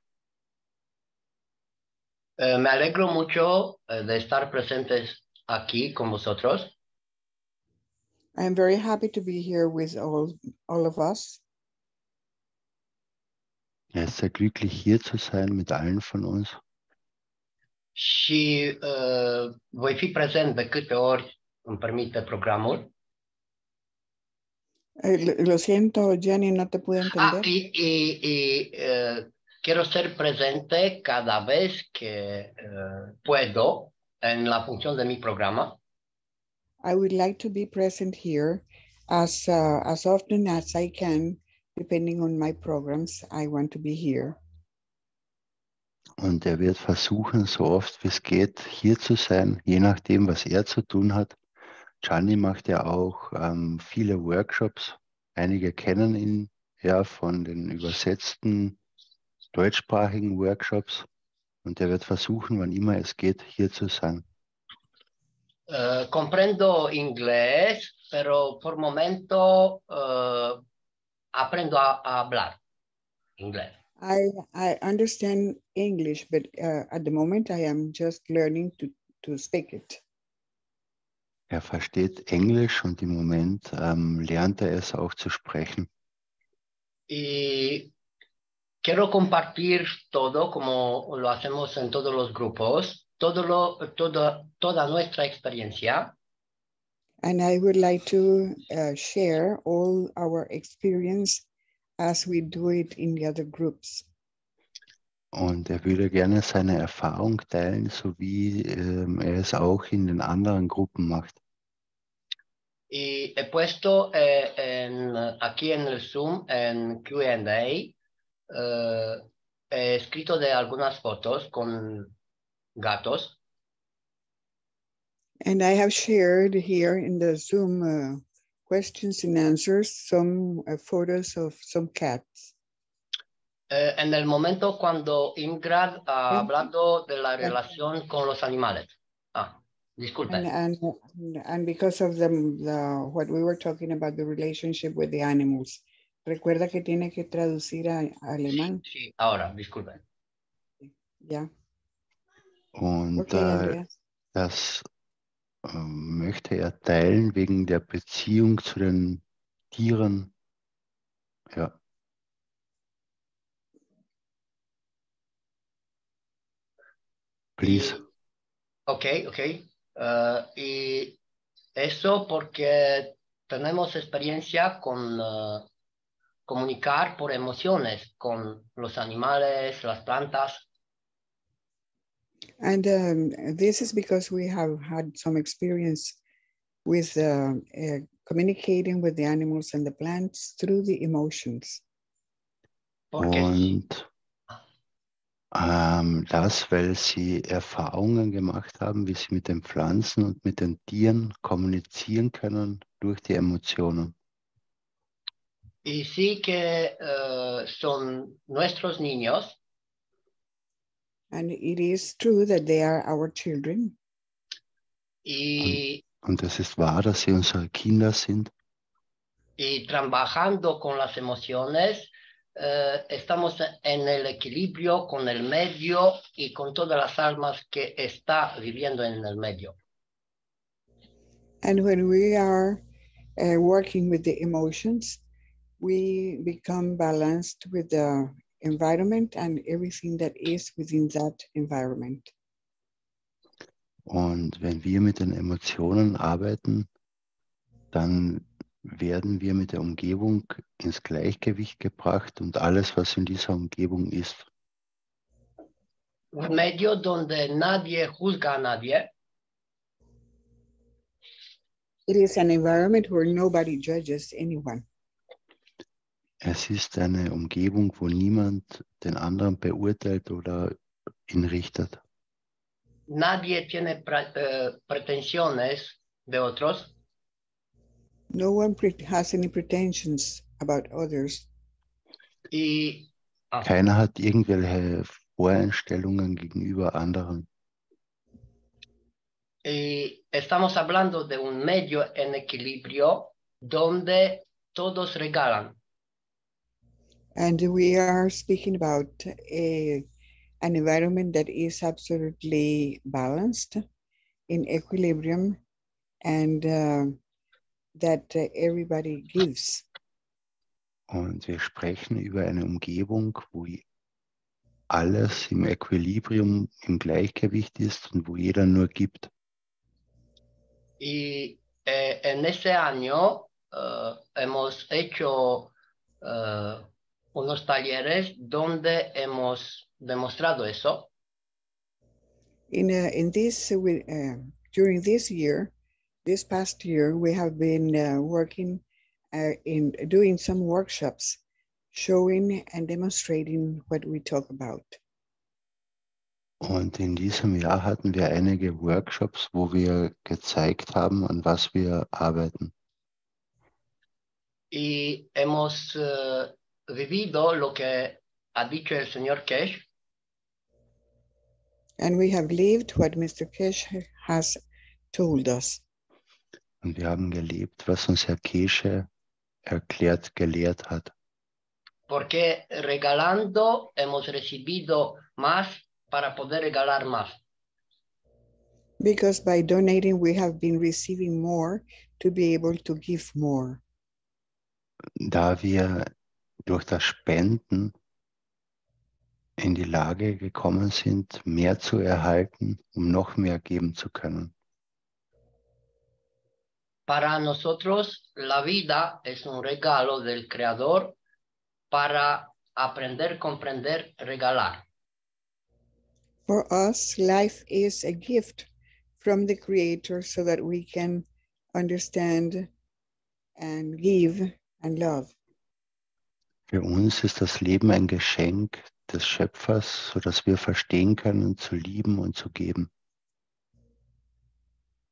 J: Me alegro mucho de estar presentes aquí con vosotros.
I: I am very happy to be here with all of us.
A: Er ist sehr glücklich, hier zu sein mit allen von uns.
J: Și voi fi prezent de câte ori îmi permite programul.
I: Lo siento, Gianni, no te pude entender.
J: Quiero ser presente cada vez que puedo en la función de mi programa.
I: I would like to be present here as often as I can, depending on my programs. I want to be here.
A: Und er wird versuchen, so oft wie es geht, hier zu sein, je nachdem, was er zu tun hat. Gianni macht ja auch viele Workshops. Einige kennen ihn ja von den übersetzten deutschsprachigen Workshops. Und er wird versuchen, wann immer es geht, hier zu sein.
J: Comprendo inglés, pero por momento aprendo a hablar inglés.
I: I understand English, but at the moment I am just learning to speak it.
A: Er versteht Englisch und im Moment lernt er es auch zu sprechen.
J: Y quiero compartir todo como lo hacemos en todos los grupos, toda nuestra experiencia.
I: And I would like to share all our experience as we do it in the other groups.
A: Und er würde gerne seine Erfahrung teilen, so wie er es auch in den anderen Gruppen macht.
J: Y he puesto aquí en el Zoom, en Q&A, he escrito de algunas fotos con gatos.
I: And I have shared here in the Zoom questions and answers some photos of some cats.
J: En el momento cuando Ingrid ha hablado de la relación con los animales. Disculpe.
I: And because of what we were talking about, the relationship with the animals. Recuerda que tiene que traducir a alemán.
J: Sí, ahora, disculpe.
I: Ja.
A: Und
I: Okay,
A: das möchte er teilen wegen der Beziehung zu den Tieren. Ja. Please.
J: Okay. Y eso porque tenemos experiencia con comunicar por emociones con los animales, las plantas.
I: And this is because we have had some experience with communicating with the animals and the plants through the emotions.
J: Porque
A: Und das, weil sie Erfahrungen gemacht haben, wie sie mit den Pflanzen und mit den Tieren kommunizieren können durch die Emotionen.
J: y sí que son nuestros niños.
I: And it is true that they are our children.
J: Y
A: Und es ist wahr, dass sie unsere Kinder sind.
J: y trabajando con las emociones, estamos en el equilibrio con el medio y con todas las almas que está viviendo en el medio.
I: And when we are working with the emotions, we become balanced with the environment and everything that is within that environment.
A: Und wenn wir mit den Emotionen arbeiten, dann werden wir mit der Umgebung ins Gleichgewicht gebracht und alles, was in dieser Umgebung ist.
J: Un medio donde nadie juzga a nadie.
I: It is an environment where nobody judges anyone.
A: Es ist eine Umgebung, wo niemand den anderen beurteilt oder ihn richtet.
J: Nadie tiene pretensiones de otros.
I: No one has any pretensions about others.
J: Y
A: Keiner hat irgendwelche Voreinstellungen gegenüber anderen.
J: Y estamos hablando de un medio en equilibrio donde todos regalan.
I: And we are speaking about an environment that is absolutely balanced, in equilibrium, and that everybody gives.
A: Und wir sprechen über eine Umgebung, wo alles im Equilibrium, im Gleichgewicht ist und wo jeder nur gibt.
J: Y en ese año hemos hecho unos talleres donde hemos demostrado eso.
I: In this, during this year, this past year, we have been working in doing some workshops, showing and demonstrating what we talk about.
A: Und in diesem Jahr hatten wir einige Workshops, wo wir gezeigt haben, an was wir arbeiten.
J: Y hemos vivido lo que ha dicho el señor Keshe.
I: And we have lived what Mr. Keshe has told us.
A: Und wir haben gelebt, was uns Herr Keshe gelehrt hat.
J: Porque regalando hemos recibido más para poder regalar más.
I: Because by donating, we have been receiving more to be able to give more.
A: Da wir durch das Spenden in die Lage gekommen sind, mehr zu erhalten, um noch mehr geben zu können.
J: Para nosotros, la vida es un regalo del Creador para aprender, comprender, regalar.
I: For us, life is a gift from the Creator so that we can understand and give and love.
A: Für uns ist das Leben ein Geschenk des Schöpfers, sodass wir verstehen können, zu lieben und zu geben.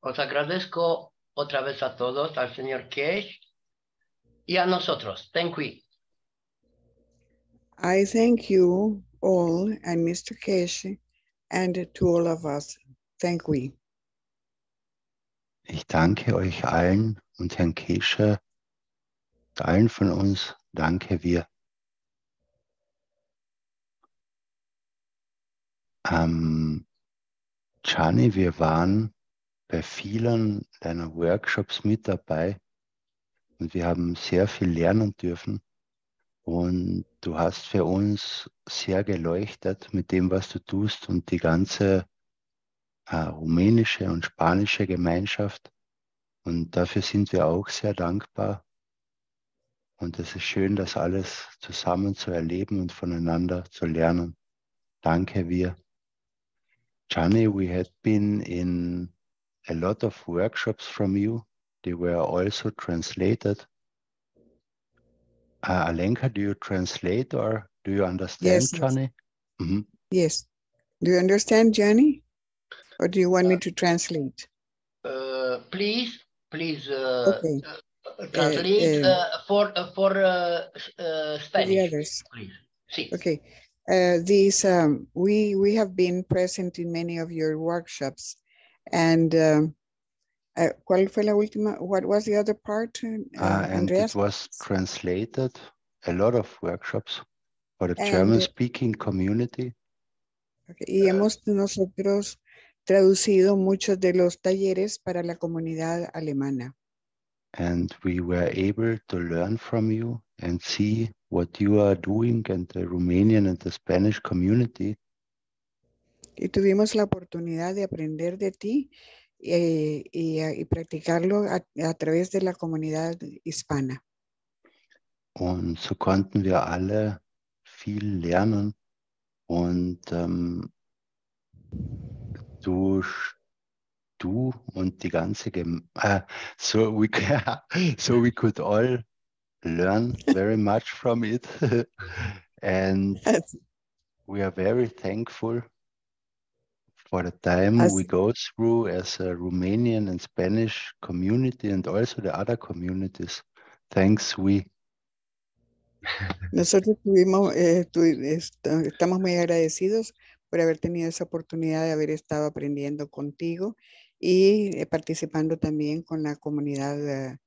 J: Os agradezco otra vez a todos, al señor Keshe y a nosotros. Thank you.
I: I thank you all and Mr. Keshe and to all of us. Thank we.
A: Ich danke euch allen und Herrn Keshe, allen von uns danke wir. Gianni, wir waren bei vielen deiner Workshops mit dabei und wir haben sehr viel lernen dürfen und du hast für uns sehr geleuchtet mit dem, was du tust und die ganze rumänische und spanische Gemeinschaft. Und dafür sind wir auch sehr dankbar. Und es ist schön, das alles zusammen zu erleben und voneinander zu lernen. Danke, wir. Gianni, we had been in a lot of workshops from you. They were also translated. Alenka, do you translate or do you understand,
I: Yes,
A: Gianni? Mm-hmm.
I: yes. Do you understand, Johnny? Or do you want me to translate?
J: Please
I: Okay.
J: translate for
I: The
J: Spanish,
I: others.
J: please. Sí.
I: Okay. We have been present in many of your workshops, and ¿cuál fue la última? What was the other part,
A: And
I: Andreas?
A: it was translated a lot of workshops for the
I: And,
A: German-speaking community.
I: Okay. Y hemos nosotros traducido muchos de los talleres para la comunidad alemana.
A: And we were able to learn from you and see what you are doing and the Romanian and the Spanish community.
I: Y tuvimos la oportunidad de aprender de ti y practicarlo a través de la comunidad hispana.
A: Und so konnten wir alle viel lernen. Und du und die ganze so we could all learn very much from it. And we are very thankful for the time we go through as a Romanian and Spanish community and also the other communities. Thanks, we.
I: Nosotros estamos muy agradecidos por haber tenido esa oportunidad de haber estado aprendiendo contigo y participando también con la comunidad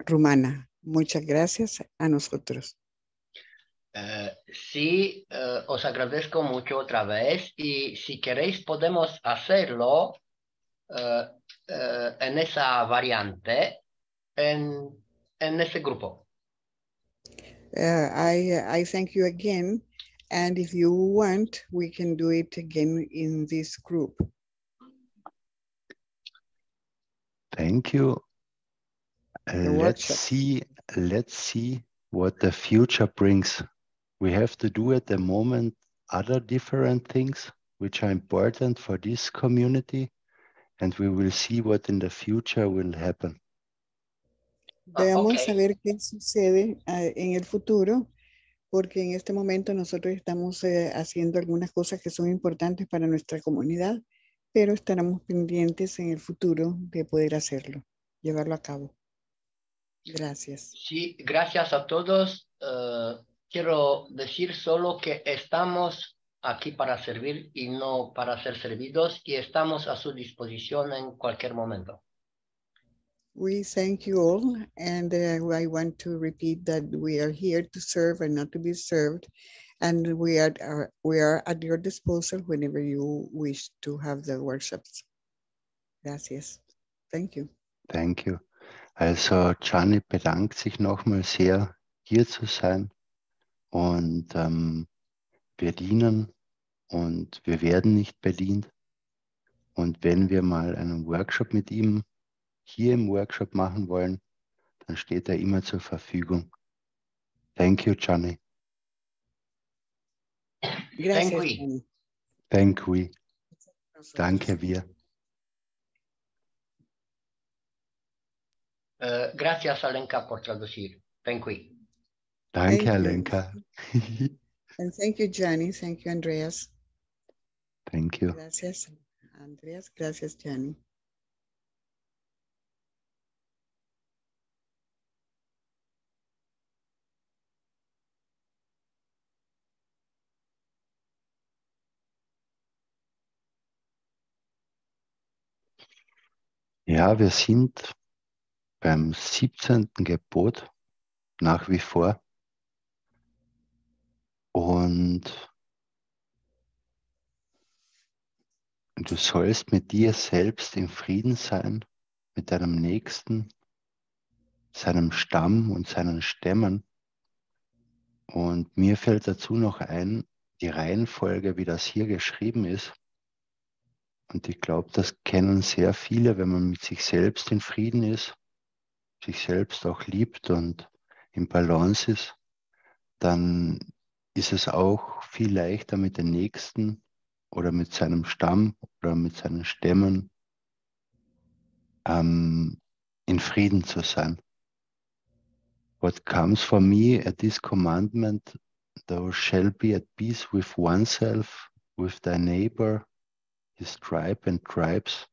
I: rumana. Muchas gracias a nosotros.
J: Sí, os agradezco mucho otra vez y si queréis podemos hacerlo en esa variante, en ese grupo.
I: I thank you again, and if you want, we can do it again in this group.
A: Thank you. Let's see what the future brings. We have to do at the moment other different things which are important for this community, and we will see what in the future will happen.
I: Veamos a ver qué sucede en el futuro, porque en este momento nosotros estamos haciendo algunas cosas que son importantes para nuestra comunidad, pero estaremos pendientes en el futuro de poder hacerlo, llevarlo a cabo. Gracias.
J: Sí, gracias a todos. Quiero decir solo que estamos aquí para servir y no para ser servidos y estamos a su disposición en cualquier momento.
I: We thank you all, and I want to repeat that we are here to serve and not to be served, and we are at your disposal whenever you wish to have the workshops. Gracias. Thank you.
A: Thank you. Also Gianni bedankt sich nochmal sehr, hier zu sein, und wir dienen und wir werden nicht bedient. Und wenn wir mal einen Workshop mit ihm hier im Workshop machen wollen, dann steht er immer zur Verfügung. Thank you, Gianni.
I: Gracias.
A: Thank we. Danke, wir.
J: Gracias, Alenka, por traducir. Thank you.
A: Danke, Alenka.
I: And thank you, Gianni. Thank you, Andreas.
A: Thank you.
I: Gracias, Andreas. Gracias, Gianni.
A: Ja, wir sind beim 17. Gebot nach wie vor. Und du sollst mit dir selbst im Frieden sein, mit deinem Nächsten, seinem Stamm und seinen Stämmen. Und mir fällt dazu noch ein, die Reihenfolge, wie das hier geschrieben ist. Und ich glaube, das kennen sehr viele, wenn man mit sich selbst in Frieden ist, sich selbst auch liebt und im Balance ist, dann ist es auch viel leichter mit den Nächsten oder mit seinem Stamm oder mit seinen Stämmen in Frieden zu sein. What comes for me at this commandment, thou shalt be at peace with oneself, with thy neighbor, his tribe and tribes,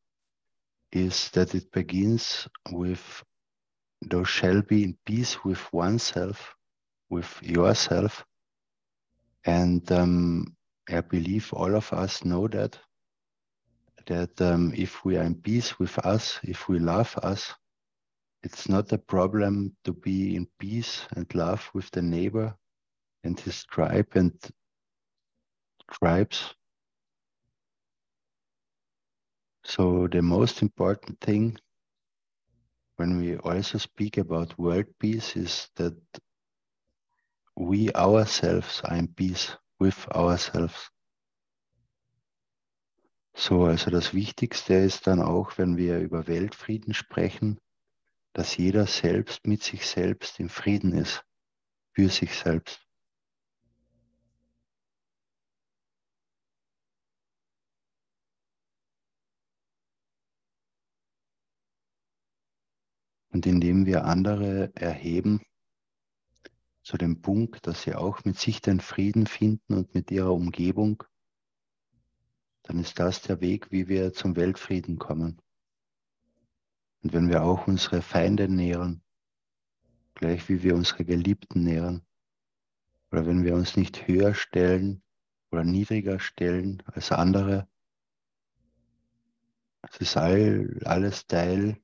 A: is that it begins with thou shalt be in peace with oneself, with yourself. And I believe all of us know that if we are in peace with us, if we love us, it's not a problem to be in peace and love with the neighbor and his tribe and tribes. So the most important thing when we also speak about world peace is that we ourselves are in peace with ourselves. So, also das Wichtigste ist dann auch, wenn wir über Weltfrieden sprechen, dass jeder selbst mit sich selbst im Frieden ist, für sich selbst. Und indem wir andere erheben zu dem Punkt, dass sie auch mit sich den Frieden finden und mit ihrer Umgebung, dann ist das der Weg, wie wir zum Weltfrieden kommen. Und wenn wir auch unsere Feinde nähren, gleich wie wir unsere Geliebten nähren, oder wenn wir uns nicht höher stellen oder niedriger stellen als andere, es ist alles Teil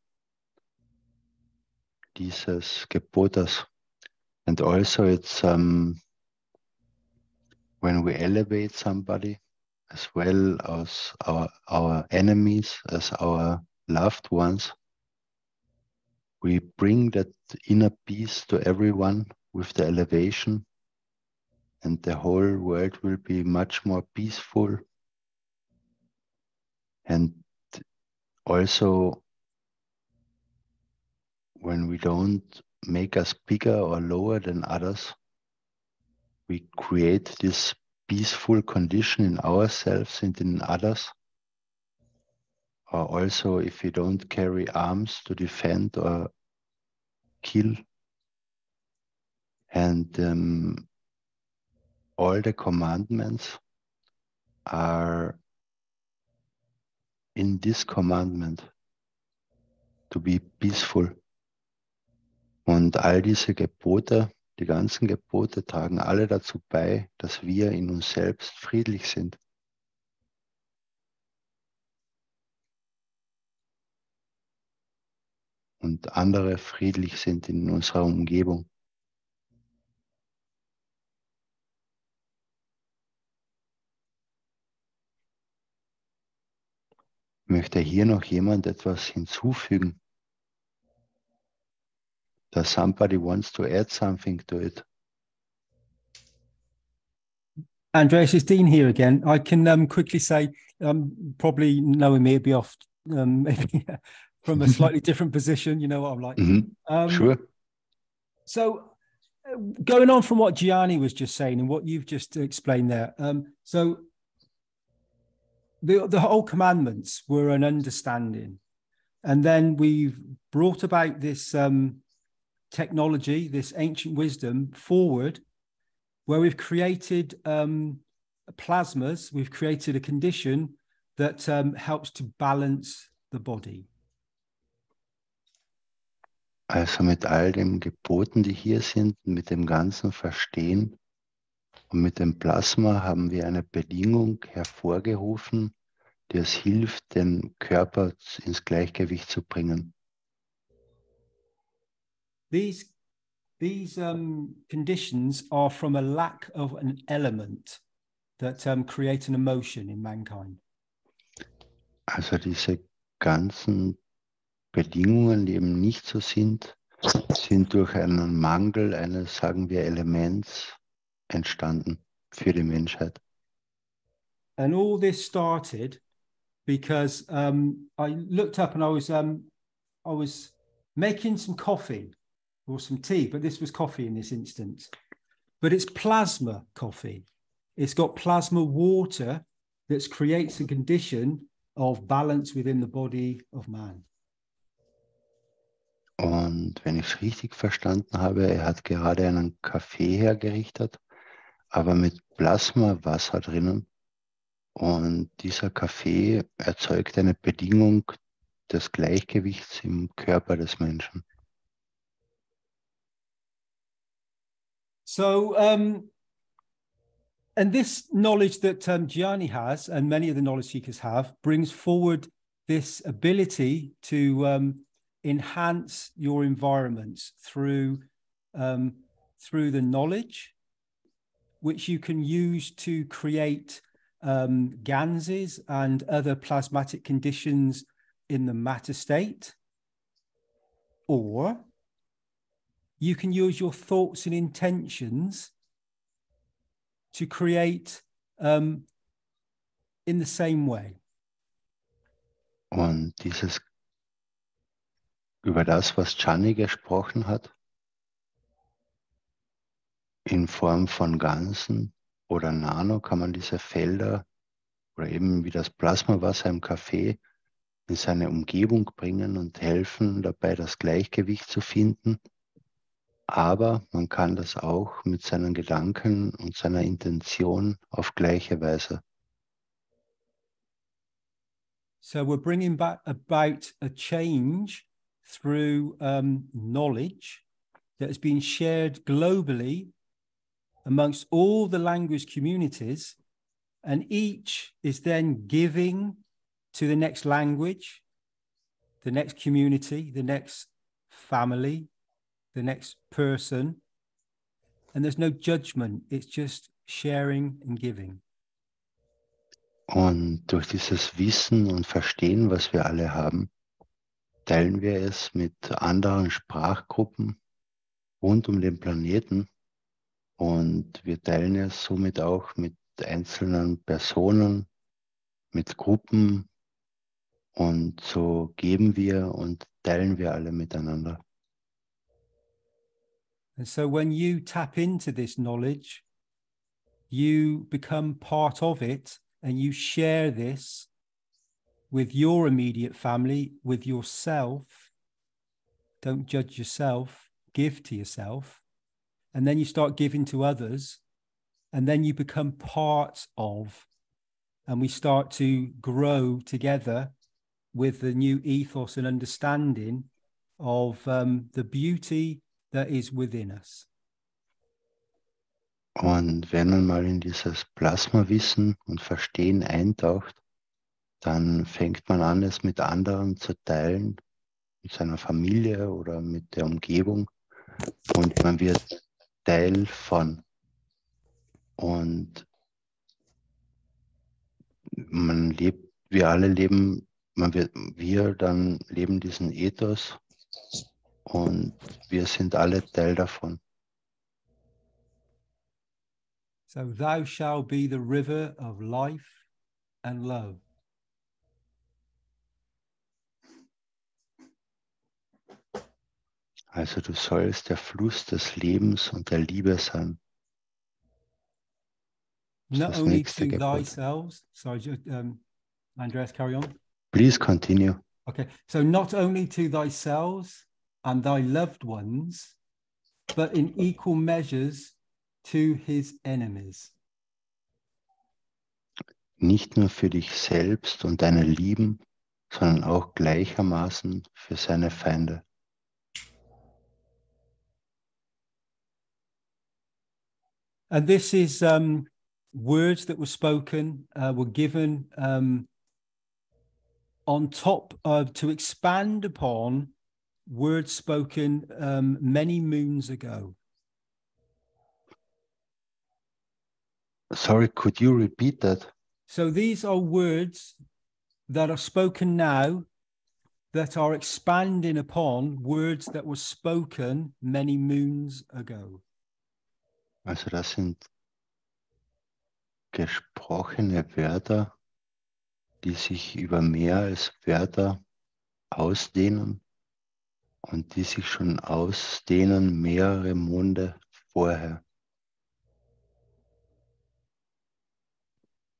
A: dieses Gebotes. And also it's when we elevate somebody, as well as our enemies, as our loved ones, we bring that inner peace to everyone with the elevation, and the whole world will be much more peaceful. And also, when we don't make us bigger or lower than others, we create this peaceful condition in ourselves and in others. Or also, if we don't carry arms to defend or kill, and all the commandments are in this commandment to be peaceful. Und all diese Gebote, die ganzen Gebote tragen alle dazu bei, dass wir in uns selbst friedlich sind. Und andere friedlich sind in unserer Umgebung. Möchte hier noch jemand etwas hinzufügen? Does somebody wants to add something to it?
H: Andreas, it's Dean here again. I can quickly say, probably knowing me, it'd be off maybe from a slightly different position. You know what I'm like.
A: Mm-hmm. Sure.
H: So going on from what Gianni was just saying and what you've just explained there. So the whole commandments were an understanding. And then we've brought about this technology, this ancient wisdom forward, where we've created plasmas, we've created a condition that helps to balance the body.
A: Also mit all den Geboten, die hier sind, mit dem ganzen Verstehen und mit dem Plasma haben wir eine Bedingung hervorgerufen, die es hilft, den Körper ins Gleichgewicht zu bringen.
H: These conditions are from a lack of an element that create an emotion in mankind.
A: Also diese ganzen Bedingungen, die eben nicht so sind, sind durch einen Mangel eines, sagen wir, Elements entstanden für die Menschheit.
H: And all this started because I looked up and I was making some coffee or some tea, but this was coffee in this instance. But it's plasma coffee. It's got plasma water that creates a condition of balance within the body of man.
A: Und wenn ich es richtig verstanden habe, er hat gerade einen Kaffee hergerichtet, aber mit Plasmawasser drinnen. Und dieser Kaffee erzeugt eine Bedingung des Gleichgewichts im Körper des Menschen.
H: So, and this knowledge that Gianni has, and many of the knowledge seekers have, brings forward this ability to enhance your environments through the knowledge, which you can use to create ganses and other plasmatic conditions in the matter state, or you can use your thoughts and intentions to create in the same way.
A: Und über das, was Gianni gesprochen hat, in Form von Ganzen oder Nano kann man diese Felder oder eben wie das Plasmawasser im Kaffee in seine Umgebung bringen und helfen dabei, das Gleichgewicht zu finden. Aber man kann das auch mit seinen Gedanken und seiner Intention auf gleiche Weise.
H: So we're bringing back about a change through knowledge that has been shared globally amongst all the language communities, and each is then giving to the next language, the next community, the next family, the next person, and there's no judgment. It's just sharing and giving.
A: Und durch dieses Wissen und Verstehen, was wir alle haben, teilen wir es mit anderen Sprachgruppen rund um den Planeten und wir teilen es somit auch mit einzelnen Personen, mit Gruppen und so geben wir und teilen wir alle miteinander.
H: And so when you tap into this knowledge, you become part of it and you share this with your immediate family, with yourself. Don't judge yourself, give to yourself. And then you start giving to others, and then you become part of, and we start to grow together with the new ethos and understanding of the beauty that is within us.
A: Und wenn man mal in dieses Plasmawissen und Verstehen eintaucht, dann fängt man an, es mit anderen zu teilen, mit seiner Familie oder mit der Umgebung und man wird Teil von. Und wir dann leben diesen Ethos und wir sind alle Teil davon.
H: So thou shalt be the river of life and love.
A: Also du sollst der Fluss des Lebens und der Liebe sein.
H: Not only to thyself, sorry, Andreas, carry on.
A: Please continue.
H: Okay, so not only to thyself and thy loved ones, but in equal measures to his enemies.
A: Nicht nur für dich selbst und deine Lieben, sondern auch gleichermaßen für seine Feinde.
H: And this is words that were spoken, were given on top of, to expand upon words spoken many moons ago.
A: Sorry, could you repeat that?
H: So these are words that are spoken now that are expanding upon words that were spoken many moons ago.
A: Also das sind gesprochene Wörter, die sich über mehr als Wörter ausdehnen und die sich schon ausdehnen mehrere Monde vorher.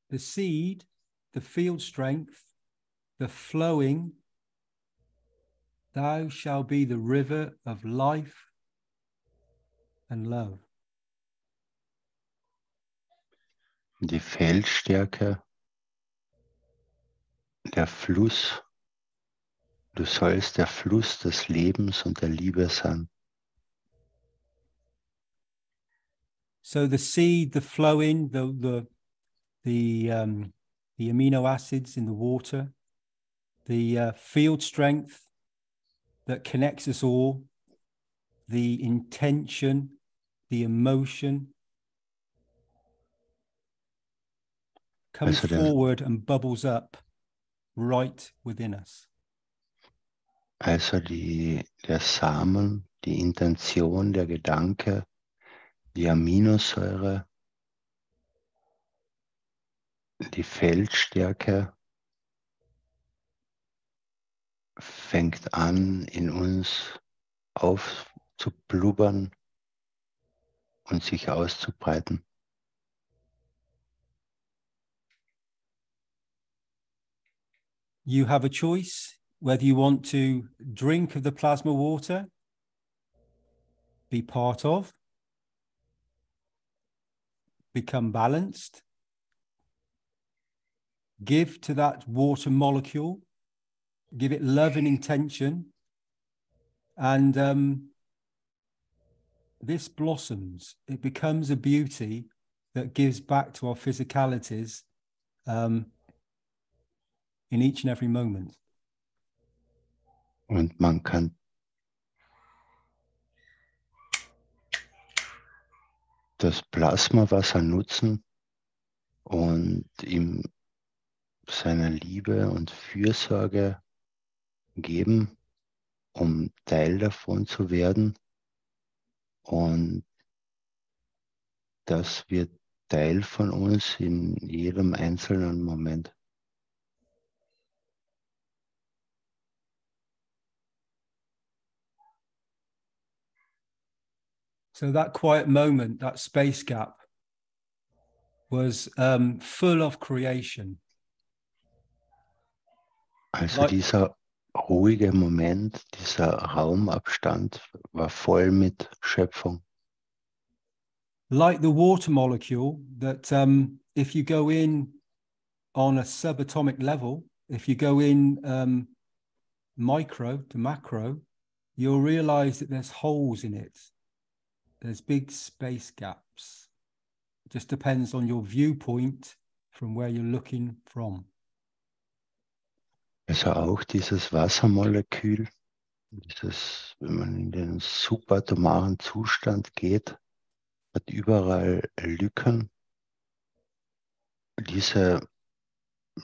H: The seed, the field strength, the flowing, thou shalt be the river of life and love.
A: Die Feldstärke, der Fluss, du sollst der Fluss des Lebens und der Liebe sein.
H: So the seed, the flowing, the amino acids in the water, the field strength that connects us all, the intention, the emotion, comes forward and bubbles up right within us.
A: Also der Samen, die Intention, der Gedanke, die Aminosäure, die Feldstärke fängt an, in uns aufzublubbern und sich auszubreiten.
H: You have a choice whether you want to drink of the plasma water, be part of, become balanced, give to that water molecule, give it love and intention, and this blossoms. It becomes a beauty that gives back to our physicalities in each and every moment.
A: Und man kann das Plasmawasser nutzen und ihm seine Liebe und Fürsorge geben, um Teil davon zu werden. Und das wird Teil von uns in jedem einzelnen Moment.
H: So that quiet moment, that space gap, was full of creation.
A: Also dieser ruhige Moment, dieser Raumabstand war voll mit Schöpfung.
H: Like the water molecule, that if you go in on a subatomic level, if you go in micro to macro, you'll realize that there's holes in it. There's big space gaps. It just depends on your viewpoint from where you're looking from.
A: Also auch dieses Wassermolekül, wenn man in den subatomaren Zustand geht, hat überall Lücken. Diese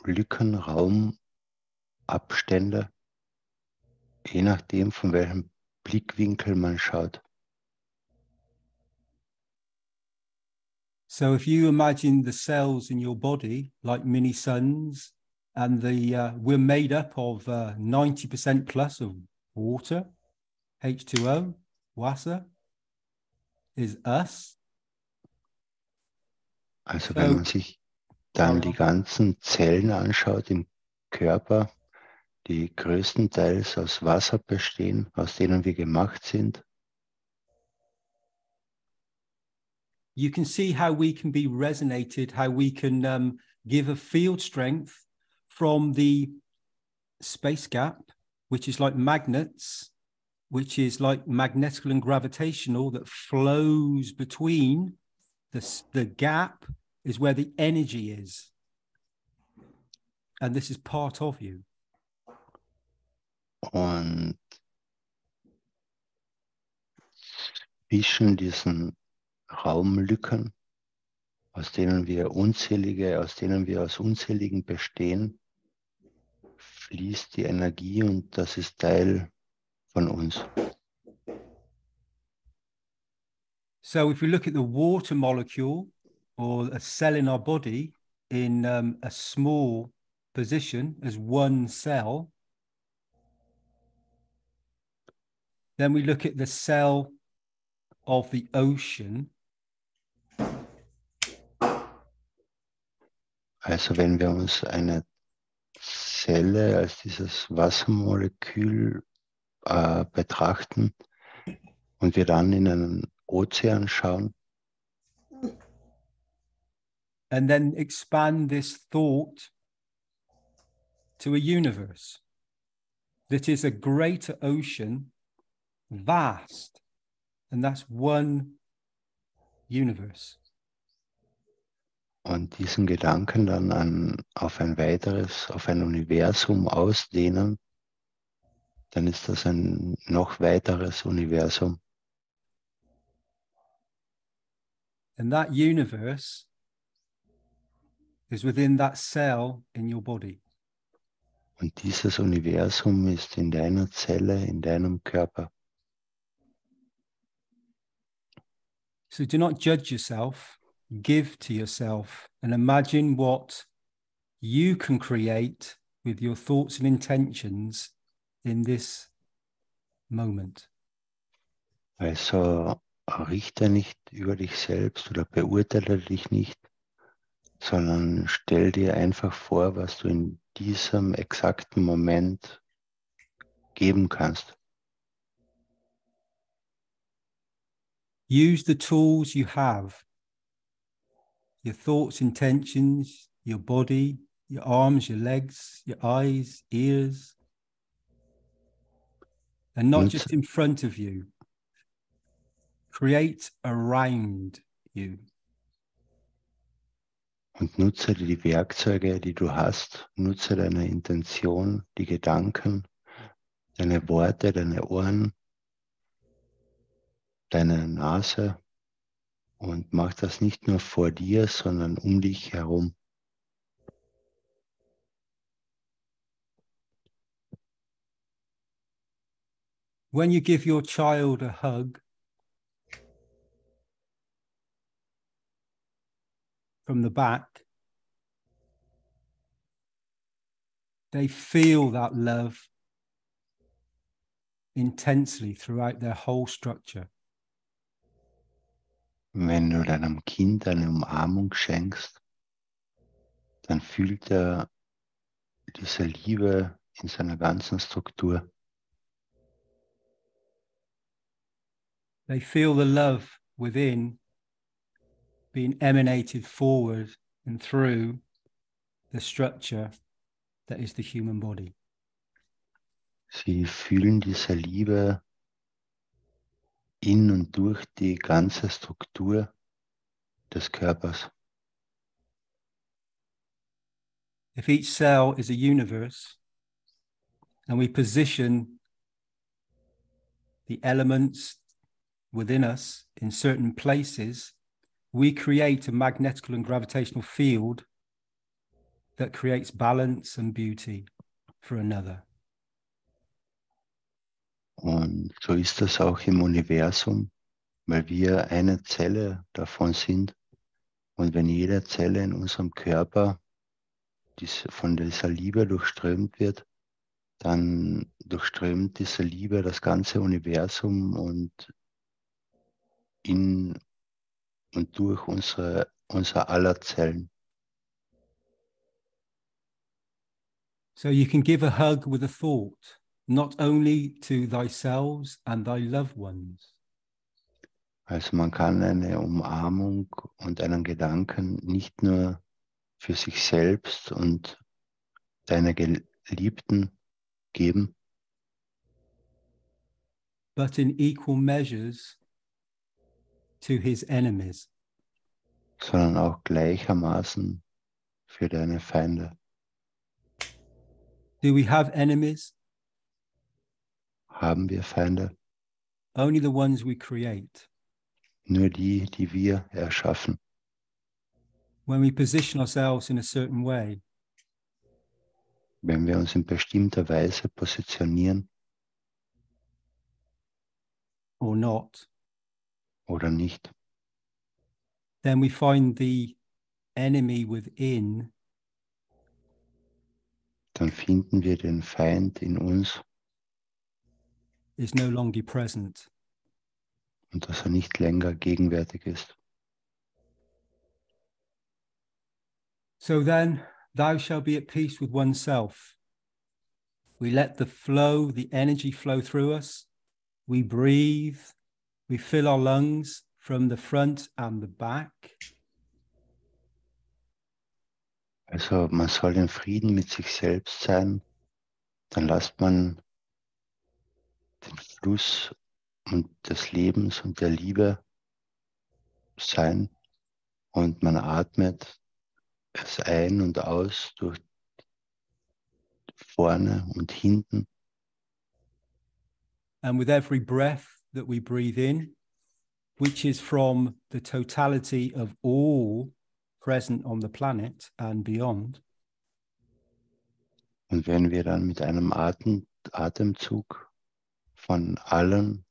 A: Lücken, Raumabstände, je nachdem, von welchem Blickwinkel man schaut.
H: So if you imagine the cells in your body like mini suns, and we're made up of 90% plus of water, H2O, Wasser, is us.
A: Also wenn man sich dann die ganzen Zellen anschaut im Körper, die größtenteils aus Wasser bestehen, aus denen wir gemacht sind,
H: you can see how we can be resonated, how we can give a field strength from the space gap, which is like magnets, which is like magnetical and gravitational, that flows between the gap is where the energy is. And this is part of you.
A: Und zwischen diesen Raumlücken, aus denen wir aus unzähligen bestehen, fließt die Energie und das ist Teil von uns.
H: So if we look at the water molecule or a cell in our body in a small position as one cell, then we look at the cell of the ocean.
A: Also wenn wir uns eine Zelle als dieses Wassermolekül betrachten und wir dann in einen Ozean schauen,
H: and then expand this thought to a universe that is a greater ocean, vast, and that's one universe.
A: und diesen Gedanken dann auf ein weiteres, auf ein Universum ausdehnen, dann ist das ein noch weiteres Universum.
H: And that universe is within that cell in your body.
A: Und dieses Universum ist in deiner Zelle, in deinem Körper.
H: So do not judge yourself, give to yourself, and imagine what you can create with your thoughts and intentions in this moment.
A: Also richte nicht über dich selbst oder beurteile dich nicht, sondern stell dir einfach vor, was du in diesem exakten Moment geben kannst.
H: Use the tools you have, your thoughts, intentions, your body, your arms, your legs, your eyes, ears, and not just in front of you. Create around you.
A: Und nutze die Werkzeuge, die du hast. Nutze deine Intention, die Gedanken, deine Worte, deine Ohren, deine Nase. Und mach das nicht nur vor dir, sondern um dich herum.
H: When you give your child a hug, from the back, they feel that love intensely throughout their whole structure.
A: Wenn du deinem Kind eine Umarmung schenkst, dann fühlt er diese Liebe in seiner ganzen Struktur.
H: They feel the love within being emanated forward and through the structure that is the human body.
A: Sie fühlen diese Liebe in und durch die ganze Struktur des Körpers.
H: If each cell is a universe and we position the elements within us in certain places, we create a magnetical and gravitational field that creates balance and beauty for another.
A: Und so ist das auch im Universum, weil wir eine Zelle davon sind. Und wenn jede Zelle in unserem Körper von dieser Liebe durchströmt wird, dann durchströmt diese Liebe das ganze Universum und in und durch unser aller Zellen.
H: So you can give a hug with a thought, not only to thyself and thy loved ones.
A: Also man kann eine Umarmung und einen Gedanken nicht nur für sich selbst und deine Geliebten geben,
H: but in equal measures to his enemies.
A: sondern auch gleichermaßen für deine Feinde.
H: Do we have enemies?
A: Haben wir Feinde?
H: Only the ones we create.
A: Nur die, die wir erschaffen.
H: When we position ourselves in a certain way,
A: Wenn wir uns in bestimmter Weise positionieren
H: or not,
A: oder nicht,
H: then we find the enemy within
A: dann finden wir den Feind in uns
H: is no longer present.
A: und dass er nicht länger gegenwärtig ist.
H: So then, thou shalt be at peace with oneself. We let the flow, the energy flow through us. We breathe. We fill our lungs from the front and the back.
A: Also man soll in Frieden mit sich selbst sein, dann lässt man den Fluss und des Lebens und der Liebe sein und man atmet es ein und aus durch vorne und hinten.
H: And with every breath that we breathe in, which is from the totality of all present on the planet and beyond.
A: Und wenn wir dann mit einem Atemzug von allen,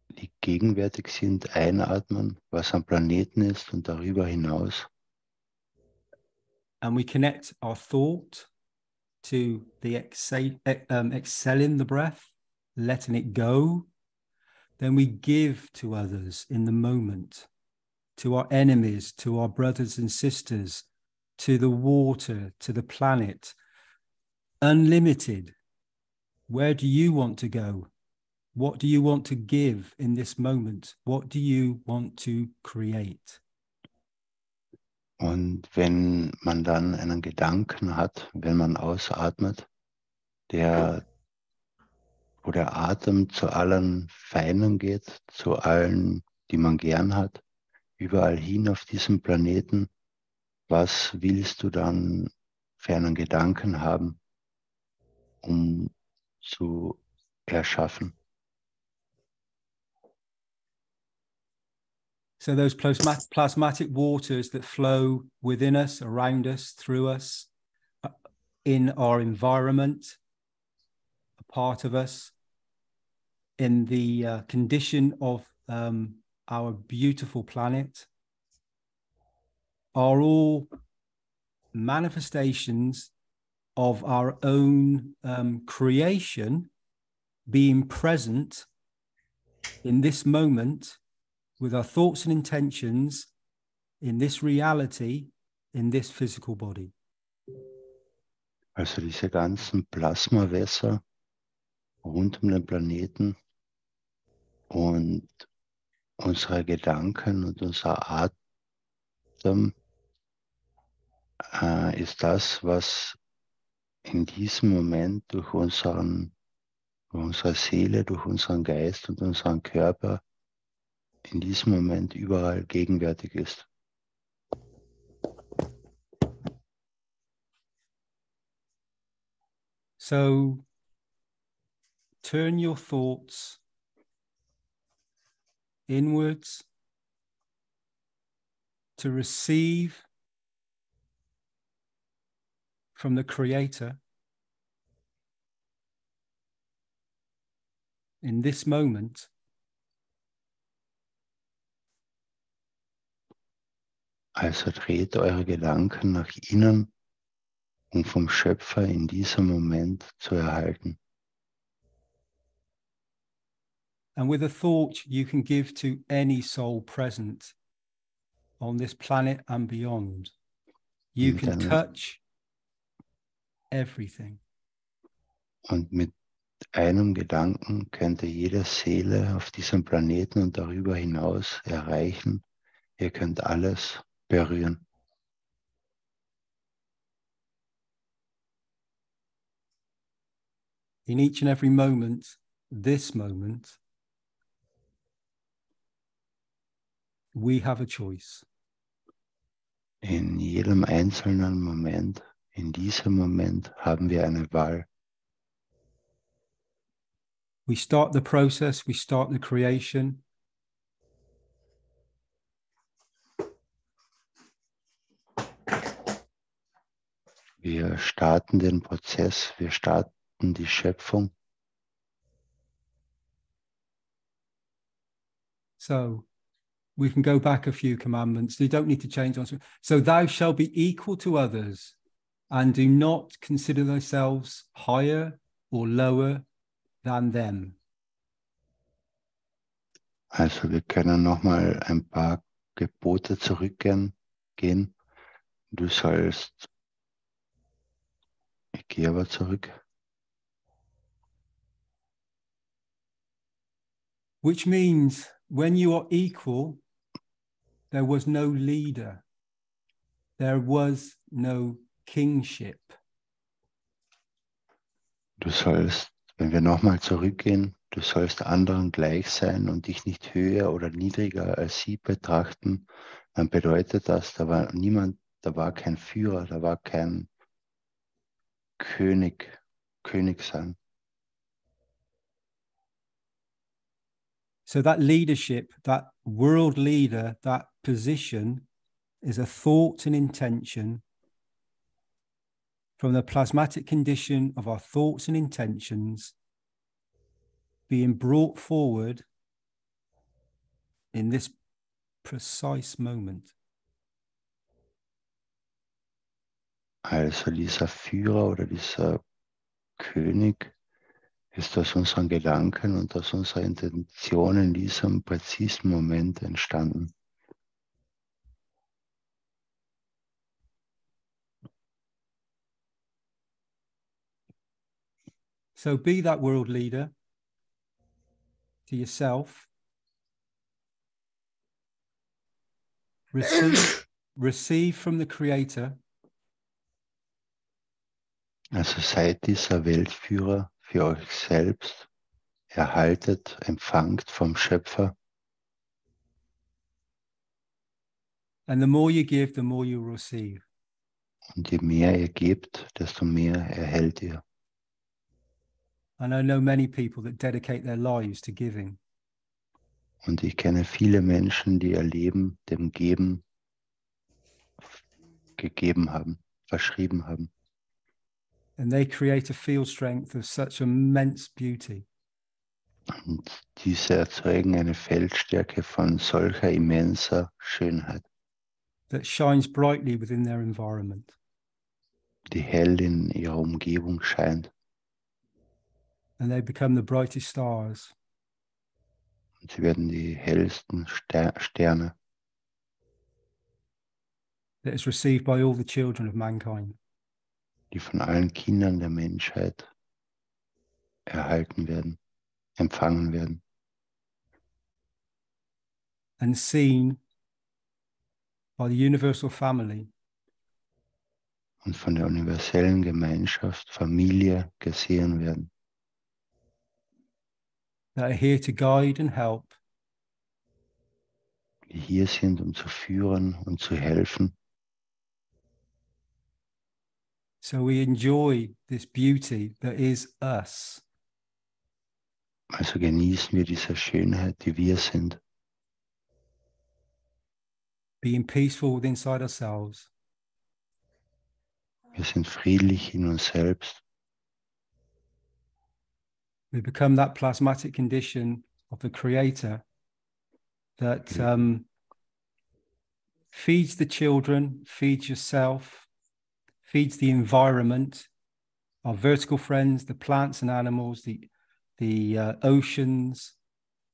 A: die gegenwärtig sind, einatmen, was am Planeten ist und darüber hinaus.
H: And we connect our thought to the exhaling the breath, letting it go. Then we give to others in the moment, to our enemies, to our brothers and sisters, to the water, to the planet, unlimited. Where do you want to go? What do you want to give in this moment? What do you want to create?
A: Und wenn man dann einen Gedanken hat, wenn man ausatmet, wo der Atem zu allen Feinden geht, zu allen, die man gern hat, überall hin auf diesem Planeten, was willst du dann für einen Gedanken haben, um zu erschaffen?
H: So those plasmatic waters that flow within us, around us, through us, in our environment, a part of us, in the condition of our beautiful planet, are all manifestations of our own creation being present in this moment with our thoughts and intentions in this reality, in this physical body.
A: Also diese ganzen Plasmawässer rund um den Planeten und unsere Gedanken und unser Atem ist das, was in diesem Moment durch unsere Seele, durch unseren Geist und unseren Körper in diesem Moment überall gegenwärtig ist.
H: So turn your thoughts inwards to receive from the Creator in this moment.
A: Also dreht eure Gedanken nach innen, um vom Schöpfer in diesem Moment zu erhalten.
H: And with a thought you can give to any soul present on this planet and beyond. You can touch everything.
A: Und mit einem Gedanken könnt ihr jede Seele auf diesem Planeten und darüber hinaus erreichen. Ihr könnt alles berühren.
H: In each and every moment, this moment, we have a choice.
A: In jedem einzelnen Moment, in diesem Moment haben wir eine Wahl.
H: We start the process, we start the creation.
A: Wir starten den Prozess, wir starten die Schöpfung.
H: So we can go back a few commandments. You don't need to change on. So thou shalt be equal to others and do not consider themselves higher or lower than them.
A: Also wir können nochmal ein paar Gebote zurückgehen. Du sollst, ich gehe aber zurück.
H: Which means when you are equal, there was no leader. There was no kingship.
A: Du sollst, wenn wir nochmal zurückgehen, du sollst anderen gleich sein und dich nicht höher oder niedriger als sie betrachten, dann bedeutet das, da war niemand, da war kein Führer, da war kein König sein.
H: So that leadership, that world leader, that position is a thought and intention from the plasmatic condition of our thoughts and intentions being brought forward in this precise moment.
A: Also dieser Führer oder dieser König ist aus unseren Gedanken und aus unserer Intention in diesem präzisen Moment entstanden.
H: So be that world leader to yourself. Receive from the Creator.
A: Also seid dieser Weltführer für euch selbst, erhaltet, empfangt vom Schöpfer.
H: And the more you give, the more you receive.
A: Und je mehr ihr gebt, desto mehr erhält ihr.
H: And I know many people that dedicate their lives to giving.
A: Und ich kenne viele Menschen, die ihr Leben dem Geben gegeben haben, verschrieben haben.
H: And they create a field strength of such immense beauty.
A: Und diese erzeugen eine Feldstärke von solcher immenser Schönheit,
H: That shines brightly within their environment.
A: die hell in ihrer Umgebung scheint.
H: And they become the brightest stars.
A: Und sie werden die hellsten Sterne,
H: That is received by all the children of mankind.
A: die von allen Kindern der Menschheit erhalten werden, empfangen werden.
H: And seen by the universal family.
A: Und von der universellen Gemeinschaft, Familie gesehen werden,
H: That are here to guide and help.
A: die hier sind, um zu führen und zu helfen.
H: So we enjoy this beauty that is us.
A: Also genießen wir diese Schönheit, die wir sind,
H: Being peaceful within inside ourselves.
A: wir sind friedlich in uns selbst.
H: We become that plasmatic condition of the Creator that feeds the children, feeds yourself, feeds the environment, our vertical friends, the plants and animals, the oceans,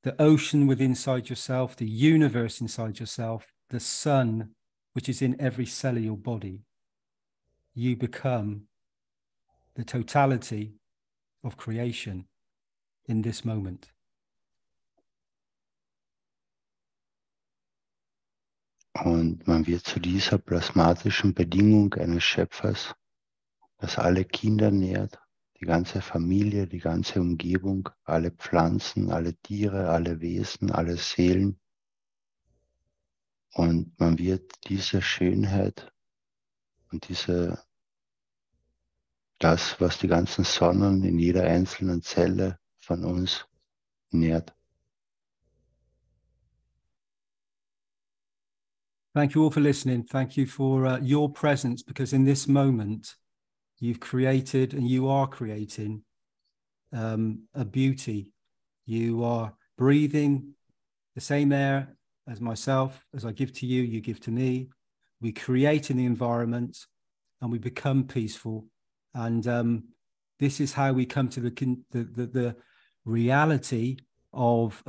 H: the ocean within inside yourself, the universe inside yourself, the sun, which is in every cell of your body. You become the totality of creation in this moment.
A: Und man wird zu dieser plasmatischen Bedingung eines Schöpfers, das alle Kinder nährt, die ganze Familie, die ganze Umgebung, alle Pflanzen, alle Tiere, alle Wesen, alle Seelen. Und man wird diese Schönheit und das, was die ganzen Sonnen in jeder einzelnen Zelle von uns nährt.
H: Thank you all for listening. Thank you for your presence, because in this moment, you've created and you are creating a beauty. You are breathing the same air as myself, as I give to you, you give to me. We create in the environment and we become peaceful. And this is how we come to the reality of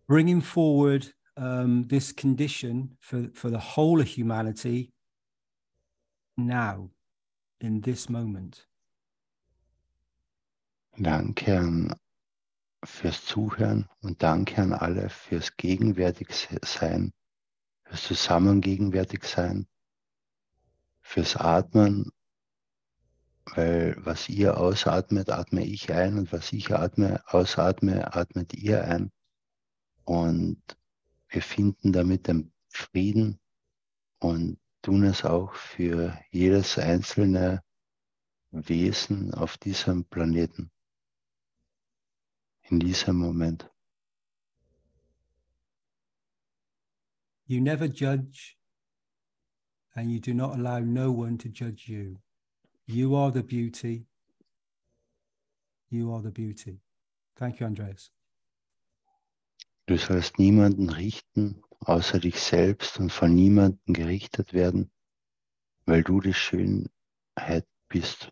H: bringing forward this condition for the whole of humanity now, in this moment.
A: Danke fürs Zuhören und danke an alle fürs Gegenwärtigsein, fürs Zusammengegenwärtigsein, fürs Atmen, weil was ihr ausatmet, atme ich ein und was ich ausatme, atmet ihr ein. Und wir finden damit den Frieden und tun es auch für jedes einzelne Wesen auf diesem Planeten. In diesem Moment.
H: You never judge, and you do not allow no one to judge you. You are the beauty. You are the beauty. Thank you, Andreas.
A: Du sollst niemanden richten, außer dich selbst, und von niemandem gerichtet werden, weil du die Schönheit bist.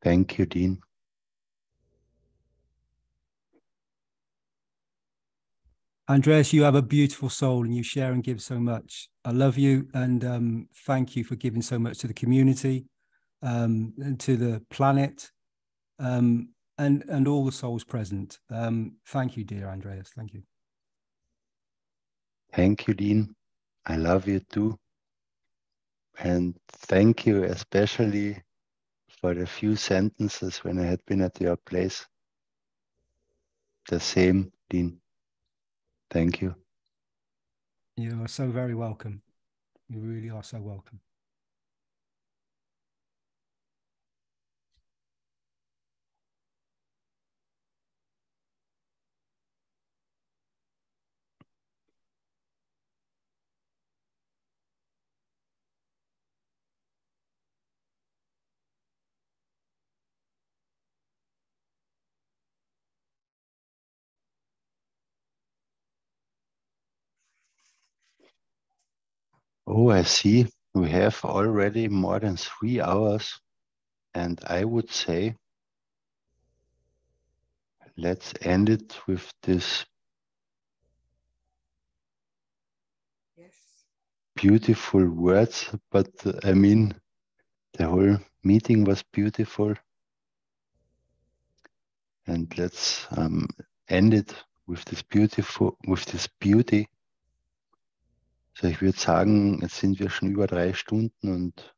A: Thank you, Dean.
H: Andreas, you have a beautiful soul and you share and give so much. I love you and thank you for giving so much to the community and to the planet and all the souls present. Thank you, dear Andreas. Thank you.
A: Thank you, Dean. I love you too. And thank you especially for the few sentences when I had been at your place. The same, Dean. Thank you.
H: You are so very welcome. You really are so welcome.
A: Oh, I see. We have already more than 3 hours. And I would say, let's end it with this beautiful words. But I mean, the whole meeting was beautiful. And let's end it with this beauty. So, ich würde sagen, jetzt sind wir schon über 3 Stunden und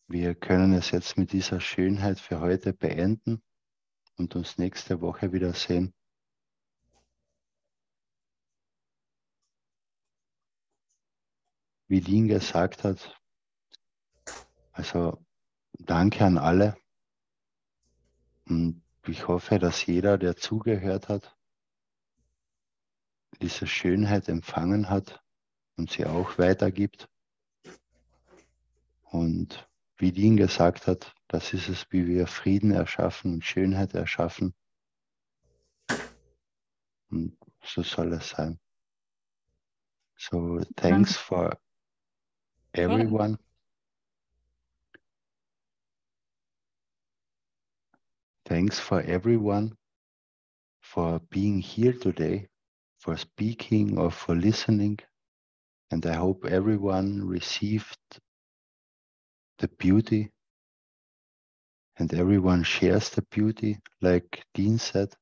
A: wir können es jetzt mit dieser Schönheit für heute beenden und uns nächste Woche wiedersehen. Wie Dean gesagt hat, also danke an alle und ich hoffe, dass jeder, der zugehört hat, diese Schönheit empfangen hat und sie auch weitergibt. Und wie Dean gesagt hat, das ist es, wie wir Frieden erschaffen und Schönheit erschaffen. Und so soll es sein. So, thanks for everyone. Thanks for everyone for being here today, for speaking or for listening. And I hope everyone received the beauty and everyone shares the beauty, like Dean said.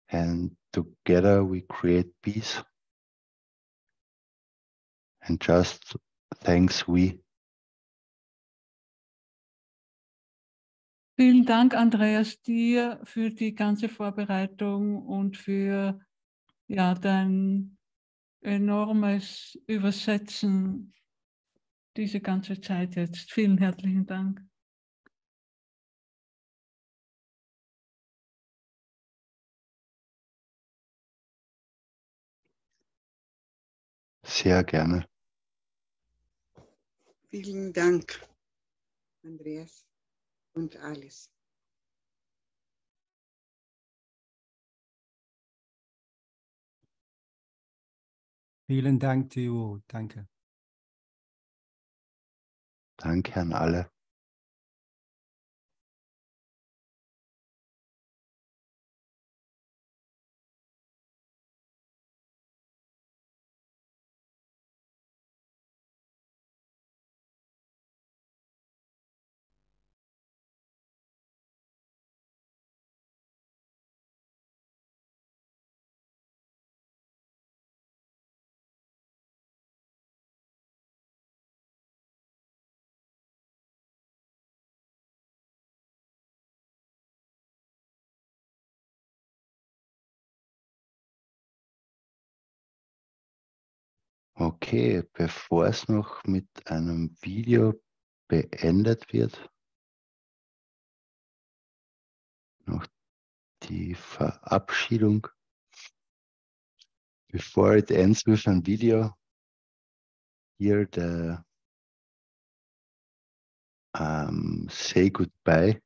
A: And together we create peace. And just thanks we.
D: Vielen Dank, Andreas, dir für die ganze Vorbereitung und für dein enormes Übersetzen diese ganze Zeit jetzt. Vielen herzlichen Dank.
A: Sehr gerne.
I: Vielen Dank, Andreas und Alice.
H: Vielen Dank to you all. Danke.
A: Danke an alle. Okay, bevor es noch mit einem Video beendet wird, noch die Verabschiedung. Before it ends with a video, here the say goodbye.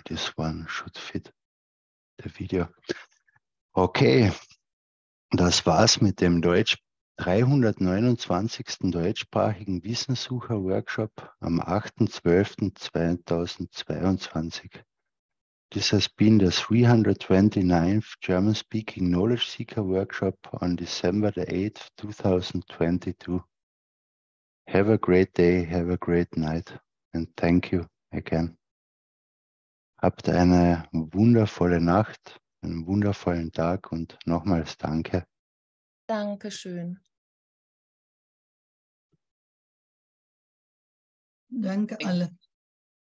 A: This one should fit the video. Okay, das war's mit dem 329. deutschsprachigen Wissenssucher Workshop am 8.12.2022. This has been the 329th German-speaking Knowledge Seeker Workshop on December the 8th, 2022. Have a great day, have a great night, and thank you again. Habt eine wundervolle Nacht, einen wundervollen Tag und nochmals danke.
E: Dankeschön.
G: Danke alle.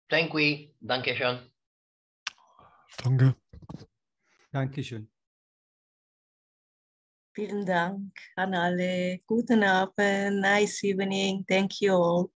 J: Thank you. Danke schön.
K: Danke.
H: Dankeschön.
L: Vielen Dank an alle. Guten Abend, nice evening. Thank you all.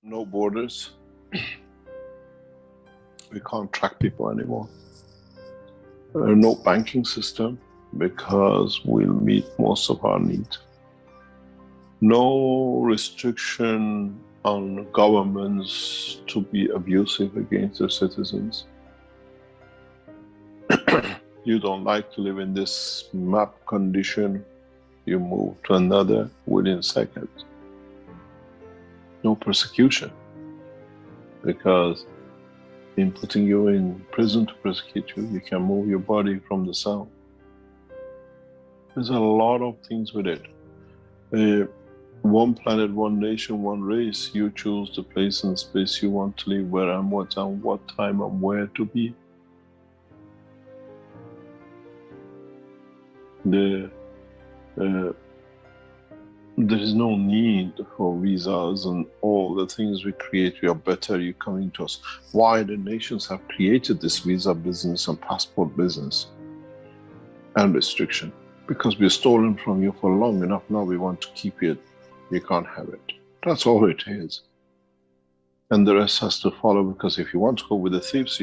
C: No borders. We can't track people anymore. No banking system because we'll meet most of our needs. No restriction on governments to be abusive against their citizens. You don't like to live in this map condition, you move to another within seconds. No persecution, because in putting you in prison to persecute you, you can move your body from the cell. There's a lot of things with it. One planet, one nation, one race. You choose the place and space you want to live, where and what time and where to be. There is no need for visas and all the things we create. We are better, you coming to us. Why the nations have created this visa business and passport business and restriction? Because we're stolen from you for long enough. Now we want to keep it You can't have it. That's all it is. And the rest has to follow, because if you want to go with the thieves,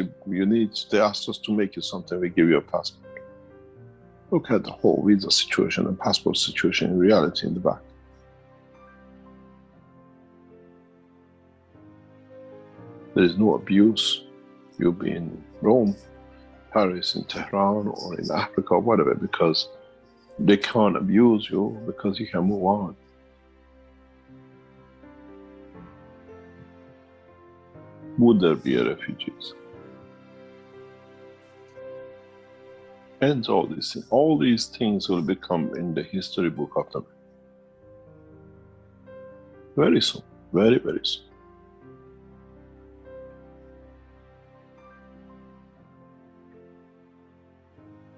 C: they asked us to make you something, we give you a passport. Look at the whole visa situation and passport situation in reality in the back. There is no abuse. You'll be in Rome, Paris, in Tehran, or in Africa, or whatever, because they can't abuse you, because you can move on. Would there be refugees? And all these things will become in the history book of them. Very soon, very, very soon.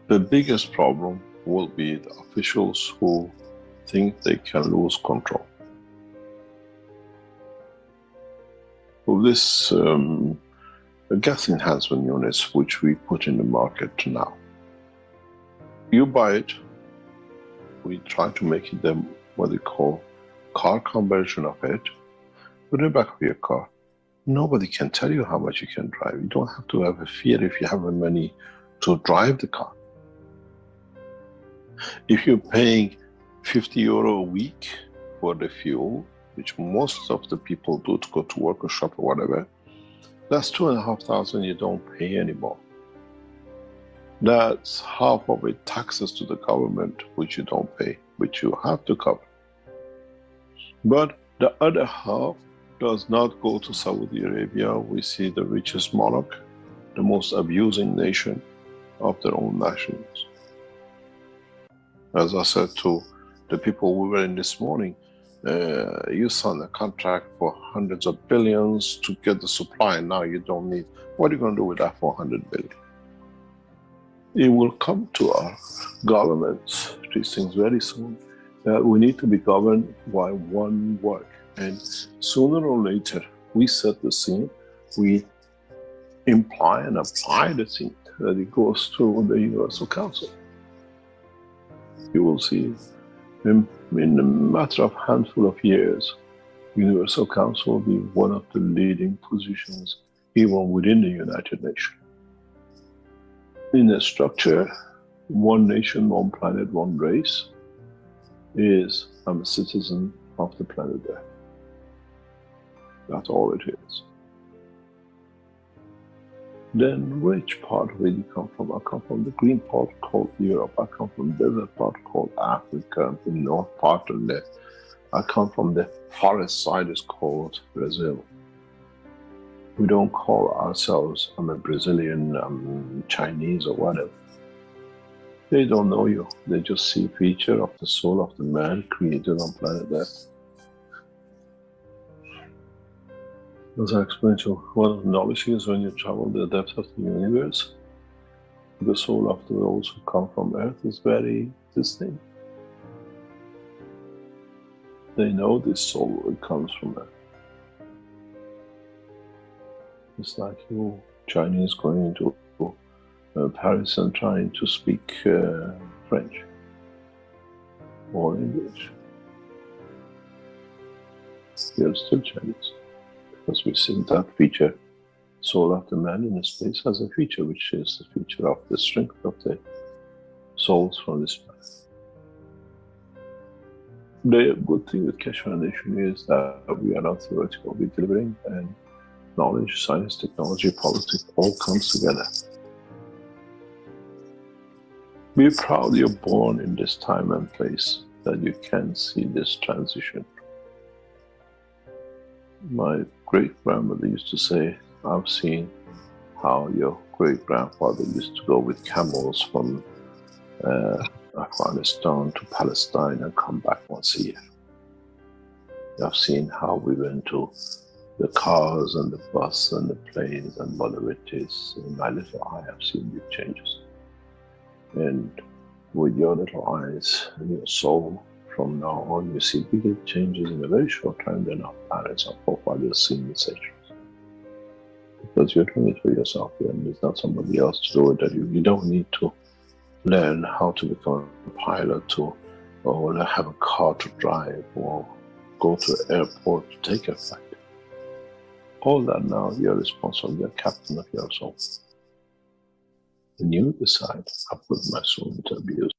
C: The biggest problem will be the officials who think they can lose control. With this gas enhancement units, which we put in the market now, you buy it, we try to make it them what they call car conversion of it, put it in the back of your car. Nobody can tell you how much you can drive. You don't have to have a fear if you have the money to drive the car. If you're paying €50 a week for the fuel, which most of the people do to go to work or shop or whatever, that's $2,500 you don't pay anymore. That's half of it taxes to the government, which you don't pay, which you have to cover. But the other half does not go to Saudi Arabia. We see the richest monarch, the most abusing nation of their own nationals. As I said to the people we were in this morning, you signed a contract for hundreds of billions to get the supply, and now you don't need. What are you going to do with that 400 billion? It will come to our governments, these things, very soon. We need to be governed by one word. And sooner or later, we set the scene, we imply and apply the scene that it goes through the Universal Council. You will see in a matter of handful of years, Universal Council will be one of the leading positions even within the United Nations. In a structure, one nation, one planet, one race is I'm a citizen of the planet Earth. That's all it is. Then which part of it you come from? I come from the green part called Europe. I come from the desert part called Africa, the north part of the. I come from the forest side is called Brazil. We don't call ourselves, I'm a Brazilian, I'm Chinese or whatever. They don't know you. They just see a feature of the soul of the man created on planet Earth. As I explained to you, one of the knowledge is when you travel the depth of the universe, the soul of those who come from Earth is very distinct. They know this soul it comes from Earth. It's like you Chinese going into Paris and trying to speak French or English. You're still Chinese. Because we see that feature, soul of the man in space has a feature, which is the feature of the strength of the souls from this planet. The good thing with Keshe Foundation is that we are not theoretical, we're delivering, and knowledge, science, technology, politics all comes together. Be proud you're born in this time and place, that you can see this transition. My great-grandmother used to say, I've seen how your great-grandfather used to go with camels from Afghanistan to Palestine and come back once a year. I've seen how we went to the cars and the bus and the planes and whatever it is. In my little eye, I've seen big changes. And with your little eyes and your soul, from now on, you see bigger changes in a very short time than our parents and forefathers seen in centuries. Because you're doing it for yourself, and there's not somebody else to do it. That you don't need to learn how to become a pilot or have a car to drive or go to the airport to take a flight. All that now, you're responsible, you're captain of your soul. When you decide, I put my soul into abuse,